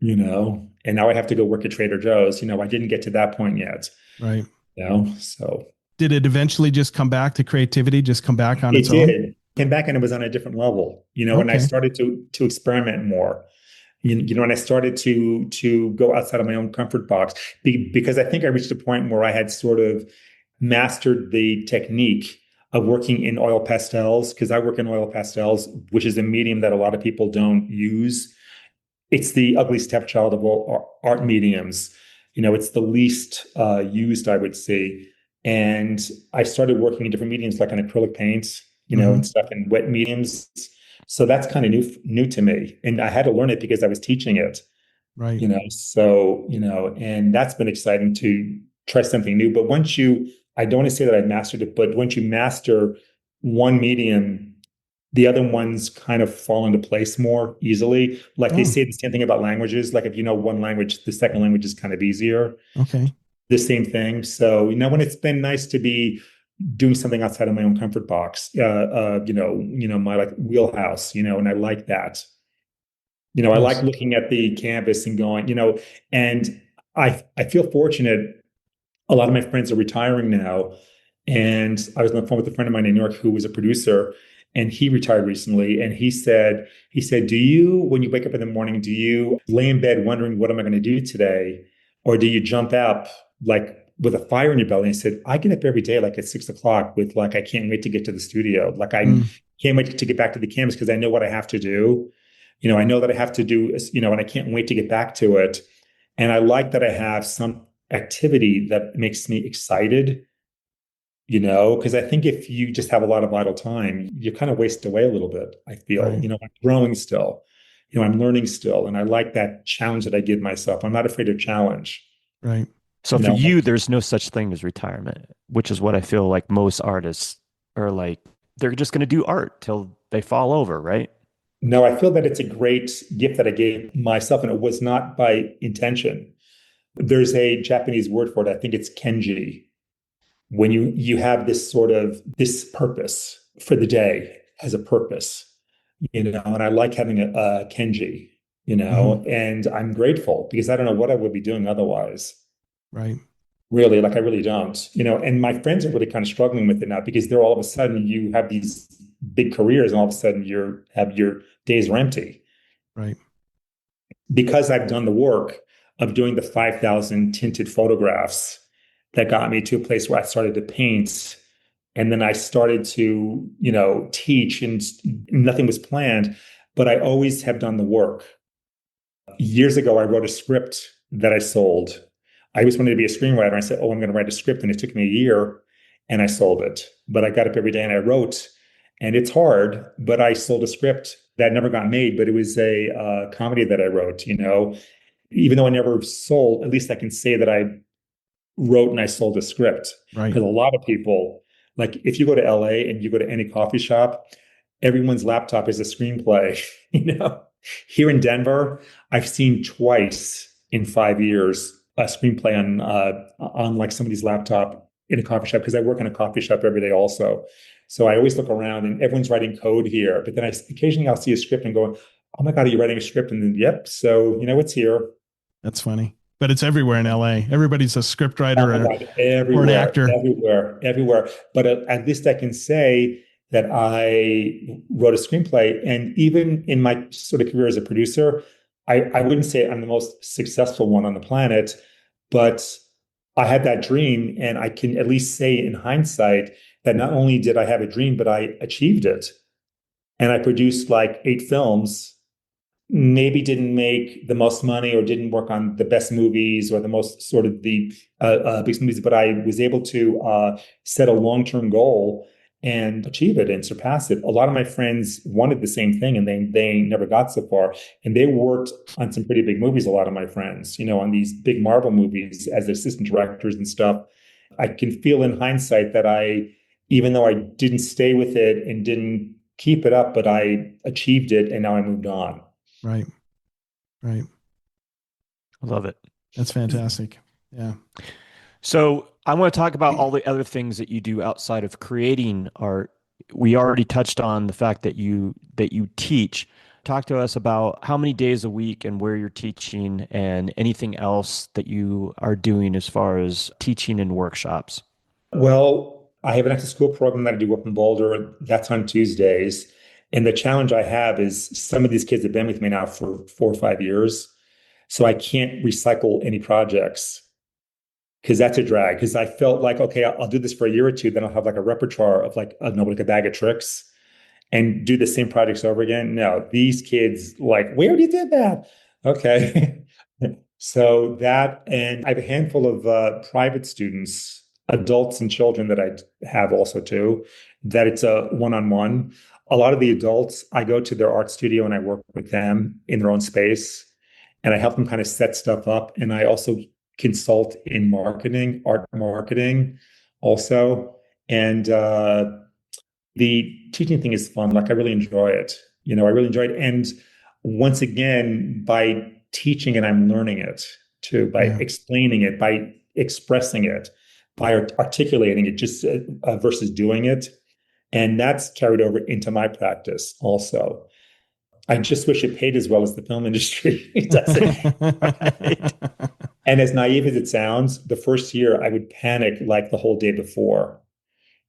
And now I have to go work at Trader Joe's. I didn't get to that point yet. Right. So Did it eventually just come back to creativity, just come back on its it own? did. Came back and it was on a different level, and I Okay. started to experiment more. And I started to go outside of my own comfort box, because I think I reached a point where I had sort of mastered the technique of working in oil pastels, because I work in oil pastels, which is a medium that a lot of people don't use. It's the ugly stepchild of all art mediums. It's the least used, I would say. And I started working in different mediums, like on acrylic paints, and stuff, in wet mediums. So that's kind of new to me. And I had to learn it because I was teaching it, Right. and that's been exciting to try something new. But I don't want to say that I mastered it, but once you master one medium, the other ones kind of fall into place more easily. Like they Oh, say the same thing about languages. Like if you know one language, the second language is kind of easier. okay. The same thing. So, when it's been nice to be doing something outside of my own comfort box, my like wheelhouse, and I like that. I like Nice. looking at the canvas and going, and I feel fortunate. A lot of my friends are retiring now. And I was on the phone with a friend of mine in New York who was a producer, and he retired recently. And he said, do you, when you wake up in the morning, do you lay in bed wondering, what am I going to do today? Or do you jump up like with a fire in your belly? And he said, I get up every day like at 6 o'clock with like, I can't wait to get to the studio. Like I Mm, can't wait to get back to the canvas because I know what I have to do. I know that I have to do, and I can't wait to get back to it. And I like that I have some activity that makes me excited, because I think if you just have a lot of idle time, you kind of waste away a little bit, I feel. right. I'm growing still, I'm learning still. And I like that challenge that I give myself. I'm not afraid of challenge, Right. So you for know. you, there's no such thing as retirement, which is what I feel like most artists are like, they're just going to do art till they fall over, right? No, I feel that it's a great gift that I gave myself, and it was not by intention. There's a Japanese word for it. I think it's kenji. When you have this sort of this purpose for the day as a purpose, and I like having a kenji, Hmm. and I'm grateful because I don't know what I would be doing otherwise. Right. Really, like I really don't, and my friends are really kind of struggling with it now because they're all of a sudden you have these big careers and all of a sudden your days are empty Right. because I've done the work of doing the 5,000 tinted photographs that got me to a place where I started to paint. And then I started to, teach, and nothing was planned, but I always have done the work. Years ago, I wrote a script that I sold. I always wanted to be a screenwriter. I said, oh, I'm going to write a script. And it took me a year and I sold it. But I got up every day and I wrote, and it's hard, but I sold a script that never got made, but it was a comedy that I wrote, even though I never sold, at least I can say that I wrote and I sold a script. Right. Because a lot of people, like if you go to LA and you go to any coffee shop, everyone's laptop is a screenplay. Here in Denver, I've seen twice in 5 years a screenplay on like somebody's laptop in a coffee shop because I work in a coffee shop every day also. So I always look around and everyone's writing code here. But then occasionally I'll see a script and go, oh my God, are you writing a script? And then, yep. So, it's here. That's funny. But it's everywhere in LA. Everybody's a Oh scriptwriter my God, or an everywhere, actor. everywhere, everywhere. But at least I can say that I wrote a screenplay. And even in my sort of career as a producer, I wouldn't say I'm the most successful one on the planet, but I had that dream. And I can at least say in hindsight that not only did I have a dream, but I achieved it. And I produced like 8 films, maybe didn't make the most money or didn't work on the best movies or the most sort of the biggest movies, but I was able to set a long-term goal and achieve it and surpass it. A lot of my friends wanted the same thing and they never got so far. And they worked on some pretty big movies, a lot of my friends, on these big Marvel movies as assistant directors and stuff. I can feel in hindsight that even though I didn't stay with it and didn't keep it up, but I achieved it and now I moved on. Right. Right. I love it. That's fantastic. Yeah. So I want to talk about all the other things that you do outside of creating art. We already touched on the fact that you teach. Talk to us about how many days a week and where you're teaching and anything else that you are doing as far as teaching and workshops. Well, I have an after school program that I do up in Boulder. That's on Tuesdays. And the challenge I have is some of these kids have been with me now for 4 or 5 years. So I can't recycle any projects because that's a drag. Because I felt like, okay, I'll do this for a year or two, then I'll have like a repertoire of like, I don't know, like a bag of tricks and do the same projects over again. No, these kids like, we already did that. Okay. So that, and I have a handful of private students, adults and children that I have also too, that it's a one-on-one. A lot of the adults, I go to their art studio and I work with them in their own space and I help them kind of set stuff up. And I also consult in marketing, art marketing also. And the teaching thing is fun. Like I really enjoy it. I really enjoy it. And once again, by teaching it, I'm learning it too, by Yeah. explaining it, by expressing it. by articulating it just versus doing it. And that's carried over into my practice also. I just wish it paid as well as the film industry does it. Right? And as naive as it sounds, the first year I would panic like the whole day before.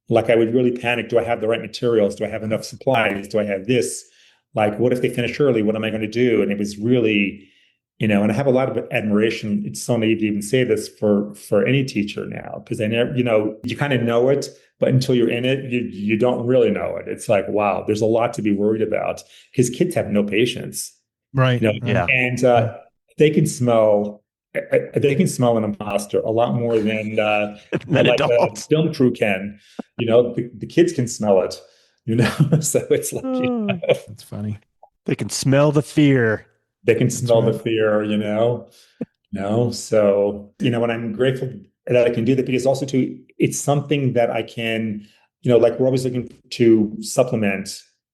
Like I would really panic. Do I have the right materials? Do I have enough supplies? Do I have this? Like, what if they finish early? What am I going to do? And it was really, and I have a lot of admiration. It's so naive to even say this for any teacher now, because I never, you kind of know it, but until you're in it, you don't really know it. It's like, wow, there's a lot to be worried about because kids have no patience, Right. Yeah. and they can smell. They can smell an imposter a lot more than Than like a adults. film crew can. The kids can smell it. So it's like That's funny. They can smell the fear. they can That's smell the right. fear. No, so and I'm grateful that I can do that because also too, it's something that I can, like we're always looking to supplement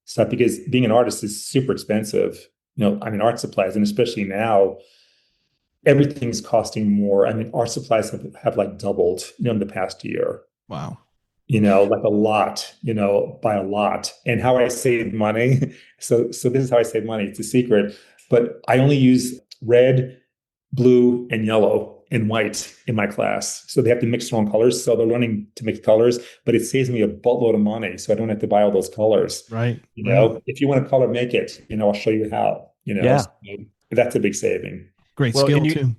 stuff because being an artist is super expensive. I mean, art supplies, and especially now, everything's costing more. I mean, art supplies have like doubled, in the past year. Wow. Like a lot, by a lot. And how I save money. So this is how I save money. It's a secret, but I only use red, blue, and yellow and white in my class. So they have to mix their own colors. So they're learning to mix colors, but it saves me a buttload of money. So I don't have to buy all those colors. Right. Right. If you want to color, make it, I'll show you how, Yeah. So that's a big saving. Great Well, skill too.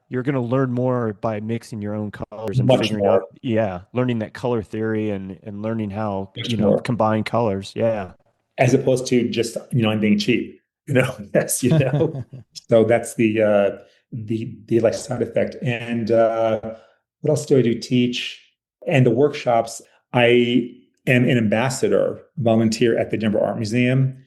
you're going to learn more by mixing your own colors and Much figuring out, more, learning that color theory and learning how, much more. combine colors. Yeah. As opposed to just I'm being cheap. Yes, So that's the like side effect. And what else do I do? Teach and the workshops. I am an ambassador, volunteer at the Denver Art Museum,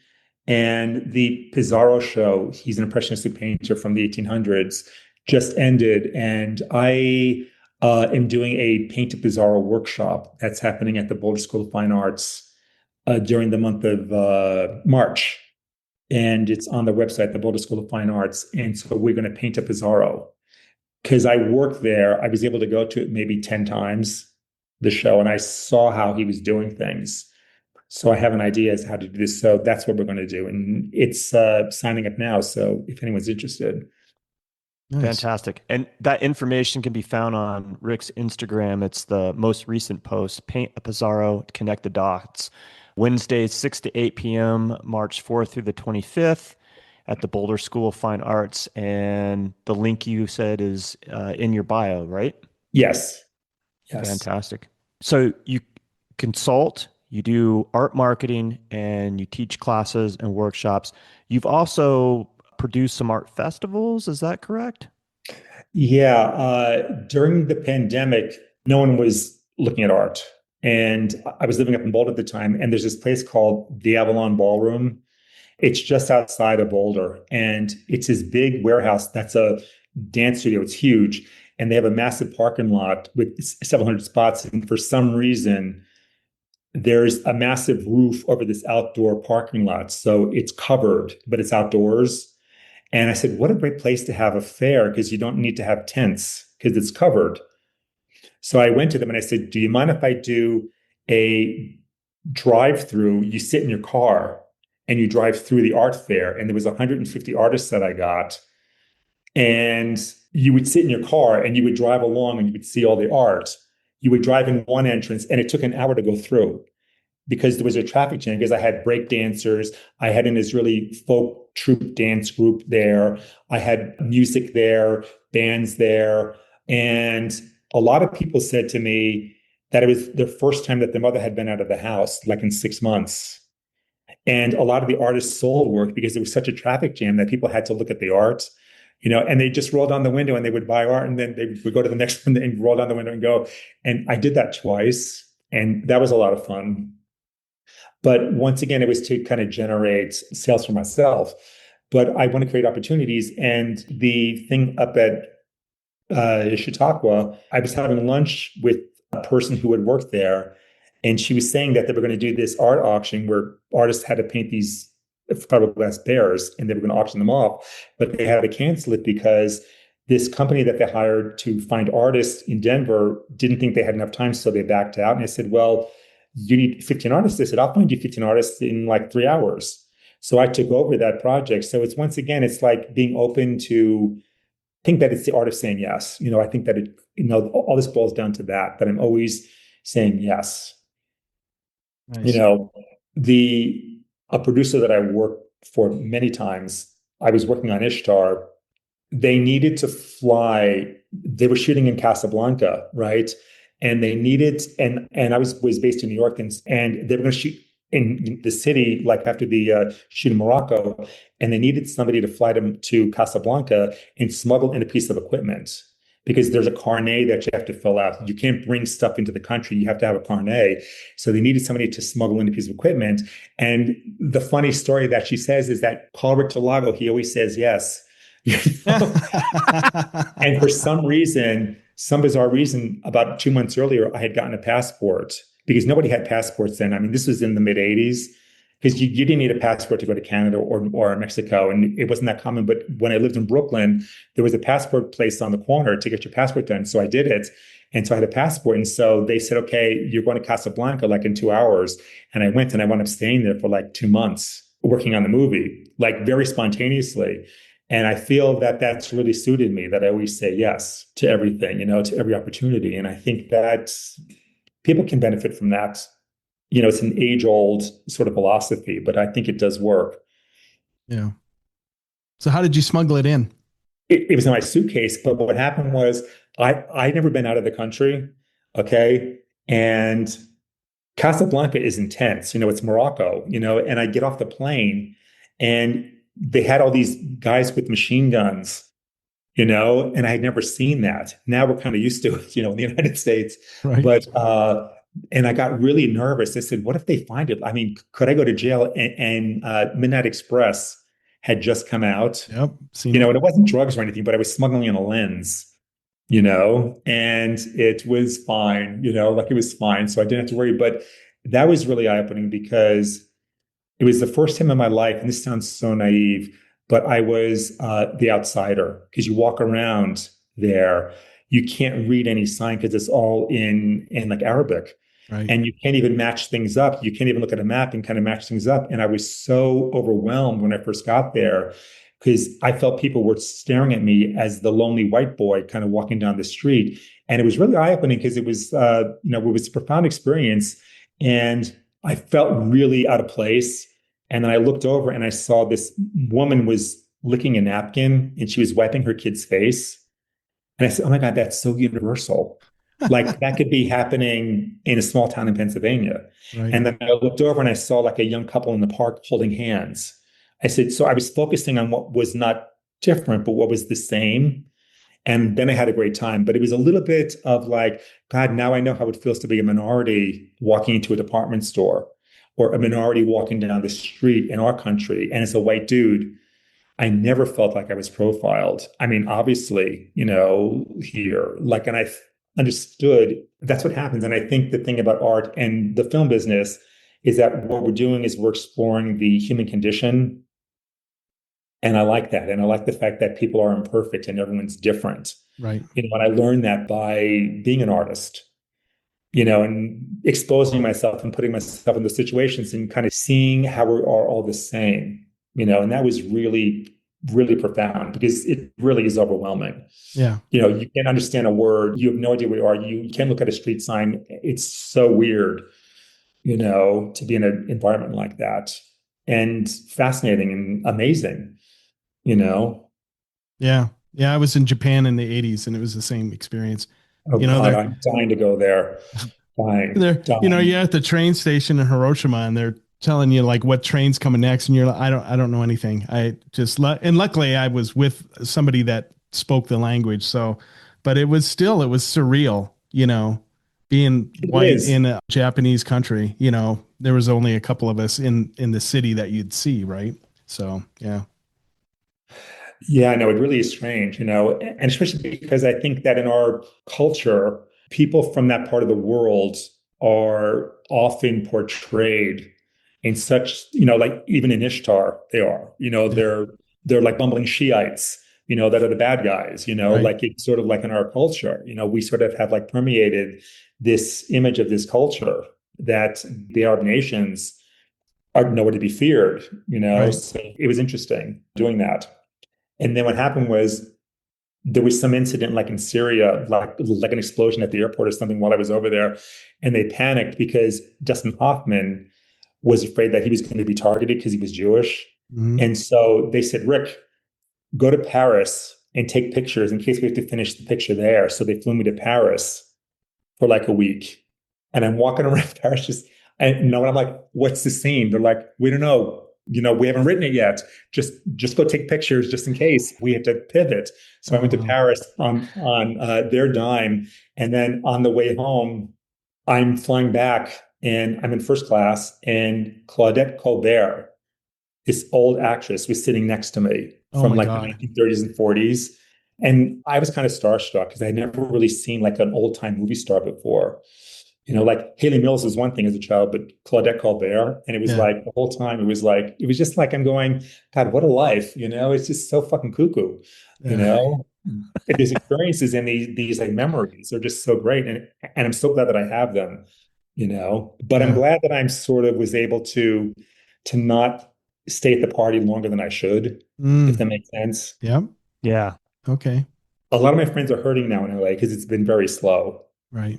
and the Pizarro show. He's an impressionistic painter from the 1800s. Just ended, and I am doing a Paint to Pizarro workshop that's happening at the Boulder School of Fine Arts during the month of March. And it's on the website, the Boulder School of Fine Arts. And so we're going to paint a Pizarro. Because I worked there, I was able to go to it maybe 10 times, the show, and I saw how he was doing things. So I have an idea as to how to do this. So that's what we're going to do. And it's signing up now. So if anyone's interested. Nice. Fantastic. And that information can be found on Rick's Instagram. It's the most recent post, Paint a Pizarro, Connect the Dots. Wednesdays, 6 to 8 p.m., March 4th through the 25th at the Boulder School of Fine Arts. And the link you said is in your bio, right? Yes. Yes. Fantastic. So you consult, you do art marketing, and you teach classes and workshops. You've also produced some art festivals. Is that correct? Yeah. During the pandemic, no one was looking at art. And I was living up in Boulder at the time, and there's this place called the Avalon Ballroom. It's just outside of Boulder, and it's this big warehouse that's a dance studio. It's huge, and they have a massive parking lot with several hundred spots. And for some reason, there's a massive roof over this outdoor parking lot. So it's covered, but it's outdoors. And I said, what a great place to have a fair because you don't need to have tents because it's covered. So I went to them and I said, do you mind if I do a drive-through? You sit in your car and you drive through the art fair. And there was 150 artists that I got. And you would sit in your car and you would drive along and you would see all the art. You would drive in one entrance and it took an hour to go through because there was a traffic jam because I had break dancers. I had an Israeli folk troupe dance group there. I had music there, bands there. And a lot of people said to me that it was their first time that their mother had been out of the house, like in 6 months. And a lot of the artists sold work because there was such a traffic jam that people had to look at the art, and they just roll down the window and they would buy art and then they would go to the next one and roll down the window and go. And I did that twice. And that was a lot of fun. But once again, it was to kind of generate sales for myself. But I want to create opportunities. And the thing up at Chautauqua, I was having lunch with a person who had worked there. And she was saying that they were going to do this art auction where artists had to paint these fiberglass bears and they were going to auction them off. But they had to cancel it because this company that they hired to find artists in Denver didn't think they had enough time, so they backed out. And I said, well, you need 15 artists. They said, I'll find you 15 artists in like 3 hours. So I took over that project. So it's once again, it's like being open to, I think that it's the art of saying yes. I think that all this boils down to that I'm always saying yes. Nice. The a producer that I worked for many times, I was working on Ishtar. They needed to fly. They were shooting in Casablanca, right? And they needed, and I was based in New York, and they were going to shoot in the city, like after the shoot in Morocco, and they needed somebody to fly them to Casablanca and smuggle in a piece of equipment because there's a carnet that you have to fill out. You can't bring stuff into the country. You have to have a carnet. So they needed somebody to smuggle in a piece of equipment. And the funny story that she says is that Rick Dallago, he always says yes. And for some reason, some bizarre reason, about 2 months earlier, I had gotten a passport because nobody had passports then. I mean, this was in the mid 80s because you didn't need a passport to go to Canada or Mexico. And it wasn't that common. But when I lived in Brooklyn, there was a passport place on the corner to get your passport done. So I did it. And so I had a passport. And so they said, okay, you're going to Casablanca like in 2 hours. And I went and I wound up staying there for like 2 months working on the movie, like very spontaneously. And I feel that that's really suited me, that I always say yes to everything, to every opportunity. And I think that people can benefit from that. It's an age-old sort of philosophy, but I think it does work. Yeah. So how did you smuggle it in? It was in my suitcase, but what happened was I'd never been out of the country, okay? And Casablanca is intense, it's Morocco, and I get off the plane and they had all these guys with machine guns, and I had never seen that. Now we're kind of used to it, in the United States. Right. But, and I got really nervous. I said, what if they find it? I mean, could I go to jail? And Midnight Express had just come out, Yep. and it wasn't drugs or anything, but I was smuggling in a lens, and it was fine, like it was fine. So I didn't have to worry. But that was really eye-opening because it was the first time in my life, and this sounds so naive, but I was the outsider because you walk around there, you can't read any sign because it's all in like Arabic. Right. And you can't even match things up. You can't even look at a map and kind of match things up. And I was so overwhelmed when I first got there because I felt people were staring at me as the lonely white boy kind of walking down the street. And it was really eye-opening because it was, it was a profound experience. And I felt really out of place. And then I looked over and I saw this woman was licking a napkin and she was wiping her kid's face. And I said, oh my God, that's so universal. Like that could be happening in a small town in Pennsylvania. Right. And then I looked over and I saw like a young couple in the park holding hands. I said, so I was focusing on what was not different, but what was the same. And then I had a great time. But it was a little bit of like, God, now I know how it feels to be a minority walking into a department store or a minority walking down the street in our country. And as a white dude, I never felt like I was profiled. I mean, obviously, here, like, and I understood that's what happens. And I think the thing about art and the film business is that what we're doing is we're exploring the human condition. And I like that. And I like the fact that people are imperfect and everyone's different. Right. And I learned that by being an artist, and exposing myself and putting myself in those situations and kind of seeing how we are all the same, and that was really, really profound because it really is overwhelming. Yeah. You can't understand a word. You have no idea where you are. You can't look at a street sign. It's so weird, to be in an environment like that, and fascinating and amazing, Yeah. Yeah. I was in Japan in the 80s and it was the same experience. Oh, God, I'm dying to go there. Dying. You're at the train station in Hiroshima and they're telling you like what train's coming next. And you're like, I don't know anything. I just, and luckily I was with somebody that spoke the language. So, but it was surreal, being white in a Japanese country, there was only a couple of us in the city that you'd see. Right. So, yeah. Yeah, no, it really is strange, and especially because I think that in our culture, people from that part of the world are often portrayed in such, like even in Ishtar, they are, they're like bumbling Shiites, that are the bad guys, Right. like it's sort of like in our culture, we sort of have like permeated this image of this culture that the Arab nations are nowhere to be feared, Right. So it was interesting doing that. And then what happened was there was some incident like in Syria, like an explosion at the airport or something while I was over there. And they panicked because Dustin Hoffman was afraid that he was going to be targeted because he was Jewish. Mhm. And so they said, Rick, go to Paris and take pictures in case we have to finish the picture there. So they flew me to Paris for like a week. And I'm walking around Paris and I'm like, what's the scene? They're like, we don't know. We haven't written it yet. Just go take pictures just in case we have to pivot. So I Oh, went to wow. Paris on their dime. And then on the way home, I'm flying back and I'm in first class and Claudette Colbert, this old actress, was sitting next to me Oh from my like the God. 1930s and 40s. And I was kind of starstruck because I'd never really seen like an old time movie star before. Like Haley Mills was one thing as a child, but Claudette Colbert. And it was Yeah. like the whole time it was just like I'm going, God, what a life, It's just so fucking cuckoo, you Yeah. know? And these experiences and these like memories are just so great. And I'm so glad that I have them. But I'm Yeah. glad that I'm sort of was able to not stay at the party longer than I should, if Mm. that makes sense. Yep. Yeah. Okay. A lot of my friends are hurting now in LA because it's been very slow. Right.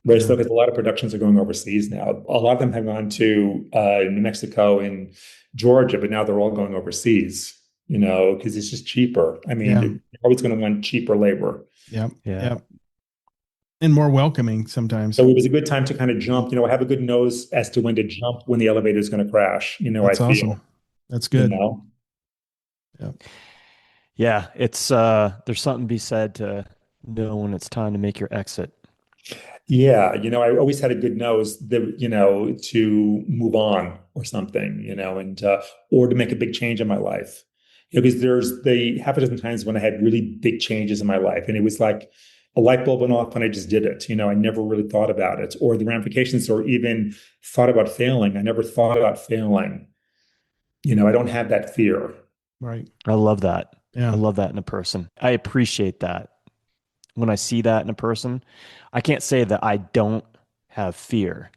Very Yeah. slow because a lot of productions are going overseas now. A lot of them have gone to New Mexico and Georgia, but now they're all going overseas, because it's just cheaper. I mean, Yeah. they're always going to want cheaper labor. Yep. Yeah. Yep. And more welcoming sometimes. So it was a good time to kind of jump, have a good nose as to when to jump when the elevator is going to crash, I That's feel, awesome. That's you good. know. Yep. Yeah. It's there's something to be said to know when it's time to make your exit. Yeah, I always had a good nose to move on or something, and or to make a big change in my life. Because there's the half a dozen times when I had really big changes in my life, and it was like a light bulb went off and I just did it. I never really thought about it or the ramifications or even thought about failing. I never thought about failing. I don't have that fear. Right. I love that. I Yeah. love that in a person. I appreciate that. When I see that in a person, I can't say that I don't have fear,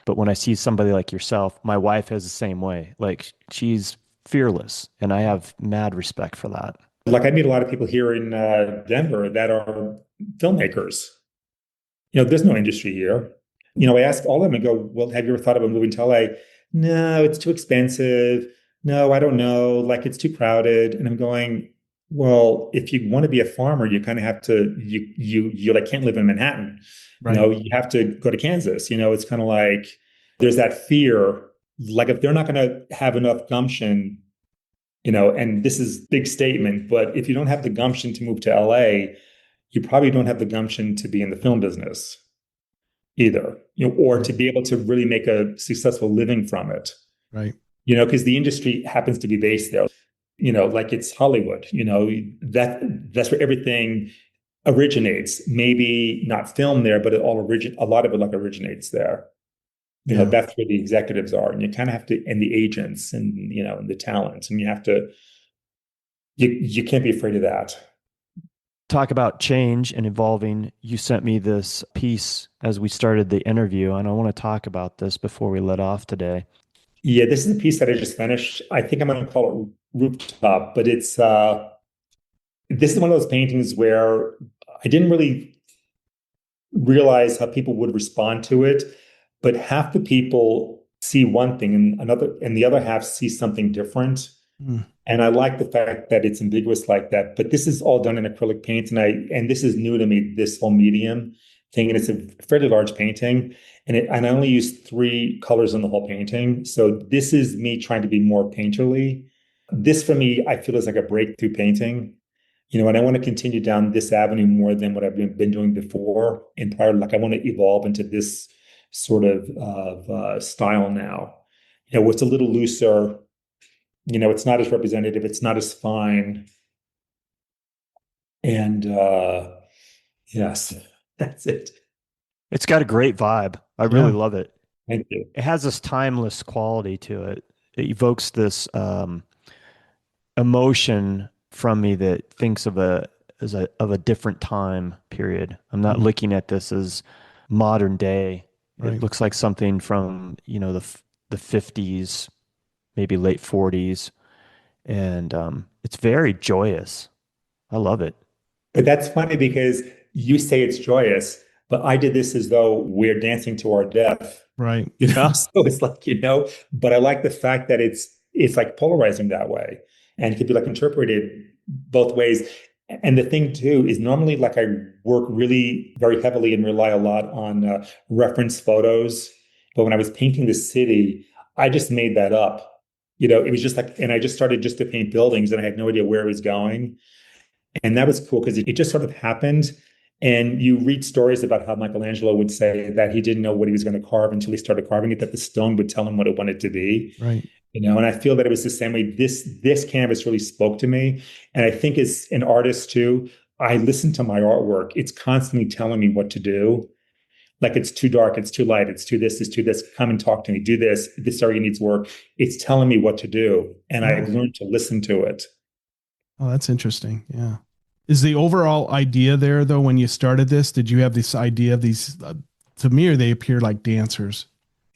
but when I see somebody like yourself, my wife has the same way. Like she's fearless, and I have mad respect for that. Like I meet a lot of people here in Denver that are filmmakers. There's no industry here. I ask all of them and go, well, have you ever thought about moving to LA? No, it's too expensive. No, I don't know. Like it's too crowded. And I'm going, well, if you want to be a farmer, you kind of have to, you like can't live in Manhattan. Right. You have to go to Kansas. It's kind of like there's that fear. Like if they're not going to have enough gumption, and this is big statement, but if you don't have the gumption to move to LA, you probably don't have the gumption to be in the film business either, or Right. to be able to really make a successful living from it, Right. because the industry happens to be based there, like it's Hollywood, that's where everything originates. Maybe not film there, but a lot of it like originates there. Yeah. That's where the executives are, and you kind of have to, and the agents, and and the talent, and you can't be afraid of that. Talk about change and evolving. You sent me this piece as we started the interview, and I want to talk about this before we let off today. Yeah, this is a piece that I just finished. I think I'm going to call it Rooftop, but this is one of those paintings where I didn't really realize how people would respond to it, but half the people see one thing and the other half see something different. Mm. And I like the fact that it's ambiguous like that. But this is all done in acrylic paint, and this is new to me, this whole medium thing, and it's a fairly large painting, and I only use three colors in the whole painting. So this is me trying to be more painterly. This for me, I feel is like a breakthrough painting, and I want to continue down this avenue more than what I've been doing before and prior. Like I want to evolve into this sort of style now. It's a little looser. It's not as representative, it's not as fine. And yes, that's it. It's got a great vibe. I really Yeah. love it. Thank you. It has this timeless quality to it. It evokes this emotion from me that thinks of a as a of a different time period. I'm not Mhm. looking at this as modern day. It Right. looks like something from, the 50s, maybe late 40s, and it's very joyous. I love it. But that's funny because you say it's joyous, but I did this as though we're dancing to our death. Right. So it's like, but I like the fact that it's like polarizing that way. And it could be like interpreted both ways. And the thing too is normally like I work really very heavily and rely a lot on reference photos. But when I was painting the city, I just made that up. It was just like, and I just started just to paint buildings and I had no idea where it was going. And that was cool because it just sort of happened. And you read stories about how Michelangelo would say that he didn't know what he was going to carve until he started carving it, that the stone would tell him what it wanted to be. Right. And I feel that it was the same way. This canvas really spoke to me. And I think as an artist too, I listen to my artwork. It's constantly telling me what to do. Like it's too dark, it's too light, it's too this, it's too this. Come and talk to me. Do this. This area needs work. It's telling me what to do. And I've Oh, learned to listen to it. oh, that's interesting. Yeah. Is the overall idea there though when you started this? Did you have this idea of these? To me, or they appear like dancers.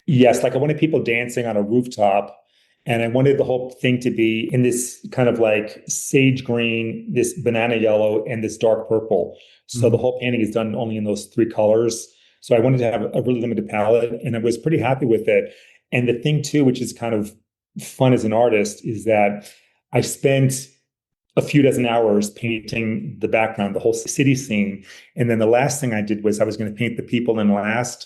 Yes, like I wanted people dancing on a rooftop, and I wanted the whole thing to be in this kind of like sage green, this banana yellow, and this dark purple. So the Mhm. whole painting is done only in those three colors. So I wanted to have a really limited palette, and I was pretty happy with it. And the thing too, which is kind of fun as an artist, is that I spent a few dozen hours painting the background, the whole city scene. And then the last thing I did was I was going to paint the people in last.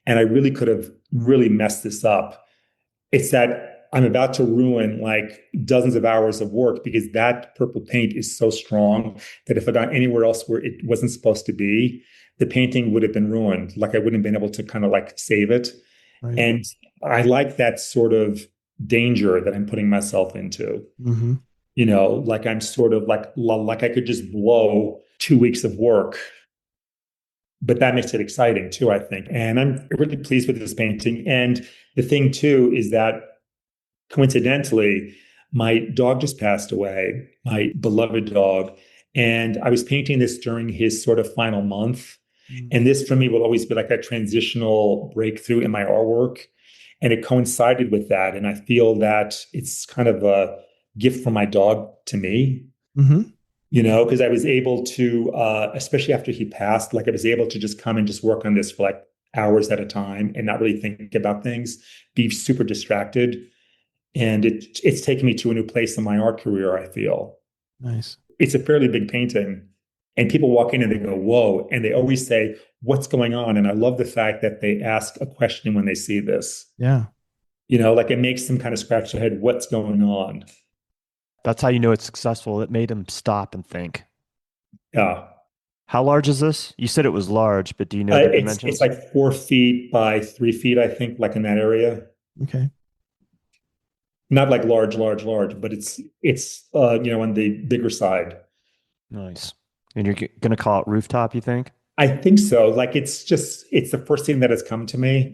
And I really could have really messed this up. It's that I'm about to ruin like dozens of hours of work because that purple paint is so strong that if I got anywhere else where it wasn't supposed to be, the painting would have been ruined. Like I wouldn't have been able to kind of like save it. Right. And I like that sort of danger that I'm putting myself into. Hmm. Like I'm sort of like I could just blow 2 weeks of work, but that makes it exciting too, I think. And I'm really pleased with this painting. And the thing too is that coincidentally, my dog just passed away, my beloved dog. And I was painting this during his sort of final month. And this for me will always be like a transitional breakthrough in my artwork. And it coincided with that. And I feel that it's kind of a gift from my dog to me, Hmm. because I was able to, especially after he passed, like I was able to just come and just work on this for like hours at a time and not really think about things, be super distracted. And it's taken me to a new place in my art career, I feel. Nice. It's a fairly big painting. And people walk in and they go, whoa. And they always say, what's going on? And I love the fact that they ask a question when they see this. Yeah. Like it makes them kind of scratch their head, what's going on? That's how you know it's successful. It made him stop and think. Yeah. How large is this? You said it was large, but do you know the It's dimensions? like 4 feet by 3 feet, I think, like in that area. Okay. Not like large, large, large, but it's on the bigger side. Nice. And you're gonna call it rooftop, you think? I think so. Like it's the first thing that has come to me.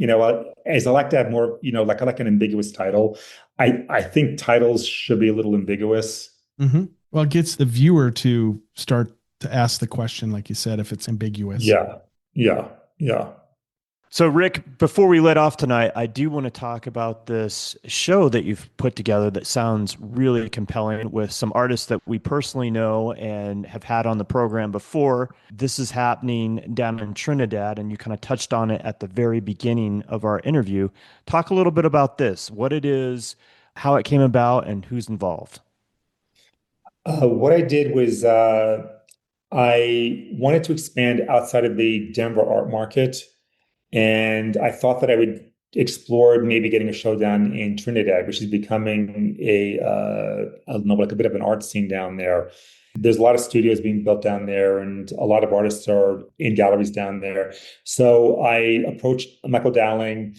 As I like to have more, like I like an ambiguous title. I think titles should be a little ambiguous. Hmm. Well, it gets the viewer to start to ask the question, like you said, if it's ambiguous. Yeah, yeah, yeah. So, Rick, before we let off tonight, I do want to talk about this show that you've put together that sounds really compelling with some artists that we personally know and have had on the program before. This is happening down in Trinidad, and you kind of touched on it at the very beginning of our interview. Talk a little bit about this, what it is, how it came about, and who's involved. What I did was I wanted to expand outside of the Denver art market. And I thought that I would explore maybe getting a show down in Trinidad, which is becoming I don't know, like a bit of an art scene down there. There's a lot of studios being built down there, and a lot of artists are in galleries down there. So I approached Michael Dowling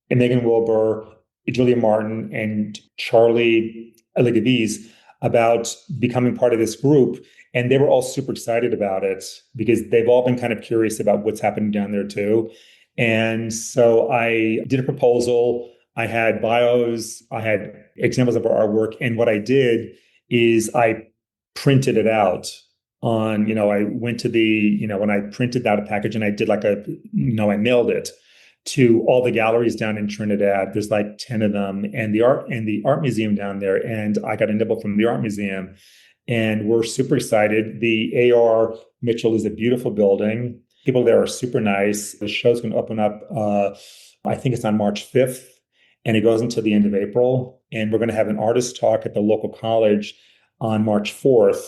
and Megan Wilbur, Julia Martin, and Charlie Eligaviz about becoming part of this group. And they were all super excited about it because they've all been kind of curious about what's happening down there too. And so I did a proposal. I had bios, I had examples of our artwork. And what I did is I printed it out on, I went to when I printed out a package and I did I mailed it to all the galleries down in Trinidad. There's like 10 of them, and the art museum down there. And I got a nibble from the art museum, and we're super excited. The AR Mitchell is a beautiful building. People there are super nice. The show's going to open up, I think it's on March 5th, and it goes until the end of April. And we're going to have an artist talk at the local college on March 4th.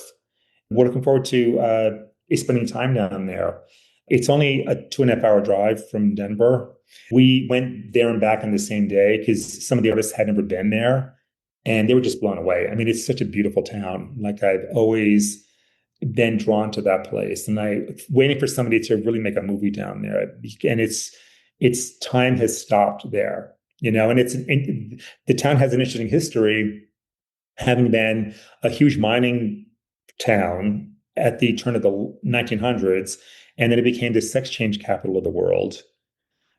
We're looking forward to spending time down there. It's only a 2.5 hour drive from Denver. We went there and back on the same day because some of the artists had never been there, and they were just blown away. I mean, it's such a beautiful town. Like, I've always been drawn to that place, and I waiting for somebody to really make a movie down there. And its time has stopped there, and the town has an interesting history, having been a huge mining town at the turn of the 1900s, and then it became the sex change capital of the world,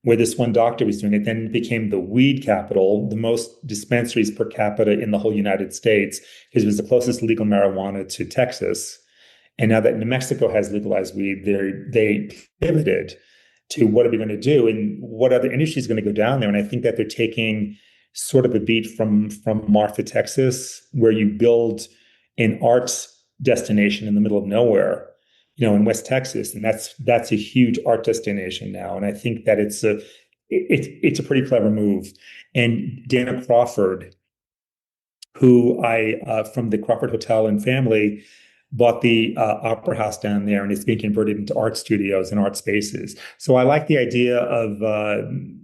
where this one doctor was doing it. Then it became the weed capital, the most dispensaries per capita in the whole United States, because it was the closest legal marijuana to Texas. And now that New Mexico has legalized weed, they pivoted to what are we going to do and what other industry is going to go down there. And I think that they're taking sort of a beat from Marfa, Texas, where you build an arts destination in the middle of nowhere, in West Texas, and that's a huge art destination now. And I think that it's a pretty clever move. And Dana Crawford, who I from the Crawford Hotel and family, bought the opera house down there, and it's being converted into art studios and art spaces. So I like the idea of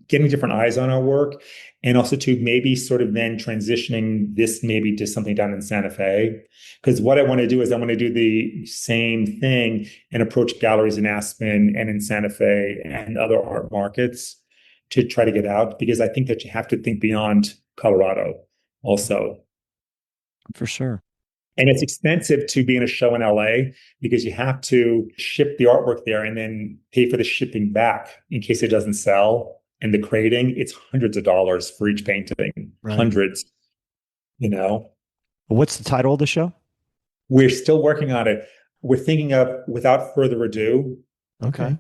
getting different eyes on our work, and also to maybe sort of then transitioning this maybe to something down in Santa Fe. Because what I want to do is I want to do the same thing and approach galleries in Aspen and in Santa Fe and other art markets to try to get out, because I think that you have to think beyond Colorado also. For sure. And it's expensive to be in a show in LA because you have to ship the artwork there and then pay for the shipping back in case it doesn't sell. And the crating, it's hundreds of dollars for each painting, Right. Hundreds, What's the title of the show? We're still working on it. We're thinking of Without Further Ado. Okay.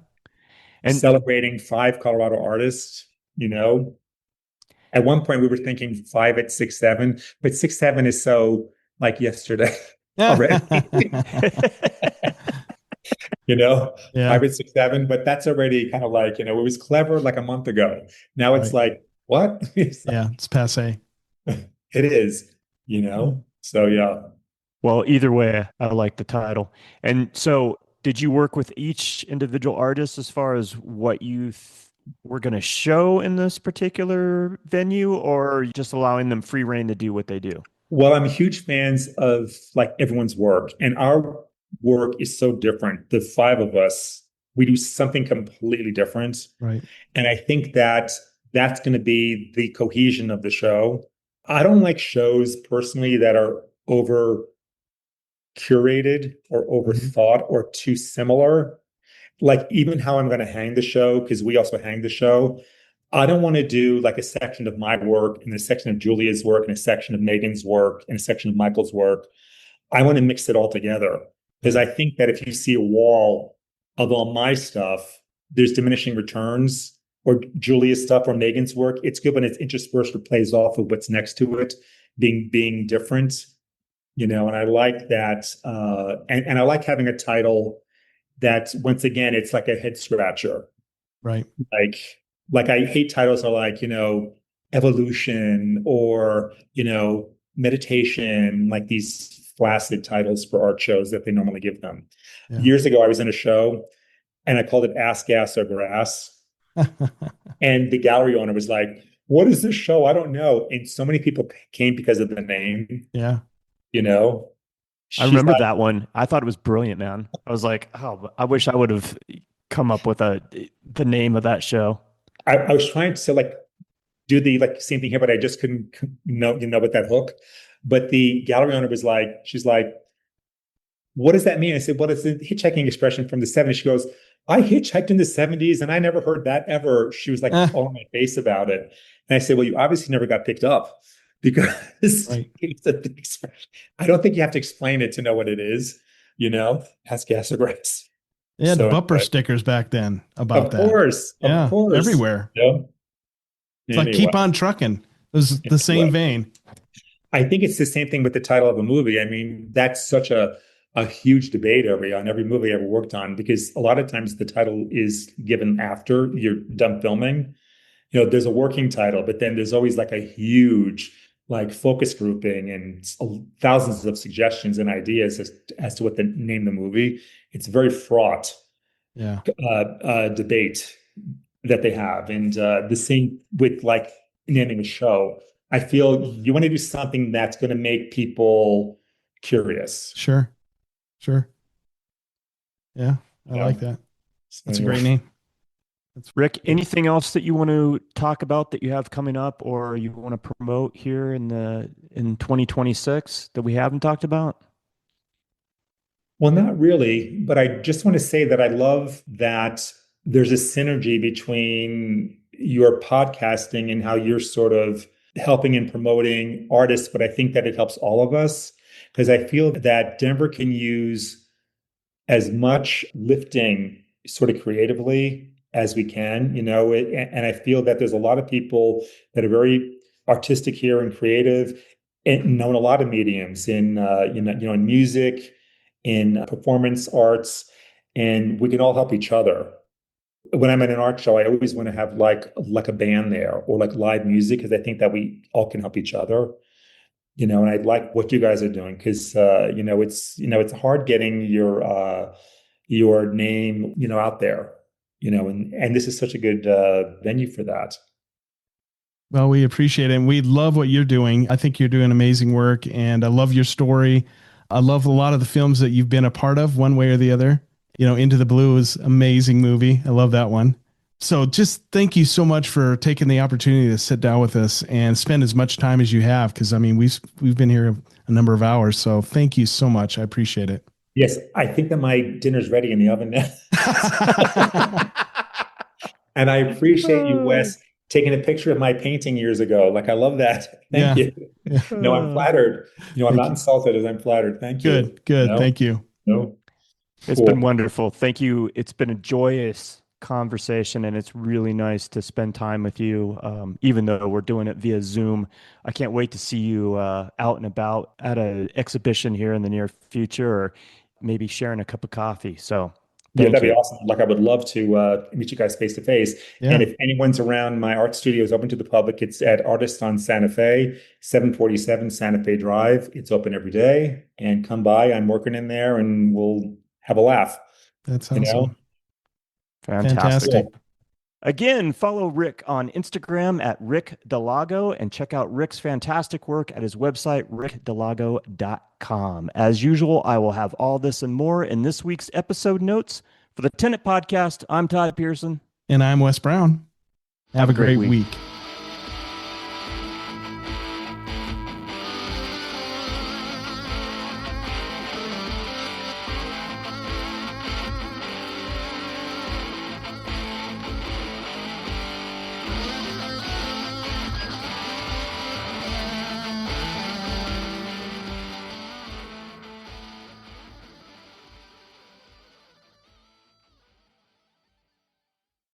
And celebrating 5 Colorado artists, At one point we were thinking 5 at 6-7, but 6-7 is so like yesterday already. Yeah. 5 at 6-7, but that's already kind of like, it was clever like a month ago. Now it's like, what? It's passe. It is, So yeah. Well, either way, I like the title. And so did you work with each individual artist as far as what you were going to show in this particular venue, or just allowing them free reign to do what they do? Well, I'm huge fans of like everyone's work, and our work is so different. The 5 of us, we do something completely different. Right. And I think that that's going to be the cohesion of the show. I don't like shows personally that are over curated or overthought or too similar. Like even how I'm going to hang the show, because we also hang the show. I don't want to do like a section of my work and a section of Julia's work and a section of Megan's work and a section of Michael's work. I want to mix it all together, because I think that if you see a wall of all my stuff, there's diminishing returns, or Julia's stuff or Megan's work. It's good when it's interspersed or plays off of what's next to it, being different, and I like that. And I like having a title that, once again, it's like a head scratcher. Right. Like I hate titles are like, evolution or, meditation, like these flaccid titles for art shows that they normally give them. Yeah. Years ago, I was in a show and I called it Ass, Gas, or Grass. And the gallery owner was like, what is this show? I don't know. And so many people came because of the name. Yeah. I remember that one. I thought it was brilliant, man. I was like, oh, I wish I would have come up with the name of that show. I was trying to do the same thing here, but I just couldn't know with that hook. But the gallery owner was like, she's like, what does that mean? I said, well, it's a hitchhiking expression from the 70s. She goes, I hitchhiked in the 70s and I never heard that ever. She was like all on my face about it. And I said, well, you obviously never got picked up. because Right. it's a big expression. I don't think you have to explain it to know what it is, ask gas or grass. They had So bumper anyway, stickers back then about of that. course, of Yeah, course. everywhere. Yeah. It's like Anyway, keep on trucking. It was the same anyway. vein. I think it's the same thing with the title of a movie. I mean, that's such a huge debate on every movie I ever worked on, because a lot of times the title is given after you're done filming. There's a working title, but then there's always like a huge like focus grouping and thousands of suggestions and ideas as to what the name of the movie. It's very fraught Yeah, debate that they have. And the same with like naming a show. I feel you want to do something that's going to make people curious. sure. Sure. Yeah, I You like know? that. So That's a anyway. great name. That's Rick, anything else that you want to talk about that you have coming up or you want to promote here in 2026 that we haven't talked about? Well, not really, but I just want to say that I love that there's a synergy between your podcasting and how you're sort of helping and promoting artists, but I think that it helps all of us because I feel that Denver can use as much lifting sort of creatively as we can, and I feel that there's a lot of people that are very artistic here and creative and know in a lot of mediums in music, in performance arts, and we can all help each other. When I'm at an art show, I always want to have like a band there or like live music because I think that we all can help each other. And I like what you guys are doing because it's hard getting your name out there, and this is such a good venue for that. well, we appreciate it. And we love what you're doing. I think you're doing amazing work. And I love your story. I love a lot of the films that you've been a part of, one way or the other. Into the Blue is an amazing movie. I love that one. So just thank you so much for taking the opportunity to sit down with us and spend as much time as you have. Because I mean, we've been here a number of hours. So thank you so much. I appreciate it. Yes, I think that my dinner's ready in the oven now. And I appreciate you, Wes, taking a picture of my painting years ago. Like, I love that. Thank Yeah. you. Yeah. No, I'm flattered. I'm Thank not you. insulted as I'm flattered. Thank you. Good. Good. No, Thank you. no, It's been cool. wonderful. Thank you. It's been a joyous conversation, and it's really nice to spend time with you, even though we're doing it via Zoom. I can't wait to see you out and about at an exhibition here in the near future, or maybe sharing a cup of coffee. So Yeah, thank that'd be you. awesome. Like, I would love to meet you guys face to face. And Yeah. if anyone's around, my art studio is open to the public. It's at Artist on Santa Fe, 747 Santa Fe Drive. It's open every day. And come by. I'm working in there and we'll have a laugh, That's you know? awesome. Fantastic. Fantastic. Cool. Again, follow Rick on Instagram at Rick Dallago and check out Rick's fantastic work at his website, rickdallago.com. As usual, I will have all this and more in this week's episode notes. For the Tenet Podcast, I'm Todd Pearson. And I'm Wes Brown. Have a great week.